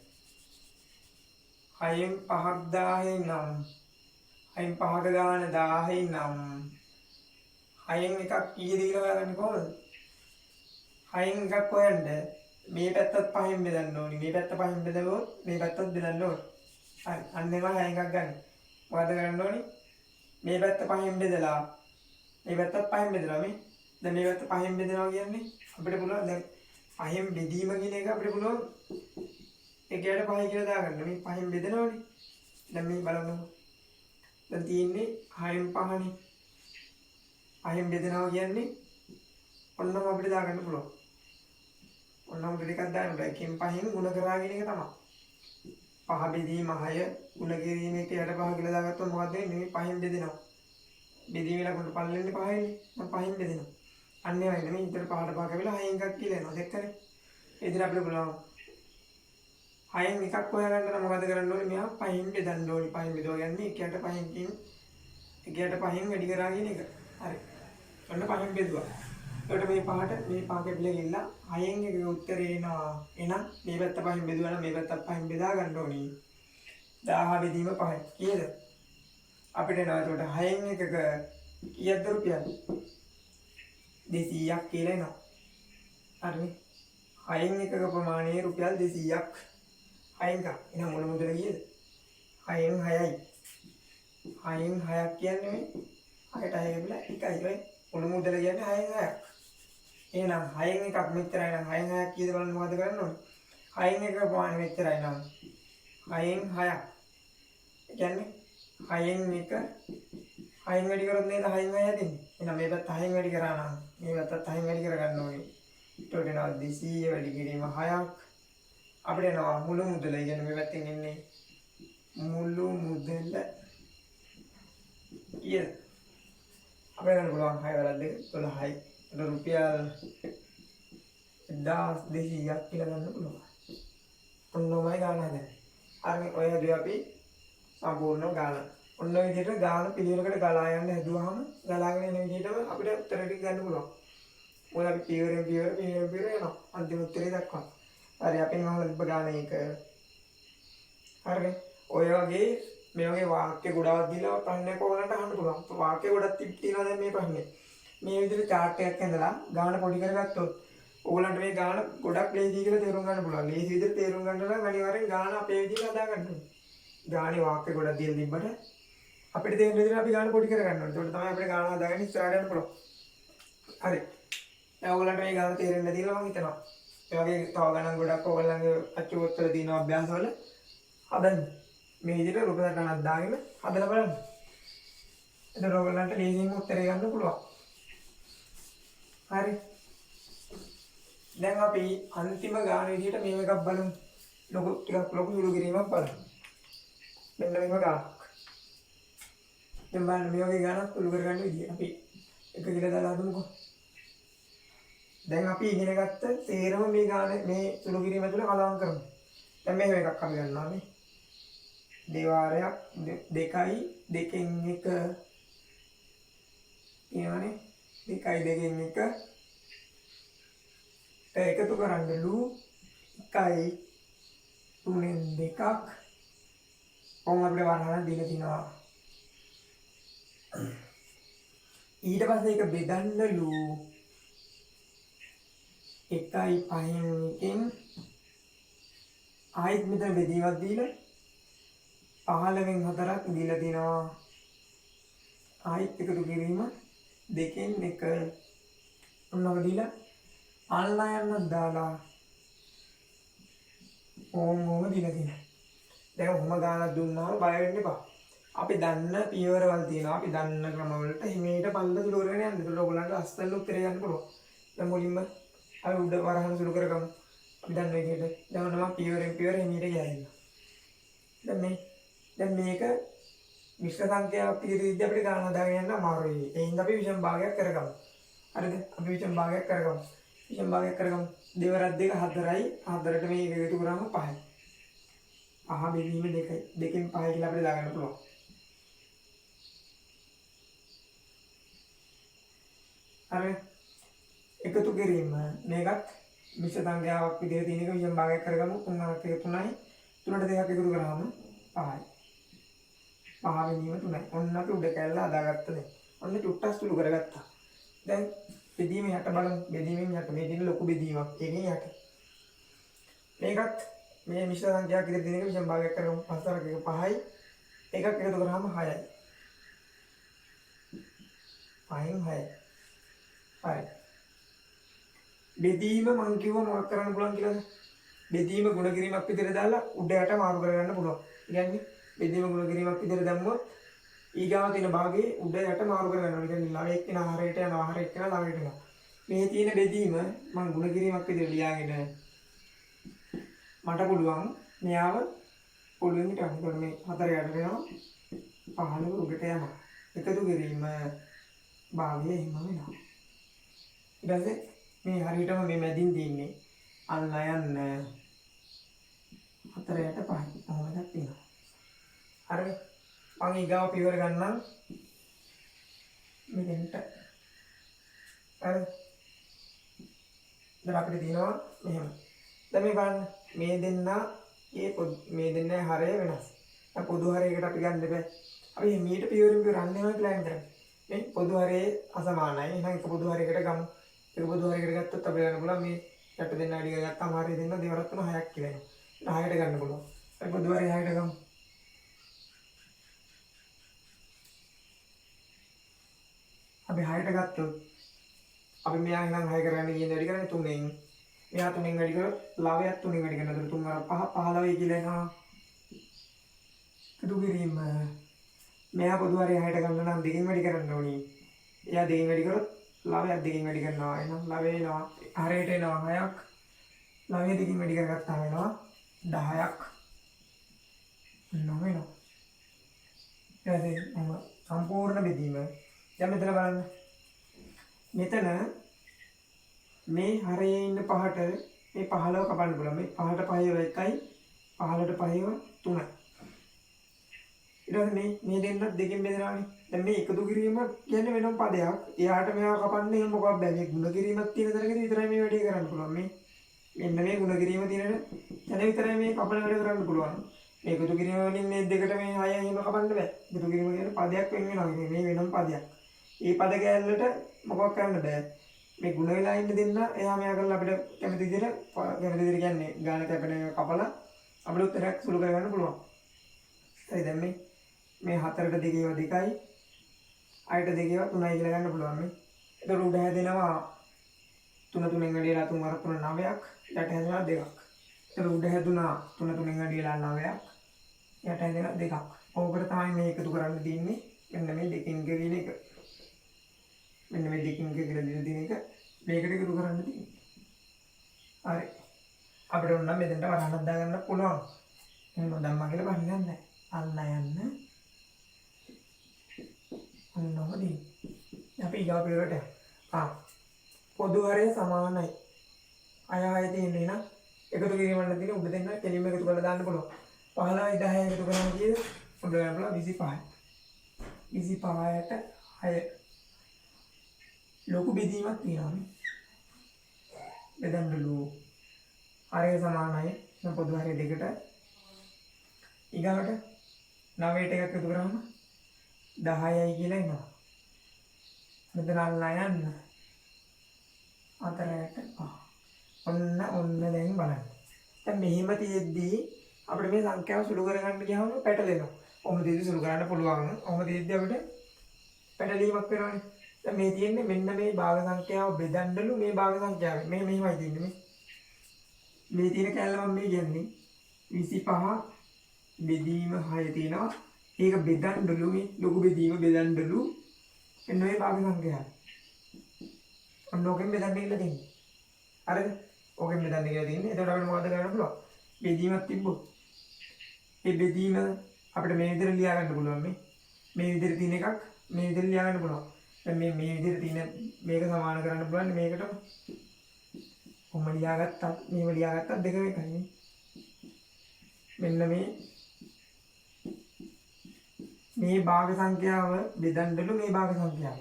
6න් 5ක් 1000යි නම් 6න් 5ක ගාන 1000යි නම් 6න් එකක් කීයද කියලා හොයාගන්නේ කොහොමද? 6න් එකක් හොයන්න මේ පැත්තත් 5න් බෙදන්න ඕනි. මේ පැත්ත 5න් බෙදුවොත් මේ පැත්තත් බෙදන්න ඕනි. හරි. අන්න ඒවා 6 එකක් ගන්න. මොකද කරන්න ඕනි? මේ පැත්ත 5න් බෙදලා මේ පැත්තත් 5න් බෙදලා දැන් මේ පැත්ත 5න් බෙදනවා කියන්නේ අපිට පුළුවන් දැන් 5න් බෙදීම කියන එක අපිට පුළුවන් එකයට 5 කියලා දාගන්න. මේ 5න් බෙදනවනේ. දැන් මේ බලමු. දැන් තියෙන්නේ 6න් 5නේ. 5න් බෙදනවා කියන්නේ ඔන්නම අපිට දාගන්න පුළුවන්. ඔන්නම ටිකක් දාන්න. 1න් 5න් ගුණ කරා කියන එක තමයි. 5 බෙදීම 6 ගුණ කිරීම එක යට 5 කියලා දාගත්තොත් මොකද වෙන්නේ? මේ 5න් බෙදෙනවා. බෙදීමේ ලකුණු පල්ලෙන්නේ 5යිනේ. මම 5න් බෙදෙනවා. අන්න ඒ වගේ නෙමෙයි. ඉතින් 5ට 5 කැවිලා 6න් එකක් කියලා එනවා. දැක්කනේ? ඒ විදිහට අපිට පුළුවන් 6න් එකක් හොයාගන්න නම් මොකද කරන්න ඕනේ? මෙයා 5න් බෙදන්න ඕනේ. 5න් බෙදුවා කියන්නේ එකයට 5න් වැඩි කරා කියන එක. හරි. ඔන්න 5න් බෙදුවා. එතකොට මේ 5ට මේ 5 කැපිලා ගිහිල්ලා 6න් එකේ උත්තරේ එනවා. එහෙනම් මේ පැත්ත 5න් බෙදුවා නම් මේ පැත්තත් 5න් බෙදා ගන්න ඕනේ. 1000 බෙදීම 5යි. කීයද? අපිට එනවා එතකොට 6න් එකක කීයක්ද රුපියල් 200ක් කියලා එනවා. හරිනේ. 6න් එකක ප්‍රමාණය රුපියල් 200ක්. 6න් එක. එහෙනම් මුල මුදල කීයද? 6න් 6යි. 6න් 6ක් කියන්නේ 6ට 6 ගිහලා 1යි නේ. මුල මුදල කියන්නේ 6න් 6ක්. එහෙනම් 6න් එකක් මෙච්චරයි නම් 6න් 6ක් කීයද බලන්න මොකද කරන්න ඕනේ? 6න් එකක ප්‍රමාණය මෙච්චරයි නම් 6න් 6ක්. ඒ කියන්නේ 6න් එක 6න් වැඩි කරොත් නේද 6න් 6 හැදෙන්නේ. එහෙනම් මේ පැත්ත 6න් වැඩි කරා නම් මේ පැත්තත් 6න් වැඩි කරගන්න ඕනේ. ඊට එනවා 200 වැඩි කිරීම 6ක්. අපිට එනවා මුළු මුදල. ඒ කියන්නේ මේ පැත්තෙන් එන්නේ මුළු මුදල කීයද? අපිට ගන්න පුළුවන් 6 වරක් 2 12යි. ඒක රුපියල් 1200ක් කියලා ගන්න පුළුවන්. ඔන්නෝමයි ගාන හදන්නේ. අර ඔය හදුවේ අපි සම්පූර්ණ ගාන. ඔන්න ඔය විදිහට ගාන පිළිවෙලකට ගලා යන්න හැදුවාම ගලාගෙන යන විදිහටම අපිට උත්තර ටික ගන්න පුළුවන්. මොකද අපි පියවරෙන් පියවර යනවා අන්තිම උත්තරේ දක්වා. හරි අපෙන් අහලා තිබ්බ ගාන එක. හරිනේ. ඔය වගේ මේ වගේ වාක්‍ය ගොඩාක් දීලා ප්‍රශ්නයක් ඕනකට අහන්න පුළුවන්. වාක්‍ය ගොඩක් තියෙනවා දැන් මේ ප්‍රශ්නේ. මේ විදිහට chart එකක් ඇඳලා ගාන පොඩි කරගත්තොත් ඕගලන්ට මේ ගාන ගොඩක් ලේසි කියලා තේරුම් ගන්න පුළුවන්. ලේසි විදිහට තේරුම් ගන්න නම් අනිවාර්යෙන් ගාන අපේ විදිහට හදා ගන්න ඕනේ. ගානේ වාක්‍ය ගොඩක් දීලා තිබ්බට අපිට තේරෙන විදිහට අපි ගාන පොඩි කරගන්න ඕනේ. ඒකට තමයි අපිට ගාන හදාගෙන ඉස්සරහට යන්න පුළුවන්. හරි. දැන් ඕගලන්ට මේ ගාන තේරෙන්නේ නැතිලා මම හිතනවා. ඒ වගේ තව ගණන් ගොඩක් ඕගලන්ගේ අච්චුවත්තර දිනන අභ්‍යාසවල හදන්න. මේ විදිහට රූප ගණනක් දාගෙන හදලා බලන්න. එතකොට ඕගලන්ට ලේසියෙන් උත්තරේ ගන්න පුළුවන්. හරි. දැන් අපි අන්තිම ගාන විදිහට මේව එකක් බලමු. ටිකක් ලොකු සුළු කිරීමක් බලමු. මෙන්න මේව ගානක්. දැන් බලන්න මේ වගේ ගානක් සුළු කරගන්න විදිය. අපි එක කියලා දාලා හදමුකෝ. දැන් අපි ඉගෙන ගත්ත තේරම මේ ගාන මේ සුළු කිරීම තුළ කලවම් කරමු. දැන් මෙහෙම එකක් අපි ගන්නවා නේ. දෙවාරයක් 2යි 2කින් 1 කියනනේ 2යි 2කින් 1 එකතු කරන්න ලු 1යි 3ෙන් 2ක් කොහොම අපිට වරහන් දීලා තිනවා. ඊට පස්සේ ඒක බෙදන්න ලු 1යි 5න් 1කින් ආයෙත් මෙතන බෙදීමක් දීලා 15න් 4ක් දීලා තිනවා. ආයෙත් එකතු කිරීම 2කින් 1 ඔන්නව දීලා ආන්ලයින් දාලා ඕම දීලා තියෙනවා. දැන් ඔහොම ගානක් දුන්නාම බය වෙන්න එපා. අපි දන්න පියවරවල් තියෙනවා. අපි දන්න ක්‍රමවලට හිමීට පල්ල සුළු කරගෙන යන්න. ඒකට ඔයගොල්ලන්ට අස්තල්ල උත්තරේ ගන්න පුළුවන්. දැන් මුලින්ම අපි උඩ වරහන් සුළු කරගමු. අපි දන්න විදිහට. දැන් ඔන්න මම පියවරෙන් පියවර හිමීට ගියා. දැන් මේක මිශ්‍ර සංඛ්‍යාවක් පිළිදෙද්දී අපිට ගාන හදාගෙන යන්න අමාරුයි. ඒ හින්දා අපි විෂම භාගයක් කරගමු. හරිද? අපි විෂම භාගයක් කරගමු. විෂම භාගයක් කරගමු. දෙවරක් 2 4යි. 4ට මේක එකතු කරාම 5යි. 5 බෙදීම 2යි. 2කින් 5 කියලා අපිට දාගන්න පුළුවන්. හරි. එකතු කිරීම මේකත් මිශ්‍ර සංඛ්‍යාවක් විදිහට තියෙන එක විෂම භාගයක් කරගමු. 3ක් 1 3යි. 3ට 2ක් එකතු කරාම 5යි. 5 බෙදීම 3යි. ඔන්න අපි උඩ කැල්ල හදාගත්තා දැන්. ඔන්න චුට්ටක් සුළු කරගත්තා. දැන් බෙදීම යට බලමු. බෙදීමෙන් යට මේ දින ලොකු බෙදීමක්. ඒකෙන් යට. මේකත් මේ මිශ්‍ර සංඛ්‍යාවක් විදිහට තියෙන එක විෂම භාගයක් කරගමු. 5ක් 1 5යි. එකක් එකතු කරාම 6යි. 5න් 6යි. හරි. බෙදීම මං කිව්වා මොකක් කරන්න පුළුවන් කියලාද? බෙදීම ගුණ කිරීමක් විදිහට දාලා උඩ යට මාරු කරගන්න පුළුවන්. කියන්නේ බෙදීම ගුණ කිරීමක් විදිහට දැම්මොත් ඊගාව තියෙන භාගයේ උඩ යට මාරු කරගන්න ඕනේ. කියන්නේ ළව එක්කන ආහාරයට යනවා, ආහාර එක්කන ළවයට යනවා. මේ තියෙන බෙදීම මං ගුණ කිරීමක් විදිහට ලියාගෙන මට පුළුවන් මෙයාව පොළොවෙන් හිටවන්න. ඒකට මේ 4 යට වෙනවා 15 උඩට යනවා. එකතු කිරීම භාගයේ හිම වෙනවා. ඊට පස්සේ මේ හරියටම මේ මැදින් තියෙන්නේ අන්න යන්න 4 යට 5 කොහොමද තියෙනවා. හරිද? මම ඊගාව පියවර ගන්නම් මෙතෙන්ට. හරිද? දැන් අපිට තියෙනවා මෙහෙම. දැන් මේ බලන්න මේ දෙන්න හරය වෙනස්. පොදු හරයකට අපි ගන්න බෑ. අපි මීට පියවරින් පියවර රන් වෙනවා කියලා හිතන්න. මේ පොදු හරයේ අසමානයි. එහෙනම් එක පොදු හරයකට ගමු. එක පොදු හරයකට ගත්තොත් අපිට ගන්න පුළුවන් මේ යට දෙන්න අඩිය ගත්තාම හරිය දෙන්න දෙවරක් තුන 6ක් කියලා එනවා. 6ට ගන්න පුළුවන්. අපි පොදු හරය 6ට ගමු. අපි 6ට ගත්තොත් අපි මෙයා එහෙනම් 6 කරගන්න කියන වැඩි කරන්නේ 3ෙන්. මෙයා 3ෙන් වැඩි කරොත් ලවයක් 3ෙන් වැඩි කරනවා. 3 වර 5 15 කියලා එනවා. එකතු කිරීම මෙයා පොදු හරය 6ට ගන්න නම් 2කින් වැඩි කරන්න ඕනි. එයා 2කින් වැඩි කරොත් ලවයක් 2කින් වැඩි කරනවා. එහෙනම් ලවය එනවා හරයට එනවා 6ක්. ලවය 2කින් වැඩි කරගත්තාම එනවා 10ක්. නම එනවා. ඊට සම්පූර්ණ බෙදීම. දැන් මෙතන බලන්න. මෙතන මේ හරයේ ඉන්න පහට මේ 15 කපන්න පුළුවන්. මේ 5ට 5 1යි 15ට 5 3. ඊට පස්සේ මේ දෙන්නත් දෙකෙන් බෙදනවානේ. දැන් මේ එකතු කිරීම කියන්නේ වෙනම පදයක්. එයාට මෙයා කපන්න එහෙම මොකක් බෑ. මේ ගුණ කිරීමක් තියෙන තැනකදී විතරයි මේ වැඩේ කරන්න පුළුවන්. මෙන්න මේ ගුණ කිරීම තියෙන තැන විතරයි මේ කපන වැඩ කරන්න පුළුවන්. මේ එකතු කිරීම වලින් මේ දෙකට මේ 6 එහෙම කපන්න බෑ. එකතු කිරීම කියන්නේ පදයක් වෙන වෙනවා. මේ වෙනම පදයක්. මේ පද කැලලට මොකක් කරන්න බෑ. මේ ගුණ වෙලා ඉන්න දෙන්න එයා මෙයා කරලා අපිට කැමති විදිහට කියන්නේ ගාන කැපෙන කපලා අපිට උත්තරයක් සුළු කරගන්න පුළුවන්. හරි දැන් මේ 4ට 2 2යි 8ට 2 3යි කියලා ගන්න පුළුවන් මේ. ඒක උඩ හැදෙනවා 3 3ෙන් වැඩිලා 3 වර 3 9ක් යට හැදෙනවා 2ක්. ඒක උඩ හැදුනා 3 3ෙන් වැඩිලා 9ක් යට හැදෙනවා 2ක්. ඕකට තමයි මේ එකතු කරන්න දෙන්නේ. මෙන්න මේ දෙකෙන් ගෙවින එක. මෙන්න මේ දෙකෙන් කියලා දින එක මේකට එකතු කරන්න තියෙන්නේ. හරි. අපිට උනම් මෙතෙන්ට වරහණක් දාගන්න පුළුවන්. එහෙනම් දැම්මා කියලා බලන්නේ නැහැ. අල්ලා යන්න. අන්නෝදී. අපි ඊගා පියවරට පොදු හරය සමානයි. අය තියෙන්නේ නම් එකතු කිරීමකට තියෙන උඩ දෙන්න කෙලින්ම එකතු කරලා දාන්න පුළුවන්. 15යි 10යි එකතු කරනවා කියන්නේ උඩ ගන්න පුළුවන් 25යි. 25ට 6 ලොකු බෙදීමක් තියෙනවා නේ. බෙදන්නලු හරය සමානයි. නම් පොදු හරය දෙකට ඊගාවට 9ට එකක් එකතු කරාම 10යි කියලා එනවා. මෙතන අල්ලා යන්න. 4ට 5. ඔන්න දැන් බලන්න. දැන් මෙහිම තියෙද්දී අපිට මේ සංඛ්‍යාව සුළු කරගන්න ගියාම පැටලෙනවා. ඔහොම දෙද්දි සුළු කරන්න පුළුවන්. ඔහොම දෙද්දි අපිට පැටලීමක් වෙනවානේ. දැන් මේ තියෙන්නේ මෙන්න මේ භාග සංඛ්‍යාව බෙදන්නලු මේ භාග සංඛ්‍යාව. මේ මෙහිමයි තියෙන්නේ මේ තියෙන කැලල මම මේ කියන්නේ 25 බෙදීම 6 තියෙනවා. ඒක බෙදන්නලු මේ ලොකු බෙදීම බෙදන්නලු එන්න මේ භාග සංඛ්‍යාව. ඔන්න ඔකෙන් බෙදන්න කියලා තියෙන්නේ. හරිද? ඔකෙන් බෙදන්න කියලා තියෙන්නේ. එතකොට අපිට මොකද කරන්න පුළුවන්? බෙදීමක් තිබ්බොත් ඒ බෙදීම අපිට මේ විදිහට ලියා ගන්න පුළුවන් මේ විදිහට තියෙන එකක් මේ විදිහට ලියා ගන්න පුළුවන්. දැන් මේ විදිහට තියෙන මේක සමාන කරන්න පුළුවන් මේකටම. කොහොම ලියාගත්තත් මේව ලියාගත්තත් දෙකම එකයි. මෙන්න මේ භාග සංඛ්‍යාව බෙදන්නලු මේ භාග සංඛ්‍යාව.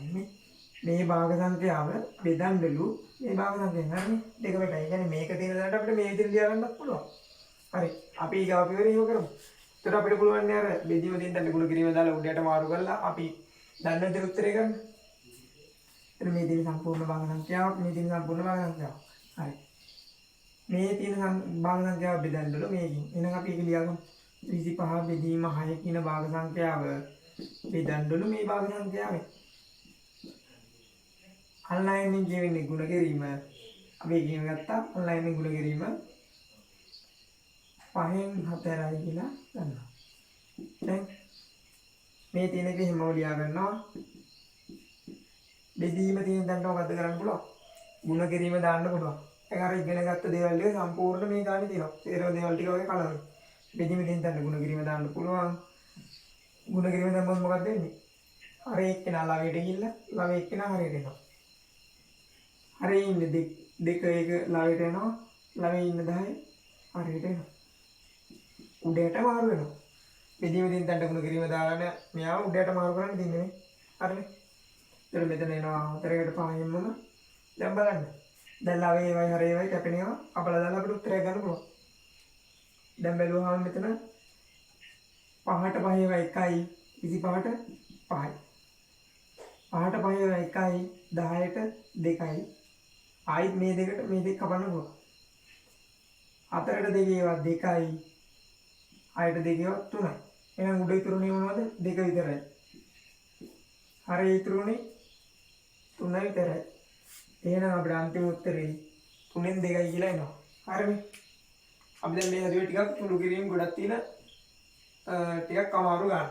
මේ භාග සංඛ්‍යාව බෙදන්නලු මේ භාග සංඛ්‍යාව. හරිනේ? දෙකම එකයි. කියන්නේ මේක තියෙන දරට අපිට මේ විදිහට ලියා ගන්නත් පුළුවන්. හරි. අපි ඊගාව පියවරේ එහෙම කරමු. එතකොට අපිට පුළුවන් නේ අර බෙදීම දෙන්න ගුණ කිරීම දාලා උඩට මාරු කරලා අපි දන්න විදිහට උත්තරේ ගන්න. එතන මේ තියෙන සම්පූර්ණ භාග සංඛ්‍යාවක් මේ තියෙන සම්පූර්ණ භාග සංඛ්‍යාවක්. හරි. මේ තියෙන භාග සංඛ්‍යාව බෙදන්නලු මේකෙන්. එහෙනම් අපි ඒක ලියගමු. 25 බෙදීම 6 කියන භාග සංඛ්‍යාව බෙදන්නලු මේ භාග සංඛ්‍යාවෙන්. අල්ලායන්නේ කියවෙන්නේ ගුණ කිරීම. අපි කියන ගත්තා අල්ලායන්නේ ගුණ කිරීම 5න් 4යි කියලා ගන්නවා. දැන් මේ තියෙන එක හැමෝම ලියා ගන්නවා. බෙදීම තියෙන තැනට මොකද්ද කරන්න පුළුවන්? ගුණ කිරීම දාන්න පුළුවන්. ඒක අර ඉගෙන ගත්ත දේවල් ටික සම්පූර්ණ මේ ගානේ තියෙනවා. ඒරෝ දේවල් ටික වගේ කලවයි. බෙදීම තියෙන තැනට ගුණ කිරීම දාන්න පුළුවන්. ගුණ කිරීම දැම්මොත් මොකක්ද වෙන්නේ? අර එක්කෙනා ළවයට ගිහිල්ලා ළව එක්කෙනා හරියට එනවා. හරිය ඉන්නේ දෙක එක ළවයට එනවා. ළවේ ඉන්න 10 හරියට එනවා. උඩට මාරු වෙනවා. බෙදීම තියෙන තැනට ගුණ කිරීම දාගෙන මෙයාව උඩට මාරු කරන්න දෙන්නේ. හරිනේ? එතන මෙතන එනවා 4කට 5ෙන්ම දැන් බලන්න. දැන් ළවේ වයි හරේ වයි කැපෙනවා. අපල දාලා අපිට උත්තරයක් ගන්න පුළුවන්. දැන් බැලුවාම මෙතන 5ට 5 ඒවා 1යි 25ට 5යි. 5ට 5 ඒවා 1යි 10ට 2යි. ආයිත් මේ දෙකට මේ දෙක කපන්න පුළුවන්. 4ට 2 ඒවා 2යි 6ට 2 ඒවා 3යි. එහෙනම් උඩ ඉතුරුනේ මොනවද? 2 විතරයි. හරි ඉතුරුනේ 3 විතරයි. එහෙනම් අපේ අන්තිම උත්තරේ 3න් 2යි කියලා එනවා. හරිනේ. අපි දැන් මේ හදුවේ ටිකක් සුළු කිරීම ගොඩක් තියෙන ටිකක් අමාරු ගන්න.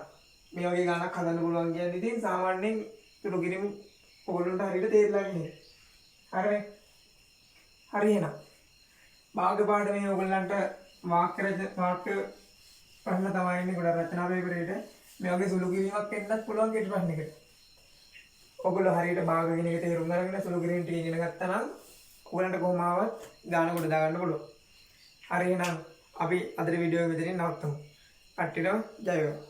මේ වගේ ගානක් හදන්න පුළුවන් කියන්නේ ඉතින් සාමාන්‍යයෙන් සුළු කිරීම ඔයගොල්ලන්ට හරියට තේරලා ඉන්නේ. හරිනේ. හරි එහෙනම්. භාග පාඩමේ ඔයගොල්ලන්ට වාක්‍ය ප්‍රශ්න තමයි ඉන්නේ ගොඩක් රචනා පේපරේට. මේ වගේ සුළු කිරීමක් එන්නත් පුළුවන් ඊට ප්‍රශ්නයකට. ඔයගොල්ලෝ හරියට භාග කියන එක තේරුම් අරගෙන සුළු කිරීම ටික ඉගෙන ගත්තා නම් ඔයගොල්ලන්ට කොහොම ආවත් ගාන කොට දාගන්න පුළුවන්. හරි එහෙනම් අපි අද වීඩියෝ එක මෙතනින් නවත්තමු. කට්ටියටම ජය වේවා.